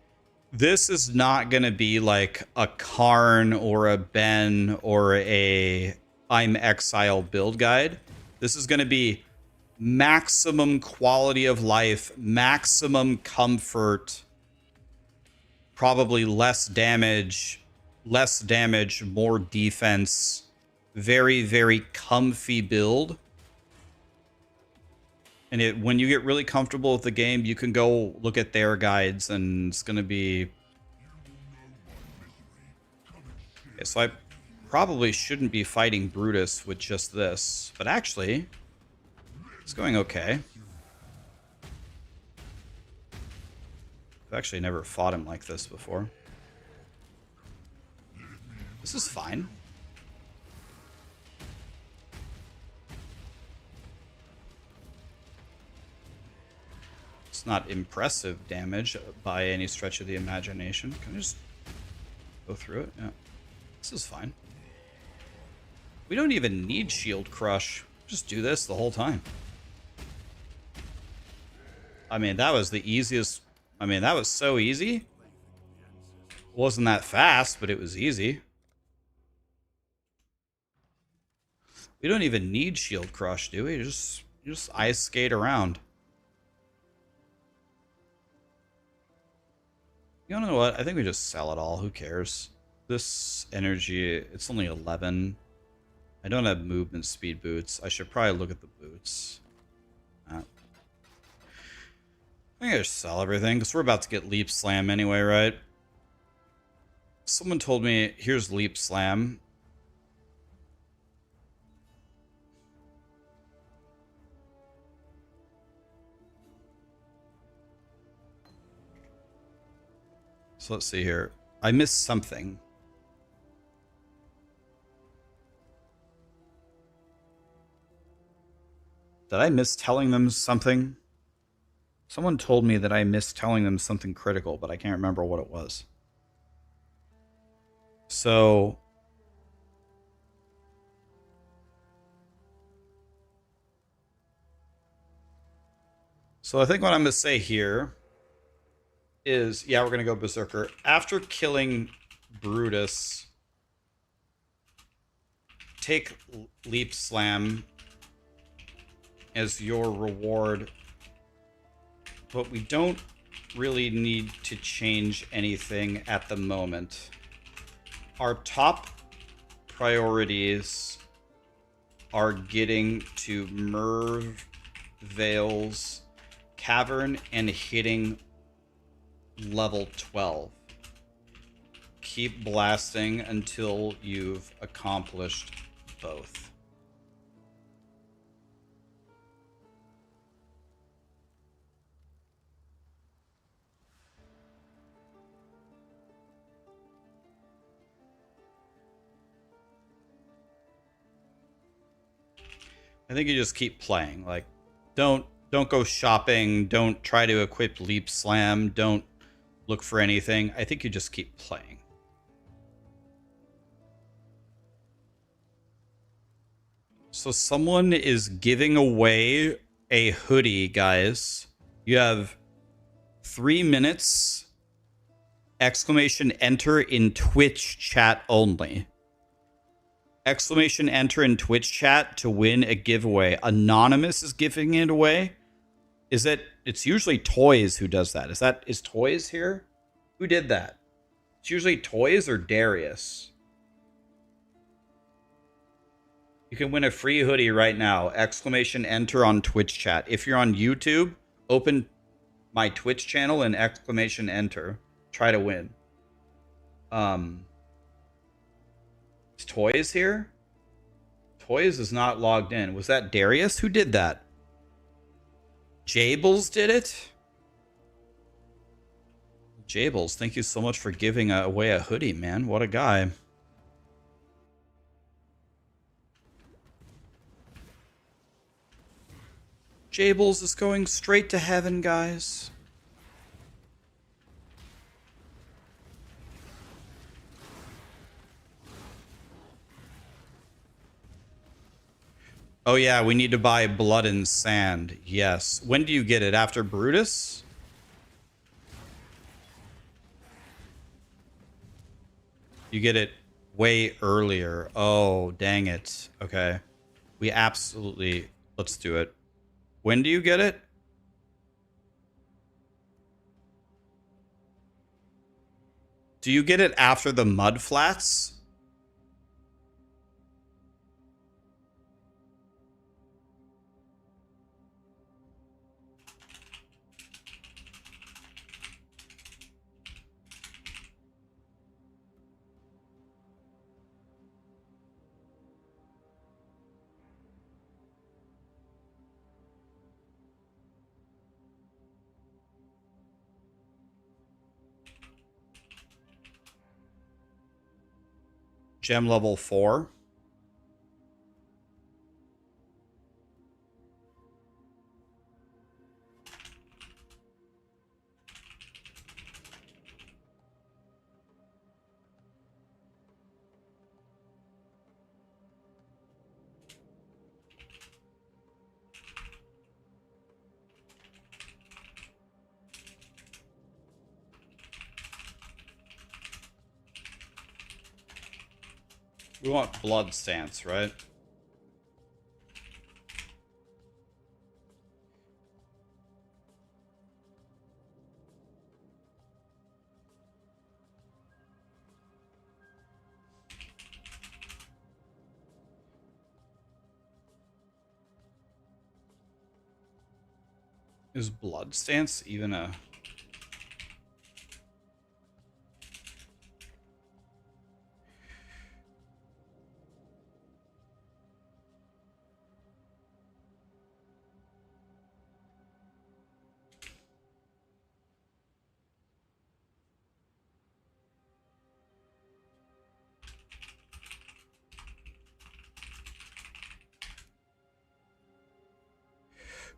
S1: this is not going to be like a Karn or a Ben or a I'm Exile build guide. This is going to be maximum quality of life, maximum comfort, probably less damage, more defense, very, very comfy build. And when you get really comfortable with the game, you can go look at their guides, and it's going to be... Okay, so I probably shouldn't be fighting Brutus with just this, but actually, it's going okay. I've actually never fought him like this before. This is fine. It's not impressive damage by any stretch of the imagination. Can I just go through it? Yeah. This is fine. We don't even need Shield Crush. Just do this the whole time. I mean, that was the easiest. I mean, that was so easy. Wasn't that fast, but it was easy. We don't even need Shield Crush, do we? You just ice skate around. You know what? I think we just sell it all. Who cares? This energy, it's only 11. I don't have movement speed boots. I should probably look at the boots. I think I just sell everything because we're about to get Leap Slam anyway, right? Someone told me, here's Leap Slam. So let's see here. I missed something. Did I miss telling them something? Someone told me that I missed telling them something critical, but I can't remember what it was. So I think what I'm going to say here is, yeah, we're going to go Berserker. After killing Brutus, take Leap Slam as your reward, but we don't really need to change anything at the moment. Our top priorities are getting to Merv Vale's Cavern and hitting level 12. Keep blasting until you've accomplished both. I think you just keep playing. Like, don't go shopping. Don't try to equip Leap Slam. Don't look for anything. I think you just keep playing. So someone is giving away a hoodie, guys. You have 3 minutes. Exclamation enter in Twitch chat only. Exclamation enter in Twitch chat to win a giveaway. Anonymous is giving it away. It's usually Toys who does that. Is Toys here? Who did that? It's usually Toys or Darius. You can win a free hoodie right now. Exclamation enter on Twitch chat. If you're on YouTube, open my Twitch channel and exclamation enter. Try to win. Is Toys here? Toys is not logged in. Was that Darius? Who did that? Jables did it? Jables, thank you so much for giving away a hoodie, man. What a guy. Jables is going straight to heaven, guys. Oh yeah, we need to buy Blood and Sand. Yes. When do you get it? After Brutus? You get it way earlier. Oh, dang it. Okay. We absolutely... Let's do it. When do you get it? Do you get it after the Mud Flats? Gem level 4. We want Blood Stance, right? Is Blood Stance even a...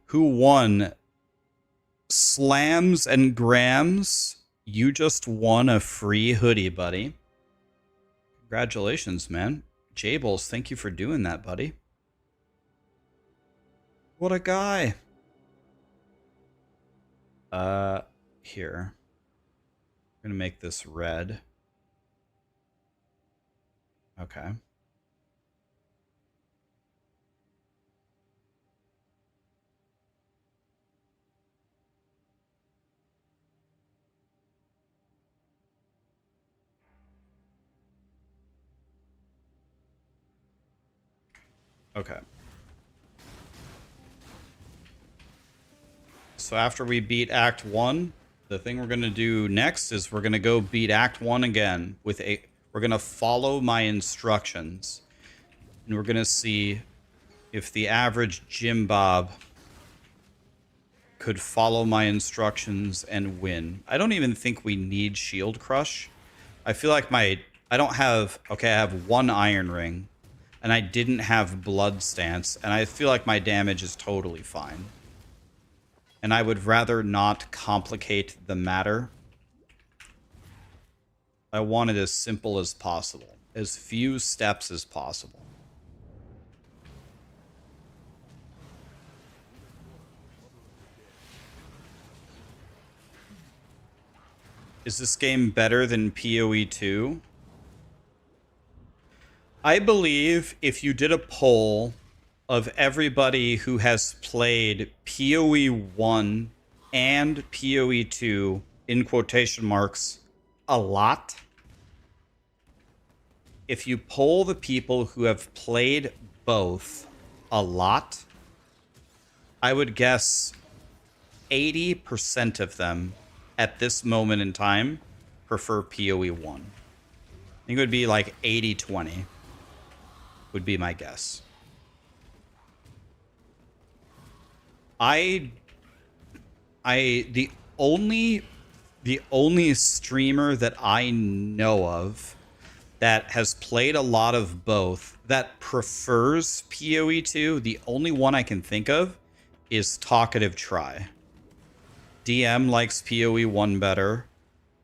S1: Who won? Slams and Grams. You just won a free hoodie, buddy. Congratulations, man. Jables, thank you for doing that, buddy. What a guy. Here. I'm gonna make this red. Okay. Okay. So after we beat Act 1, the thing we're going to do next is we're going to go beat Act 1 again with a... We're going to follow my instructions. And we're going to see if the average Jim Bob could follow my instructions and win. I don't even think we need Shield Crush. I feel like my... I don't have... Okay, I have 1 Iron Ring. And I didn't have Blood Stance. And I feel like my damage is totally fine. And I would rather not complicate the matter. I want it as simple as possible. As few steps as possible. Is this game better than POE2? I believe if you did a poll of everybody who has played POE 1 and POE 2, in quotation marks, a lot. If you poll the people who have played both a lot, I would guess 80% of them at this moment in time prefer POE 1. I think it would be like 80-20 would be my guess. The only streamer that I know of that has played a lot of both that prefers POE2, the only one I can think of is Talkative Try. DM likes POE1 better.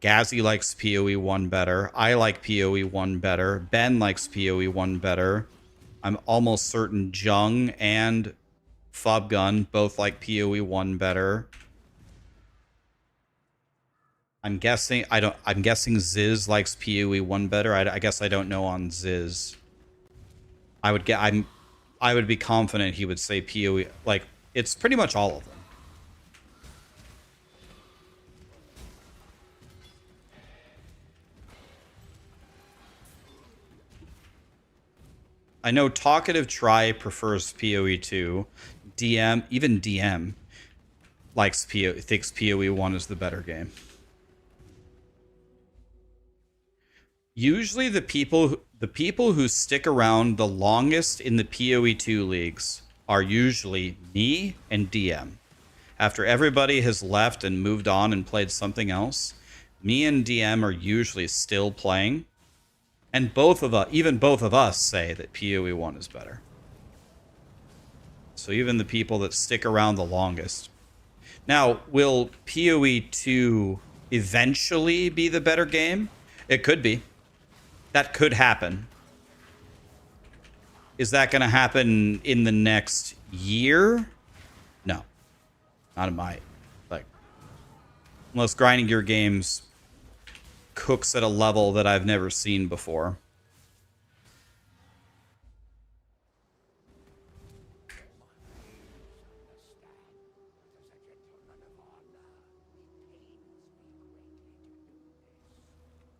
S1: Gazzy likes POE1 better. I like POE1 better. Ben likes POE1 better. I'm almost certain Jung and Fubgun both like POE1 better. I'm guessing Ziz likes POE1 better. I guess I don't know on Ziz. I would be confident he would say POE, like it's pretty much all of them. I know Talkative Try prefers POE2. Even DM thinks POE1 is the better game. Usually the people who stick around the longest in the POE2 leagues are usually me and DM. After everybody has left and moved on and played something else, me and DM are usually still playing. And even both of us say that POE1 is better. So even the people that stick around the longest. Now, will POE2 eventually be the better game? It could be. That could happen. Is that going to happen in the next year? No. Not in my... unless Grinding Gear Games cooks at a level that I've never seen before.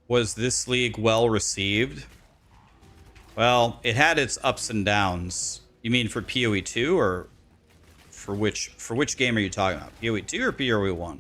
S1: Was this league well received? Well, it had its ups and downs. You mean for POE2 or for which game are you talking about? POE2 or POE1?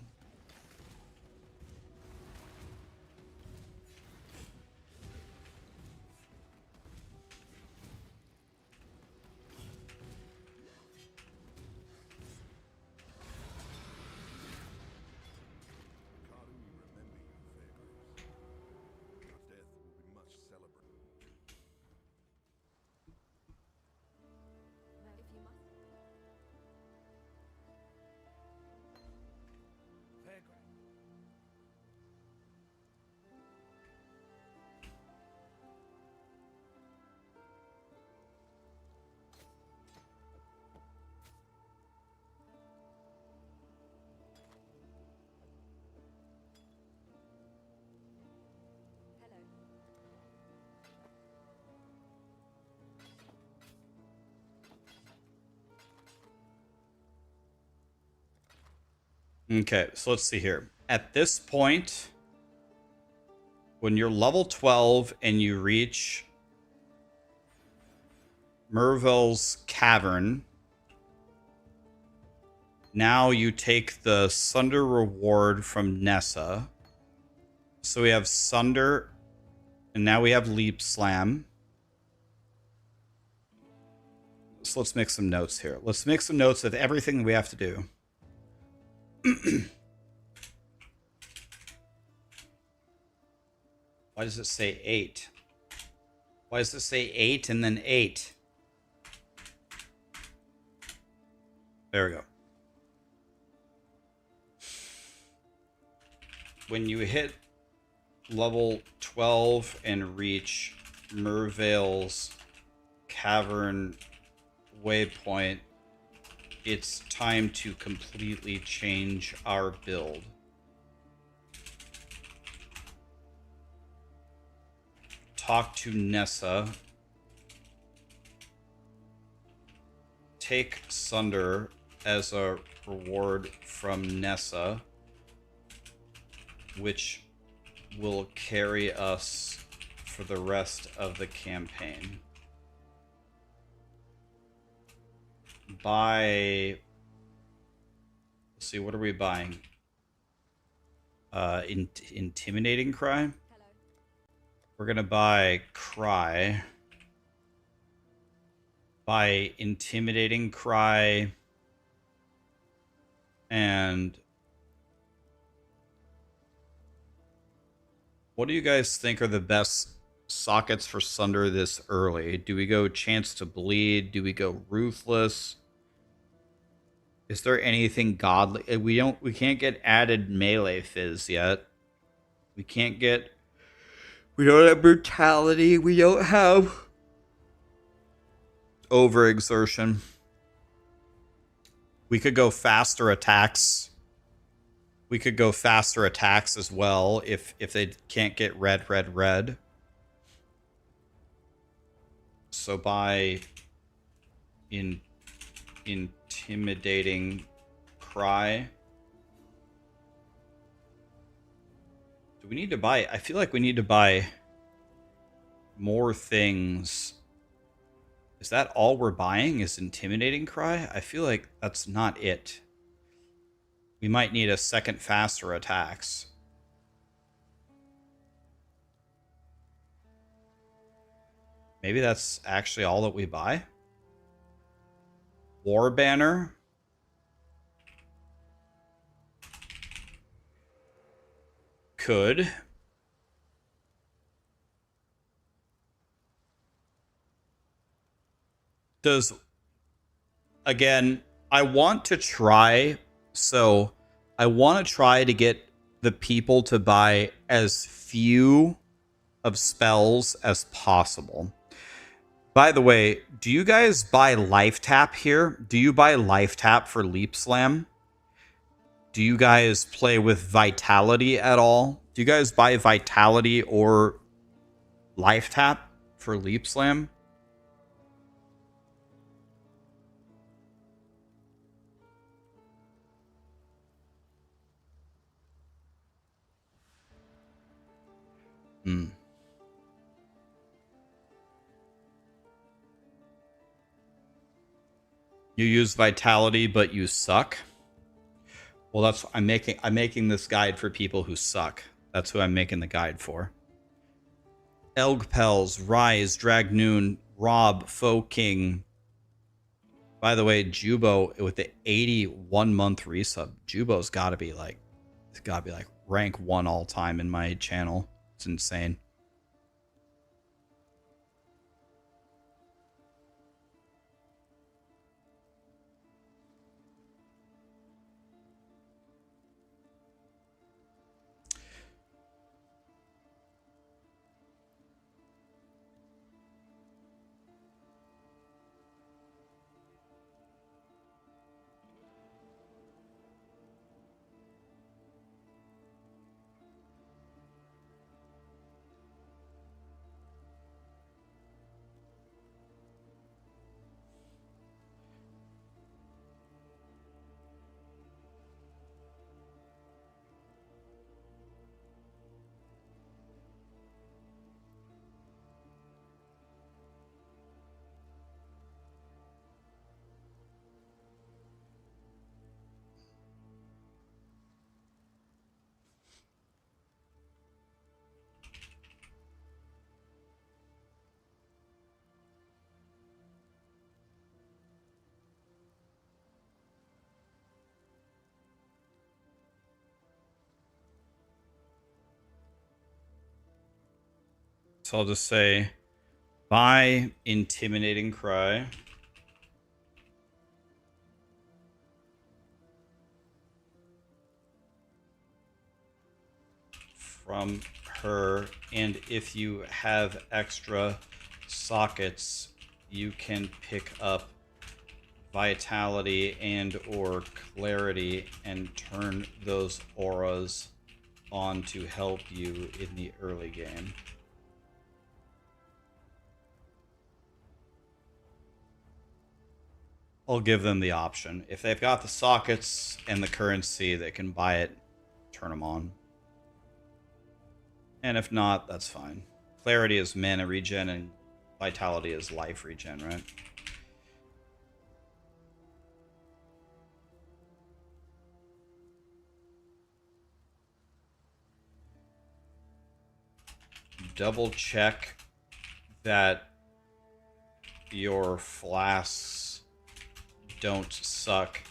S3: Okay, so let's see here. At this point, when you're level 12 and you reach Merville's Cavern, now you take the Sunder reward from Nessa. So we have Sunder, and now we have Leap Slam. So let's make some notes here. Let's make some notes of everything we have to do. Why does it say 8? Why does it say 8 and then 8? There we go. When you hit level 12 and reach Mervale's Cavern waypoint, it's time to completely change our build. Talk to Nessa. Take Sunder as a reward from Nessa, which will carry us for the rest of the campaign. Buy... Let's see, what are we buying? Intimidating Cry?
S6: Hello.
S3: We're gonna buy Cry. Buy Intimidating Cry. And... what do you guys think are the best sockets for Sunder this early? Do we go Chance to Bleed? Do we go Ruthless? Is there anything godly? We can't get added melee fizz yet. We don't have brutality. We don't have overexertion. We could go faster attacks. We could go faster attacks as well if they can't get red. So by Intimidating Cry. Do we need to buy? I feel like we need to buy more things. Is that all we're buying? Is Intimidating Cry? I feel like that's not it. We might need a second faster attacks. Maybe that's actually all that we buy. War Banner. Could. Does... again, I want to try... so I want to try to get the people to buy as few of spells as possible. By the way, do you guys buy Life Tap here? Do you buy Life Tap for Leap Slam? Do you guys play with Vitality at all? Do you guys buy Vitality or Life Tap for Leap Slam? Hmm. You use Vitality, but you suck. Well, that's I'm making this guide for people who suck. That's who I'm making the guide for. Elgpels, Rise, Dragnoon, Rob, Foe King. By the way, Jubo with the 81-month resub. Jubo's gotta be like rank 1 all time in my channel. It's insane. So I'll just say, buy Intimidating Cry. From her, and if you have extra sockets, you can pick up Vitality and or Clarity and turn those auras on to help you in the early game. I'll give them the option. If they've got the sockets and the currency, they can buy it, turn them on. And if not, that's fine. Clarity is mana regen and Vitality is life regen, right? Double check that your flasks don't suck,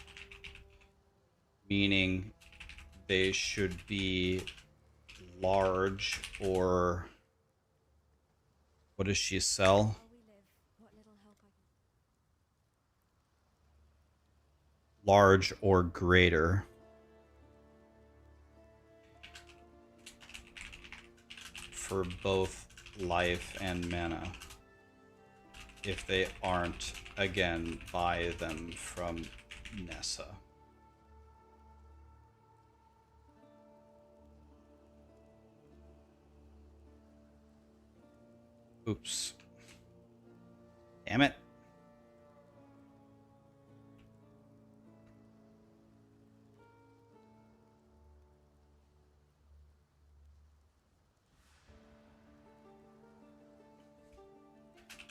S3: meaning they should be large, or what does she sell? Large or greater. For both life and mana. If they aren't, again, buy them from Nessa. Oops. Damn it.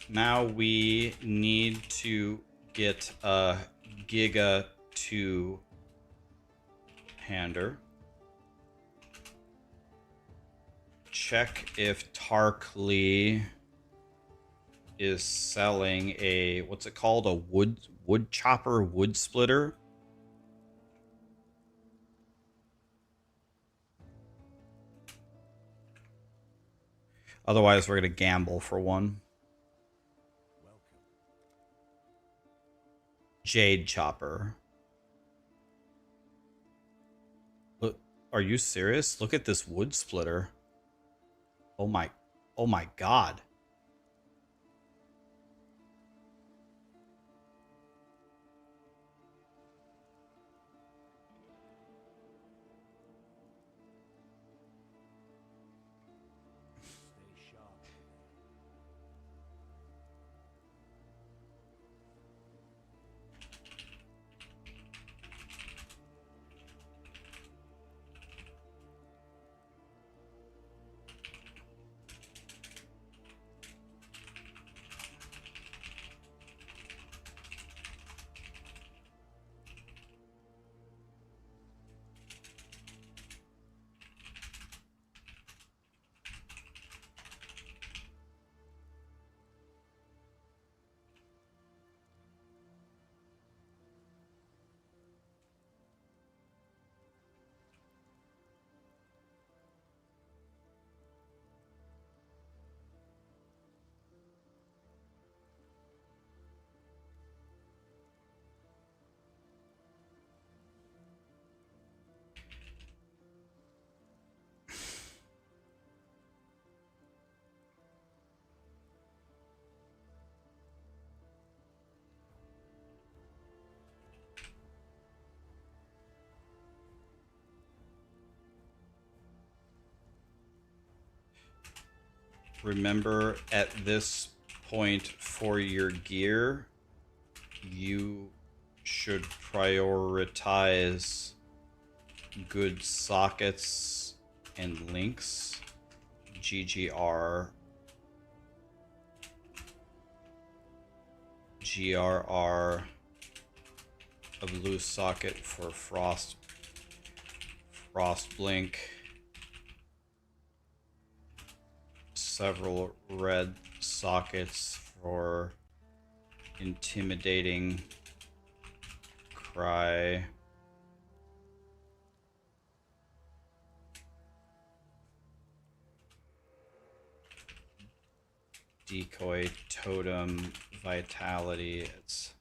S3: Now we need to get a Giga to Hander. Check if Tarklee is selling a, what's it called? A wood chopper, wood splitter. Otherwise, we're going to gamble for one. Jade chopper. Look, are you serious? Look at this wood splitter. Oh my god. Remember, at this point for your gear, you should prioritize good sockets and links. GGR, GRR, a blue socket for frost blink, several red sockets for intimidating cry, decoy, totem, vitality. It's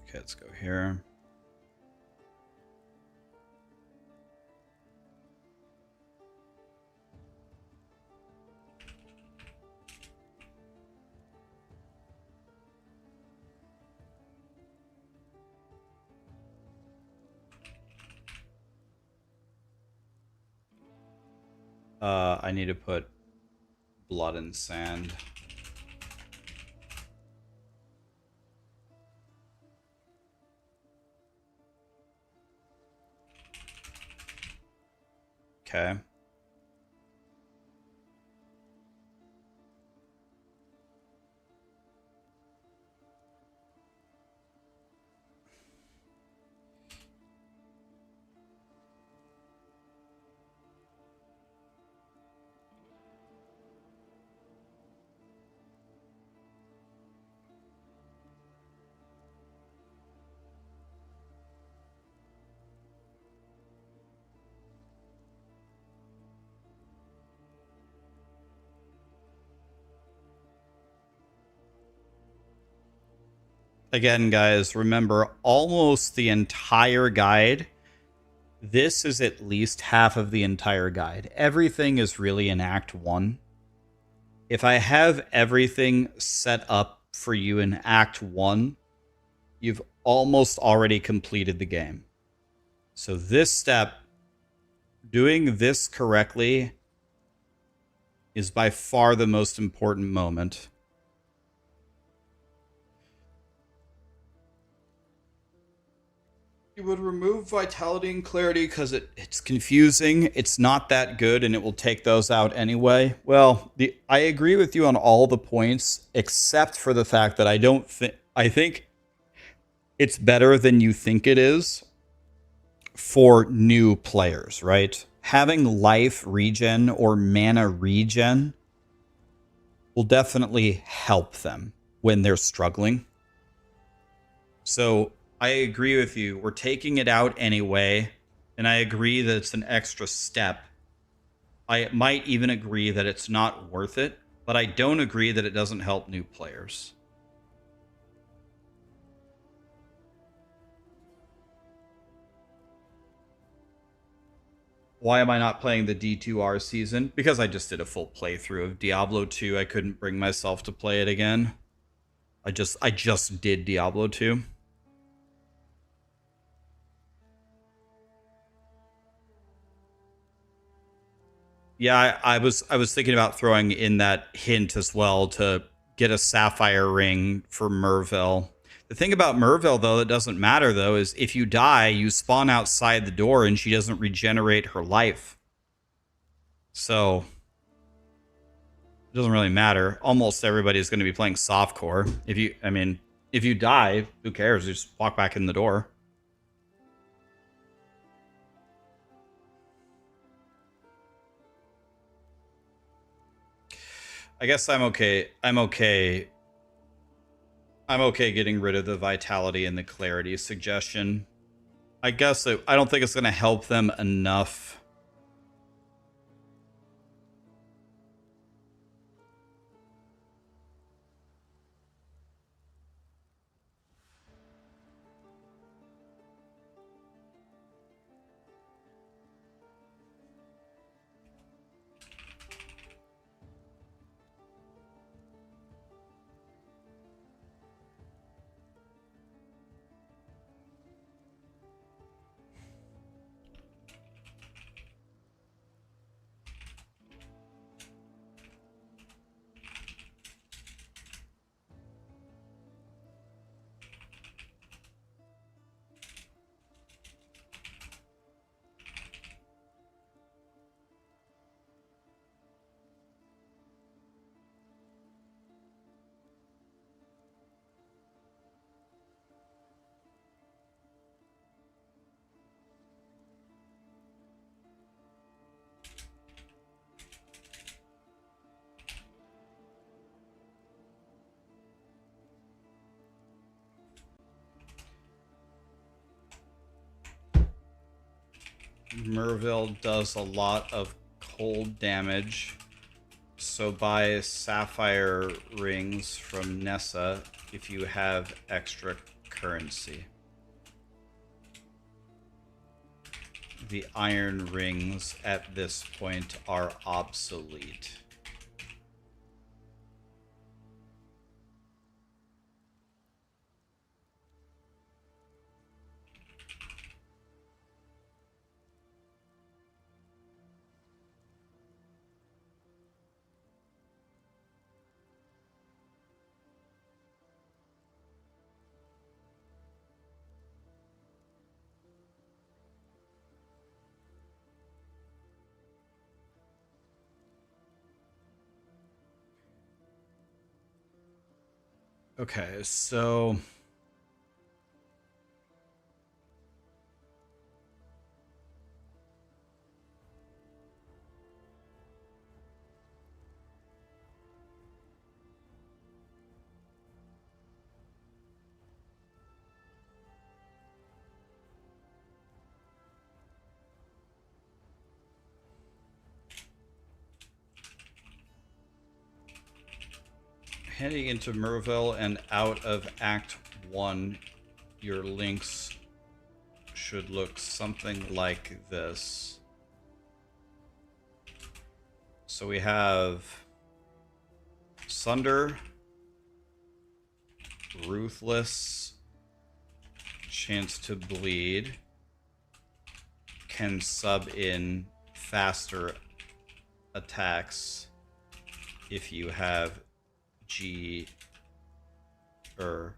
S3: okay, let's go here. I need to put blood and sand. Okay. Again, guys, remember almost the entire guide. This is at least half of the entire guide. Everything is really in Act 1. If I have everything set up for you in Act 1, you've almost already completed the game. So this step, doing this correctly, is by far the most important moment. You would remove vitality and clarity because it's confusing. It's not that good, and it will take those out anyway. Well, I agree with you on all the points, except for the fact that I think it's better than you think it is for new players, right? Having life regen or mana regen will definitely help them when they're struggling. So I agree with you. We're taking it out anyway, and I agree that it's an extra step. I might even agree that it's not worth it, but I don't agree that it doesn't help new players. Why am I not playing the D2R season? Because I just did a full playthrough of Diablo 2. I couldn't bring myself to play it again. I just did Diablo 2. Yeah, I was thinking about throwing in that hint as well to get a sapphire ring for Merville. The thing about Merville, though, that doesn't matter, though, is if you die, you spawn outside the door and she doesn't regenerate her life. So it doesn't really matter. Almost everybody's going to be playing softcore. If you die, who cares? You just walk back in the door. I guess I'm okay. I'm okay getting rid of the vitality and the clarity suggestion. I guess I don't think it's going to help them enough. Merville does a lot of cold damage, so buy sapphire rings from Nessa if you have extra currency. The iron rings at this point are obsolete. Okay, so heading into Merville and out of Act 1, your links should look something like this. So we have Sunder, Ruthless, Chance to Bleed, can sub in faster attacks if you have G or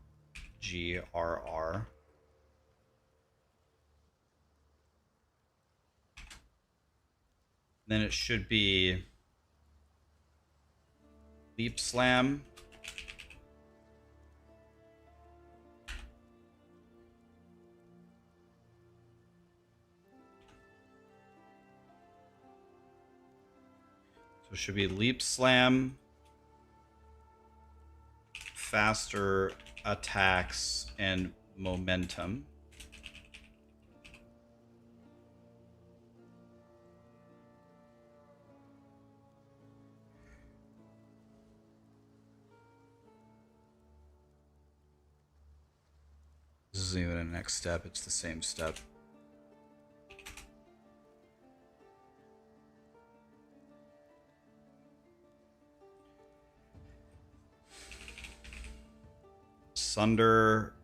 S3: GRR. Then it should be Leap Slam, so it should be Leap Slam, faster attacks, and momentum. This isn't even a next step, it's the same step. Sunder,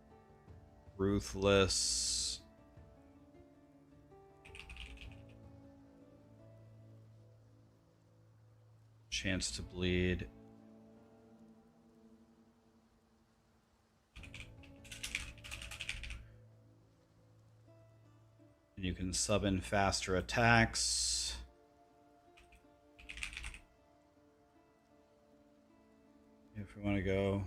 S3: Ruthless, Chance to Bleed, and you can sub in faster attacks. If we want to go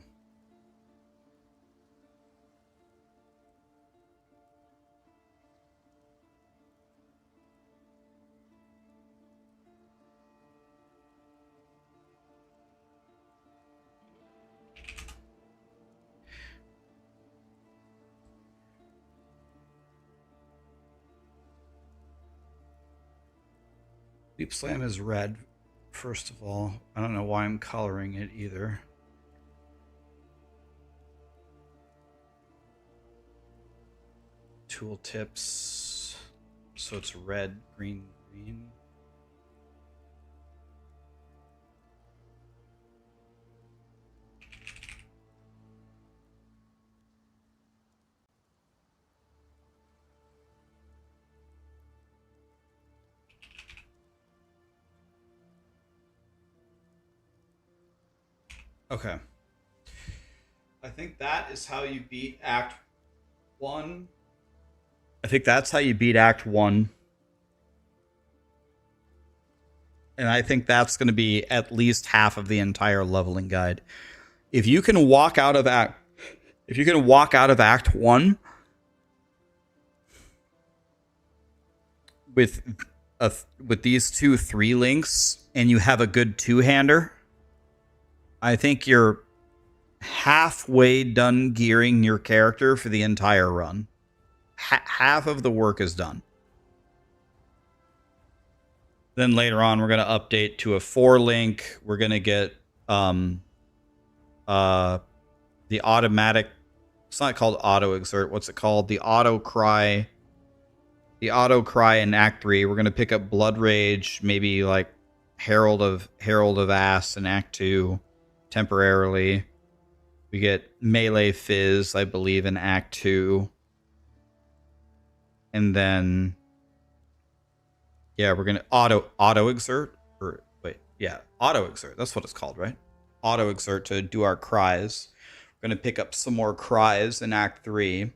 S3: Leap Slam is red, first of all. I don't know why I'm coloring it either. Tooltips. So it's red, green, green. Okay. I think that is how you beat Act 1. I think that's how you beat Act 1. And I think that's going to be at least half of the entire leveling guide. If you can walk out of Act 1 with these 2-3 links and you have a good two-hander, I think you're halfway done gearing your character for the entire run. Half of the work is done.
S1: Then later on, we're going to update to a 4-link. We're going to get the automatic. It's not called auto exert. What's it called? The auto cry. The auto cry in Act 3. We're going to pick up Blood Rage, maybe like Herald of Ass in Act 2 temporarily. We get Melee Fizz, I believe, in Act 2. And then yeah, we're going to auto exert, or wait, yeah, auto exert. That's what it's called, right? Auto exert to do our cries. We're going to pick up some more cries in Act 3.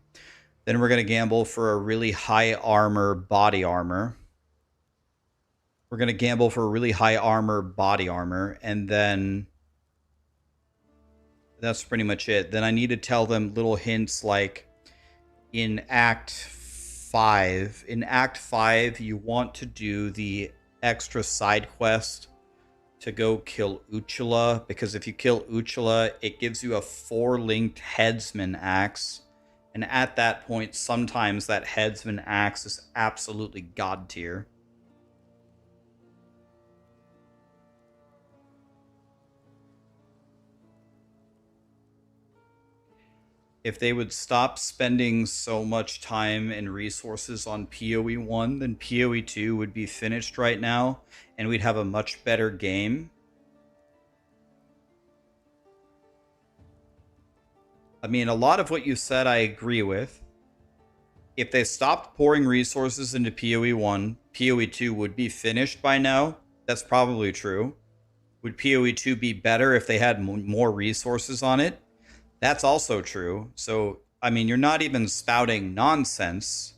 S1: Then we're going to gamble for a really high armor body armor. We're going to gamble for a really high armor body armor. And then that's pretty much it. Then I need to tell them little hints like in Act 5. In Act 5, you want to do the extra side quest to go kill Uchula, because if you kill Uchula, it gives you a 4-linked headsman axe. And at that point, sometimes that headsman axe is absolutely god tier. If they would stop spending so much time and resources on POE1, then POE2 would be finished right now, and we'd have a much better game. I mean, a lot of what you said I agree with. If they stopped pouring resources into POE1, POE2 would be finished by now. That's probably true. Would POE2 be better if they had more resources on it? That's also true. So, I mean, you're not even spouting nonsense.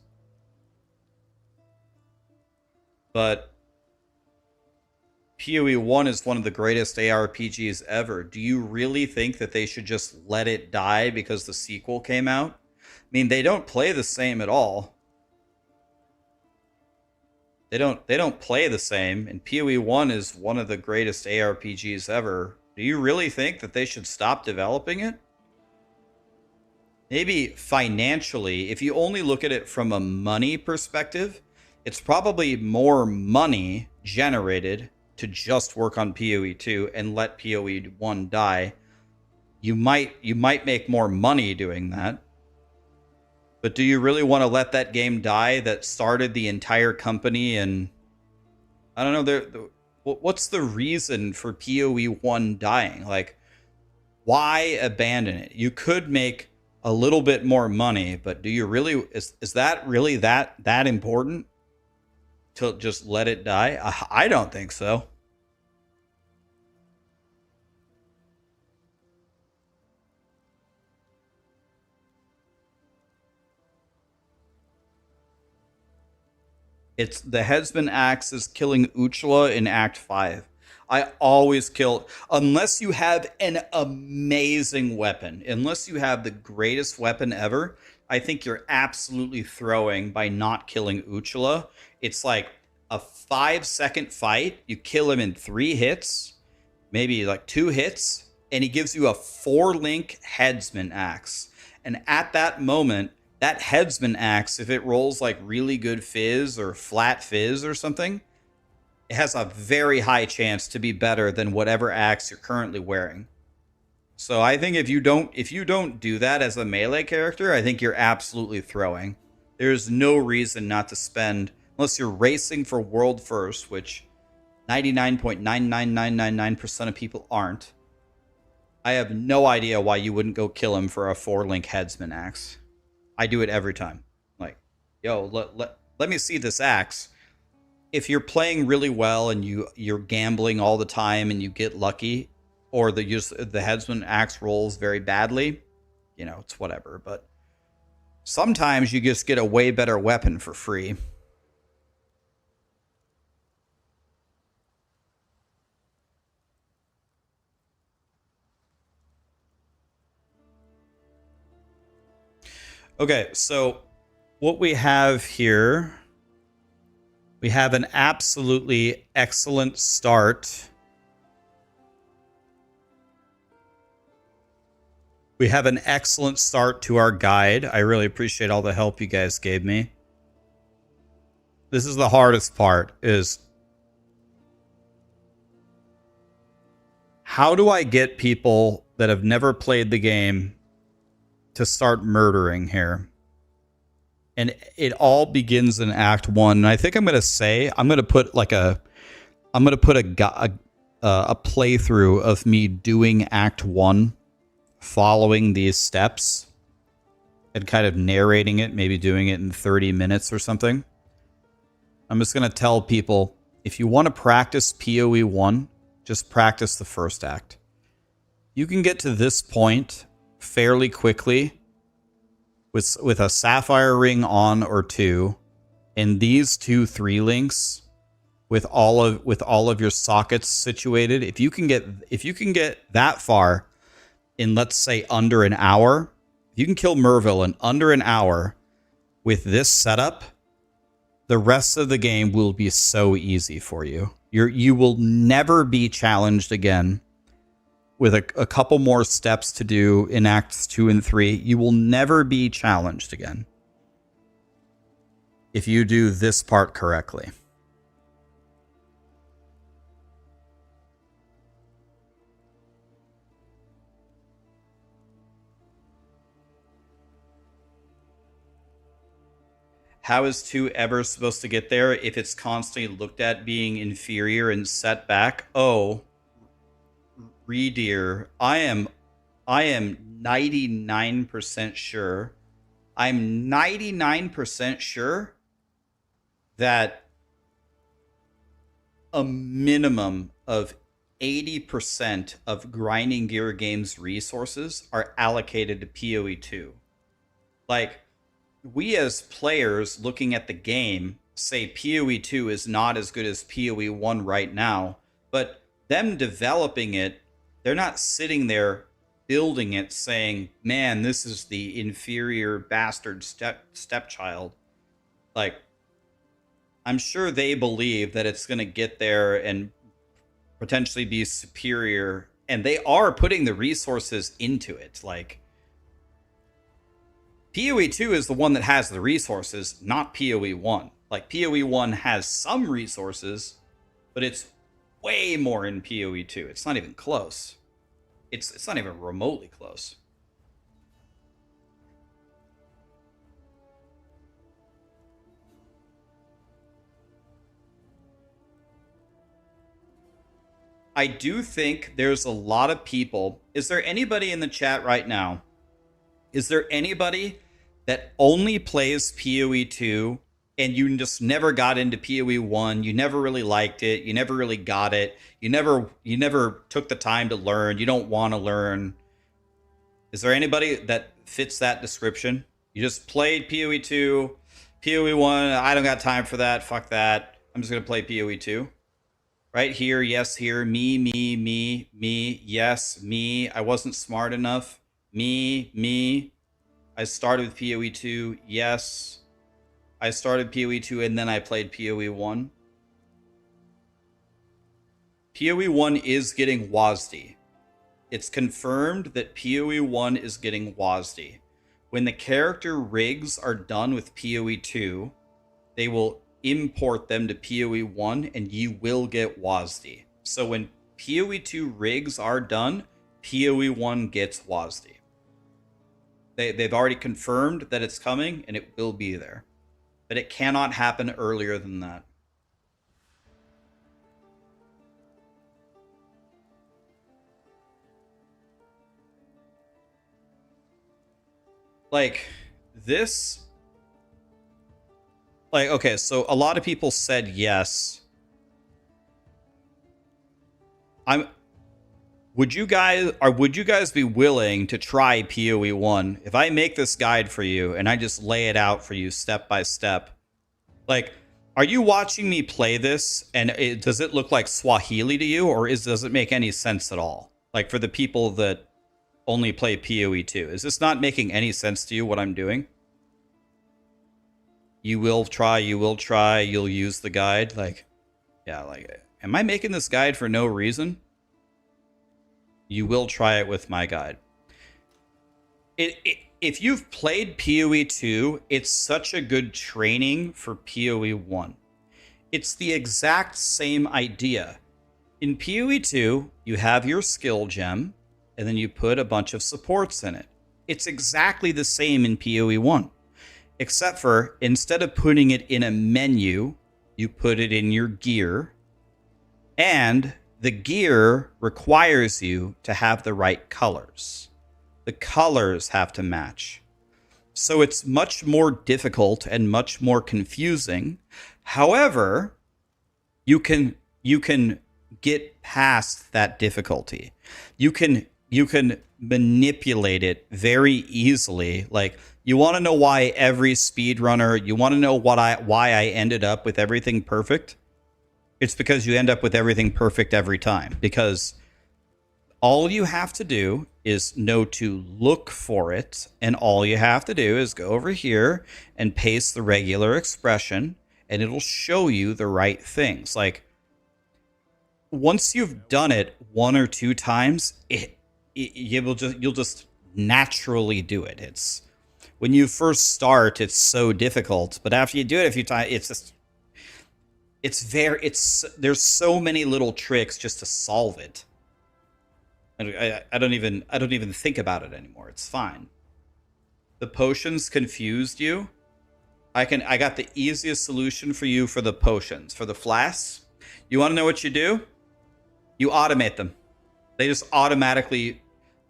S1: But POE1 is one of the greatest ARPGs ever. Do you really think that they should just let it die because the sequel came out? I mean, they don't play the same at all. They don't play the same, and POE1 is one of the greatest ARPGs ever. Do you really think that they should stop developing it? Maybe financially, if you only look at it from a money perspective, it's probably more money generated to just work on POE2 and let POE1 die. You might make more money doing that. But do you really want to let that game die that started the entire company? And I don't know, what's the reason for POE1 dying? Like, why abandon it? You could make a little bit more money, but do you really, is that really that important to just let it die? I don't think so. It's the headsman axe is killing Uchula in Act 5. I always kill, unless you have an amazing weapon, unless you have the greatest weapon ever, I think you're absolutely throwing by not killing Uchula. It's like a 5-second fight. You kill him in 3 hits, maybe like 2 hits, and he gives you a 4-link headsman axe. And at that moment, that headsman axe, if it rolls like really good fizz or flat fizz or something, it has a very high chance to be better than whatever axe you're currently wearing. So I think if you don't do that as a melee character, I think you're absolutely throwing. There's no reason not to spend, unless you're racing for world first, which 99.99999% of people aren't. I have no idea why you wouldn't go kill him for a 4-link headsman axe. I do it every time. Like, yo, let me see this axe. If you're playing really well and you're gambling all the time and you get lucky, or the headsman axe rolls very badly, you know, it's whatever. But sometimes you just get a way better weapon for free. Okay, so what we have here, we have an absolutely excellent start. We have an excellent start to our guide. I really appreciate all the help you guys gave me. This is the hardest part, is how do I get people that have never played the game to start murdering here? And it all begins in Act 1. And I think I'm going to say, I'm going to put a playthrough of me doing Act 1, following these steps, and kind of narrating it, maybe doing it in 30 minutes or something. I'm just going to tell people, if you want to practice PoE 1, just practice the first act. You can get to this point fairly quickly with a Sapphire ring on or 2, and these 2-3 links with all of your sockets situated. If you can get that far in, let's say, under an hour, if you can kill Merville in under an hour with this setup, the rest of the game will be so easy for you. You will never be challenged again with a couple more steps to do in Acts 2 and 3. You will never be challenged again if you do this part correctly. How is 2 ever supposed to get there if it's constantly looked at being inferior and set back? Oh, Redeer, I am 99% sure. I'm 99% sure that a minimum of 80% of Grinding Gear Games resources are allocated to PoE2. Like, we as players looking at the game say PoE2 is not as good as PoE1 right now, but them developing it, they're not sitting there building it saying, man, this is the inferior bastard stepchild. Like, I'm sure they believe that it's going to get there and potentially be superior, and they are putting the resources into it. Like, PoE2 is the one that has the resources, not PoE1. Like, PoE1 has some resources, but it's way more in PoE2. It's not even close. It's not even remotely close. I do think there's a lot of people. Is there anybody in the chat right now? Is there anybody that only plays PoE2 and you just never got into PoE1? You never really liked it. You never really got it. You never took the time to learn. You don't want to learn. Is there anybody that fits that description? You just played PoE2, PoE1. I don't got time for that. Fuck that. I'm just going to play PoE2. Right here, yes, here. Me. Yes, me. I wasn't smart enough. Me. I started with PoE2. Yes. I started PoE2 and then I played PoE1. PoE1 is getting WASD. It's confirmed that PoE1 is getting WASD. When the character rigs are done with PoE2, they will import them to PoE1 and you will get WASD. So when PoE2 rigs are done, PoE1 gets WASD. They've already confirmed that it's coming and it will be there. But it cannot happen earlier than that. Like, this... Like, okay, so a lot of people said yes. Would you guys be willing to try PoE1? If I make this guide for you and I just lay it out for you step by step, like, are you watching me play this and does it look like Swahili to you, or does it make any sense at all? Like, for the people that only play PoE2, is this not making any sense to you what I'm doing? You will try, you'll use the guide. Like, yeah, like, am I making this guide for no reason? You will try it with my guide. If you've played PoE2, it's such a good training for PoE1. It's the exact same idea. In POE2, you have your skill gem, and then you put a bunch of supports in it. It's exactly the same in POE1, except for instead of putting it in a menu, you put it in your gear, and the gear requires you to have the right colors. The colors have to match. So it's much more difficult and much more confusing. However, you can get past that difficulty. You can manipulate it very easily. Like, you want to know why every speedrunner, you want to know why I ended up with everything perfect? It's because you end up with everything perfect every time. Because all you have to do is know to look for it, and all you have to do is go over here and paste the regular expression, and it'll show you the right things. Like, once you've done it 1 or 2 times, you'll just naturally do it. It's when you first start, it's so difficult, but after you do it a few times, there's so many little tricks just to solve it. I don't even think about it anymore. It's fine. The potions confused you. I got the easiest solution for you for the potions. For the flasks, you want to know what you do? You automate them. They just automatically.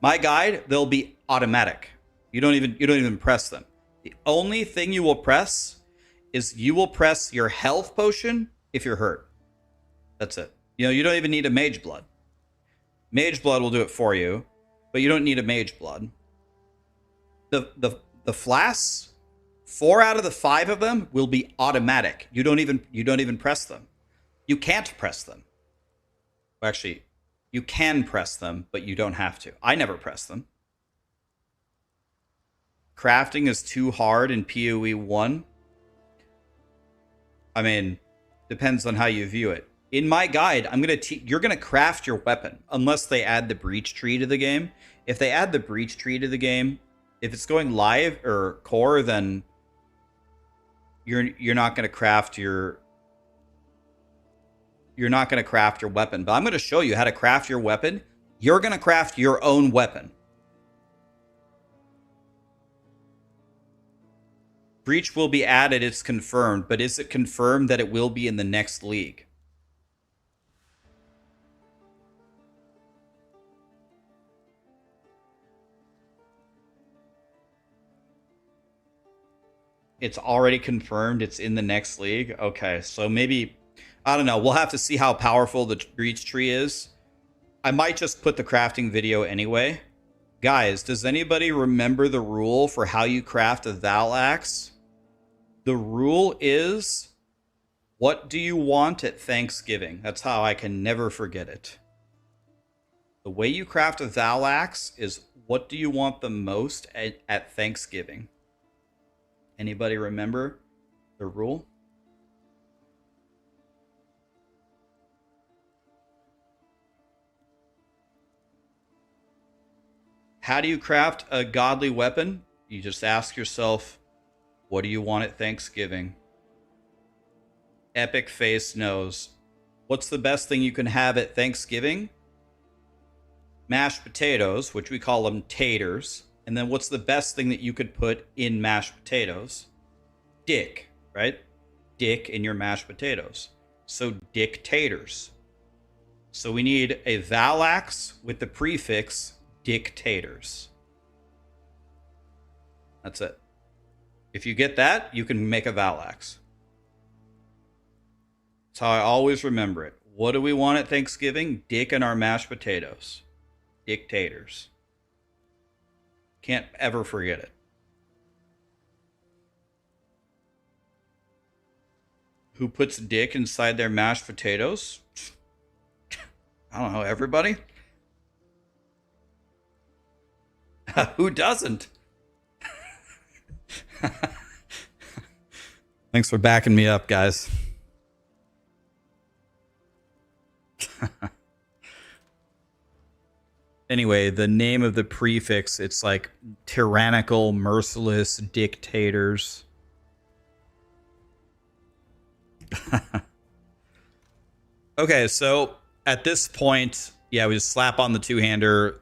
S1: My guide, they'll be automatic. You don't even press them. The only thing you will press is you will press your health potion if you're hurt. That's it. You don't even need a mage blood. Mage blood will do it for you, but you don't need a mage blood. The flasks, 4 out of the 5 of them will be automatic. You don't even press them. You can't press them. Actually, you can press them, but you don't have to. I never press them. Crafting is too hard in PoE 1. I mean, depends on how you view it. In my guide, you're gonna craft your weapon unless they add the breach tree to the game. If they add the breach tree to the game, if it's going live or core, then you're not gonna craft your weapon. But I'm gonna show you how to craft your weapon. You're gonna craft your own weapon. Breach will be added, it's confirmed, but is it confirmed that it will be in the next league? It's already confirmed it's in the next league? Okay, so maybe, I don't know, we'll have to see how powerful the breach tree is. I might just put the crafting video anyway. Guys, does anybody remember the rule for how you craft a Thal Axe? The rule is, what do you want at Thanksgiving? That's how I can never forget it. The way you craft a Thal Axe is, what do you want the most at Thanksgiving? Anybody remember the rule? How do you craft a godly weapon? You just ask yourself, what do you want at Thanksgiving? Epic Face knows. What's the best thing you can have at Thanksgiving? Mashed potatoes, which we call them taters. And then what's the best thing that you could put in mashed potatoes? Dick, right? Dick in your mashed potatoes. So dictators. So we need a Thal Axe with the prefix dictators. That's it. If you get that, you can make a Thal Axe. That's how I always remember it. What do we want at Thanksgiving? Dick in our mashed potatoes. Dictators. Can't ever forget it. Who puts dick inside their mashed potatoes? I don't know, everybody? Who doesn't? Thanks for backing me up, guys. Anyway, the name of the prefix, it's like tyrannical, merciless dictators. Okay, so at this point, yeah, we just slap on the two-hander.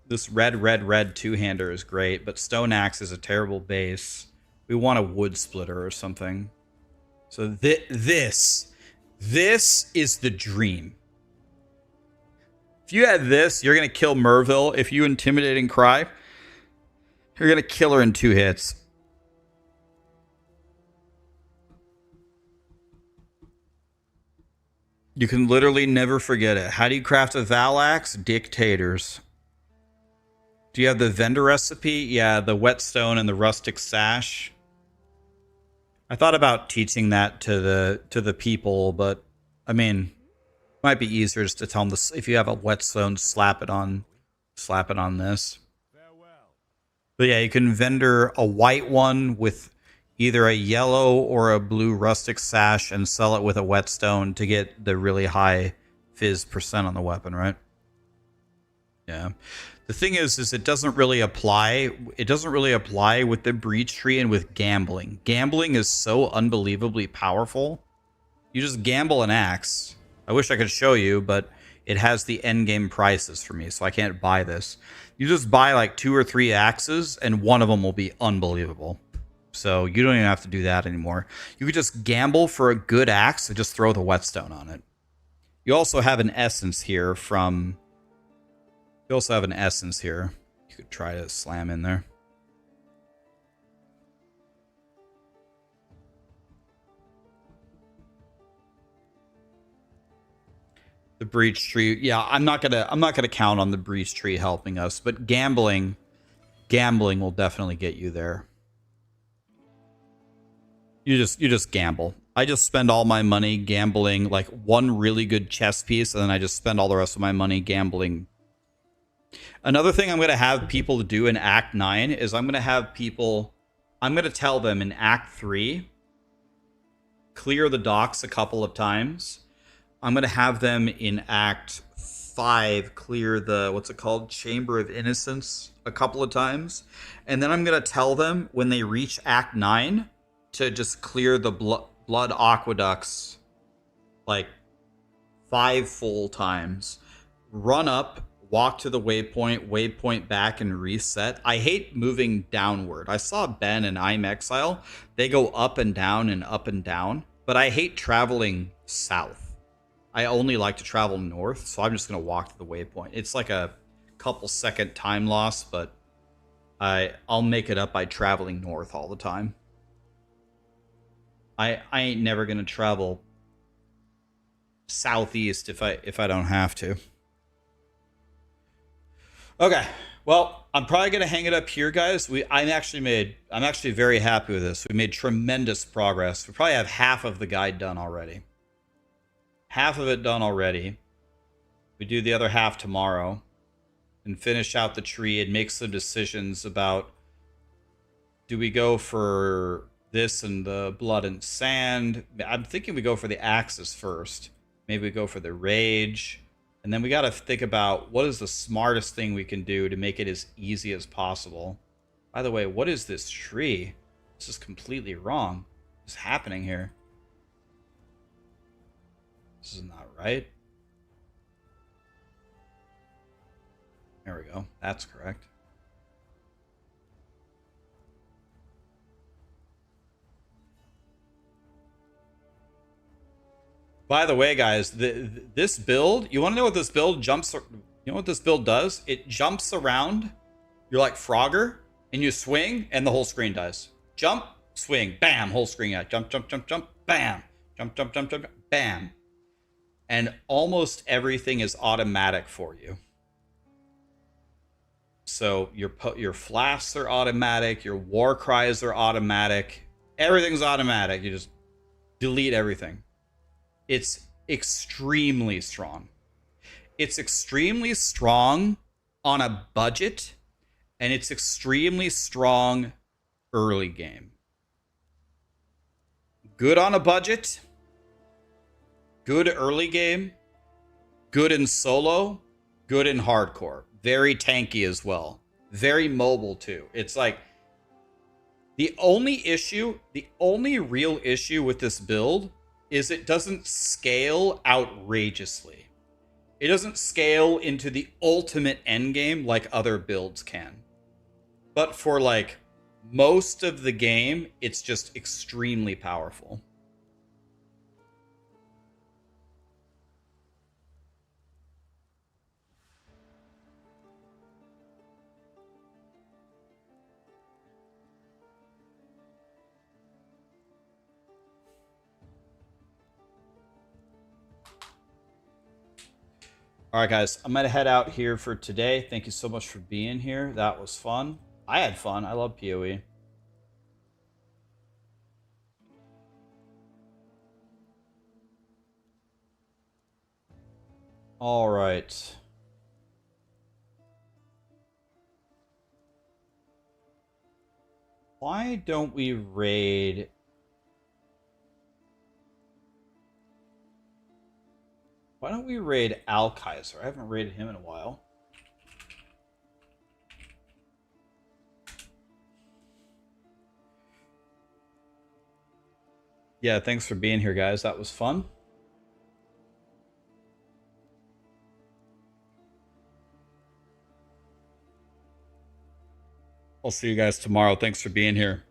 S1: This red two-hander is great, but Stone Axe is a terrible base. We want a Wood Splitter or something. So this is the dream. If you had this, you're going to kill Merville. If you Intimidate and Cry, you're going to kill her in 2 hits. You can literally never forget it. How do you craft a Valax? Dictators. Do you have the vendor recipe? Yeah, the whetstone and the rustic sash. I thought about teaching that to the people, but I mean, it might be easier just to tell them this. If you have a whetstone, slap it on this. But yeah, you can vendor a white one with either a yellow or a blue rustic sash and sell it with a whetstone to get the really high fizz percent on the weapon, right? Yeah. The thing is it doesn't really apply. It doesn't really apply with the breach tree and with gambling. Gambling is so unbelievably powerful. You just gamble an axe. I wish I could show you, but it has the end game prices for me, so I can't buy this. You just buy like 2 or 3 axes, and one of them will be unbelievable. So you don't even have to do that anymore. You could just gamble for a good axe and just throw the whetstone on it. You also have an essence here from... You also have an essence here. You could try to slam in there. The breach tree. Yeah, I'm not gonna count on the breach tree helping us, but gambling will definitely get you there. You just gamble. I just spend all my money gambling like one really good chess piece, and then I just spend all the rest of my money gambling. Another thing I'm going to have people do in Act 9 is I'm going to tell them in Act 3, clear the docks a couple of times. I'm going to have them in Act 5 clear the, what's it called? Chamber of Innocence a couple of times. And then I'm going to tell them when they reach Act 9 to just clear the blood aqueducts like 5 full times. Run up, walk to the waypoint back, and reset. I hate moving downward. I saw Ben and I'm Exile. They go up and down, but I hate traveling south. I only like to travel north, so I'm just going to walk to the waypoint. It's like a couple second time loss, but I'll make it up by traveling north all the time. I ain't never going to travel southeast if I don't have to. Okay, well, I'm probably gonna hang it up here, guys. I'm actually very happy with this. We made tremendous progress. We probably have half of the guide done already. Half of it done already. We do the other half tomorrow and finish out the tree and make some decisions about, do we go for this and the blood and sand? I'm thinking we go for the axes first. Maybe we go for the rage. And then we got to think about what is the smartest thing we can do to make it as easy as possible. By the way, what is this tree? This is completely wrong. What's happening here? This is not right. There we go. That's correct. By the way, guys, this build, you want to know what this build jumps? You know what this build does? It jumps around. You're like Frogger, and you swing, and the whole screen dies. Jump, swing, bam, whole screen out. Jump, jump, jump, jump, bam. Jump, jump, jump, jump, bam. And almost everything is automatic for you. So your flasks are automatic, your war cries are automatic. Everything's automatic. You just delete everything. It's extremely strong. It's extremely strong on a budget, and it's extremely strong early game. Good on a budget, good early game, good in solo, good in hardcore. Very tanky as well. Very mobile too. It's like the only real issue with this build is it doesn't scale outrageously. It doesn't scale into the ultimate endgame like other builds can. But for like most of the game, it's just extremely powerful. All right, guys, I'm going to head out here for today. Thank you so much for being here. That was fun. I had fun. I love PoE. All right. Why don't we raid... Why don't we raid Al Kaiser? I haven't raided him in a while. Yeah, thanks for being here, guys. That was fun. I'll see you guys tomorrow. Thanks for being here.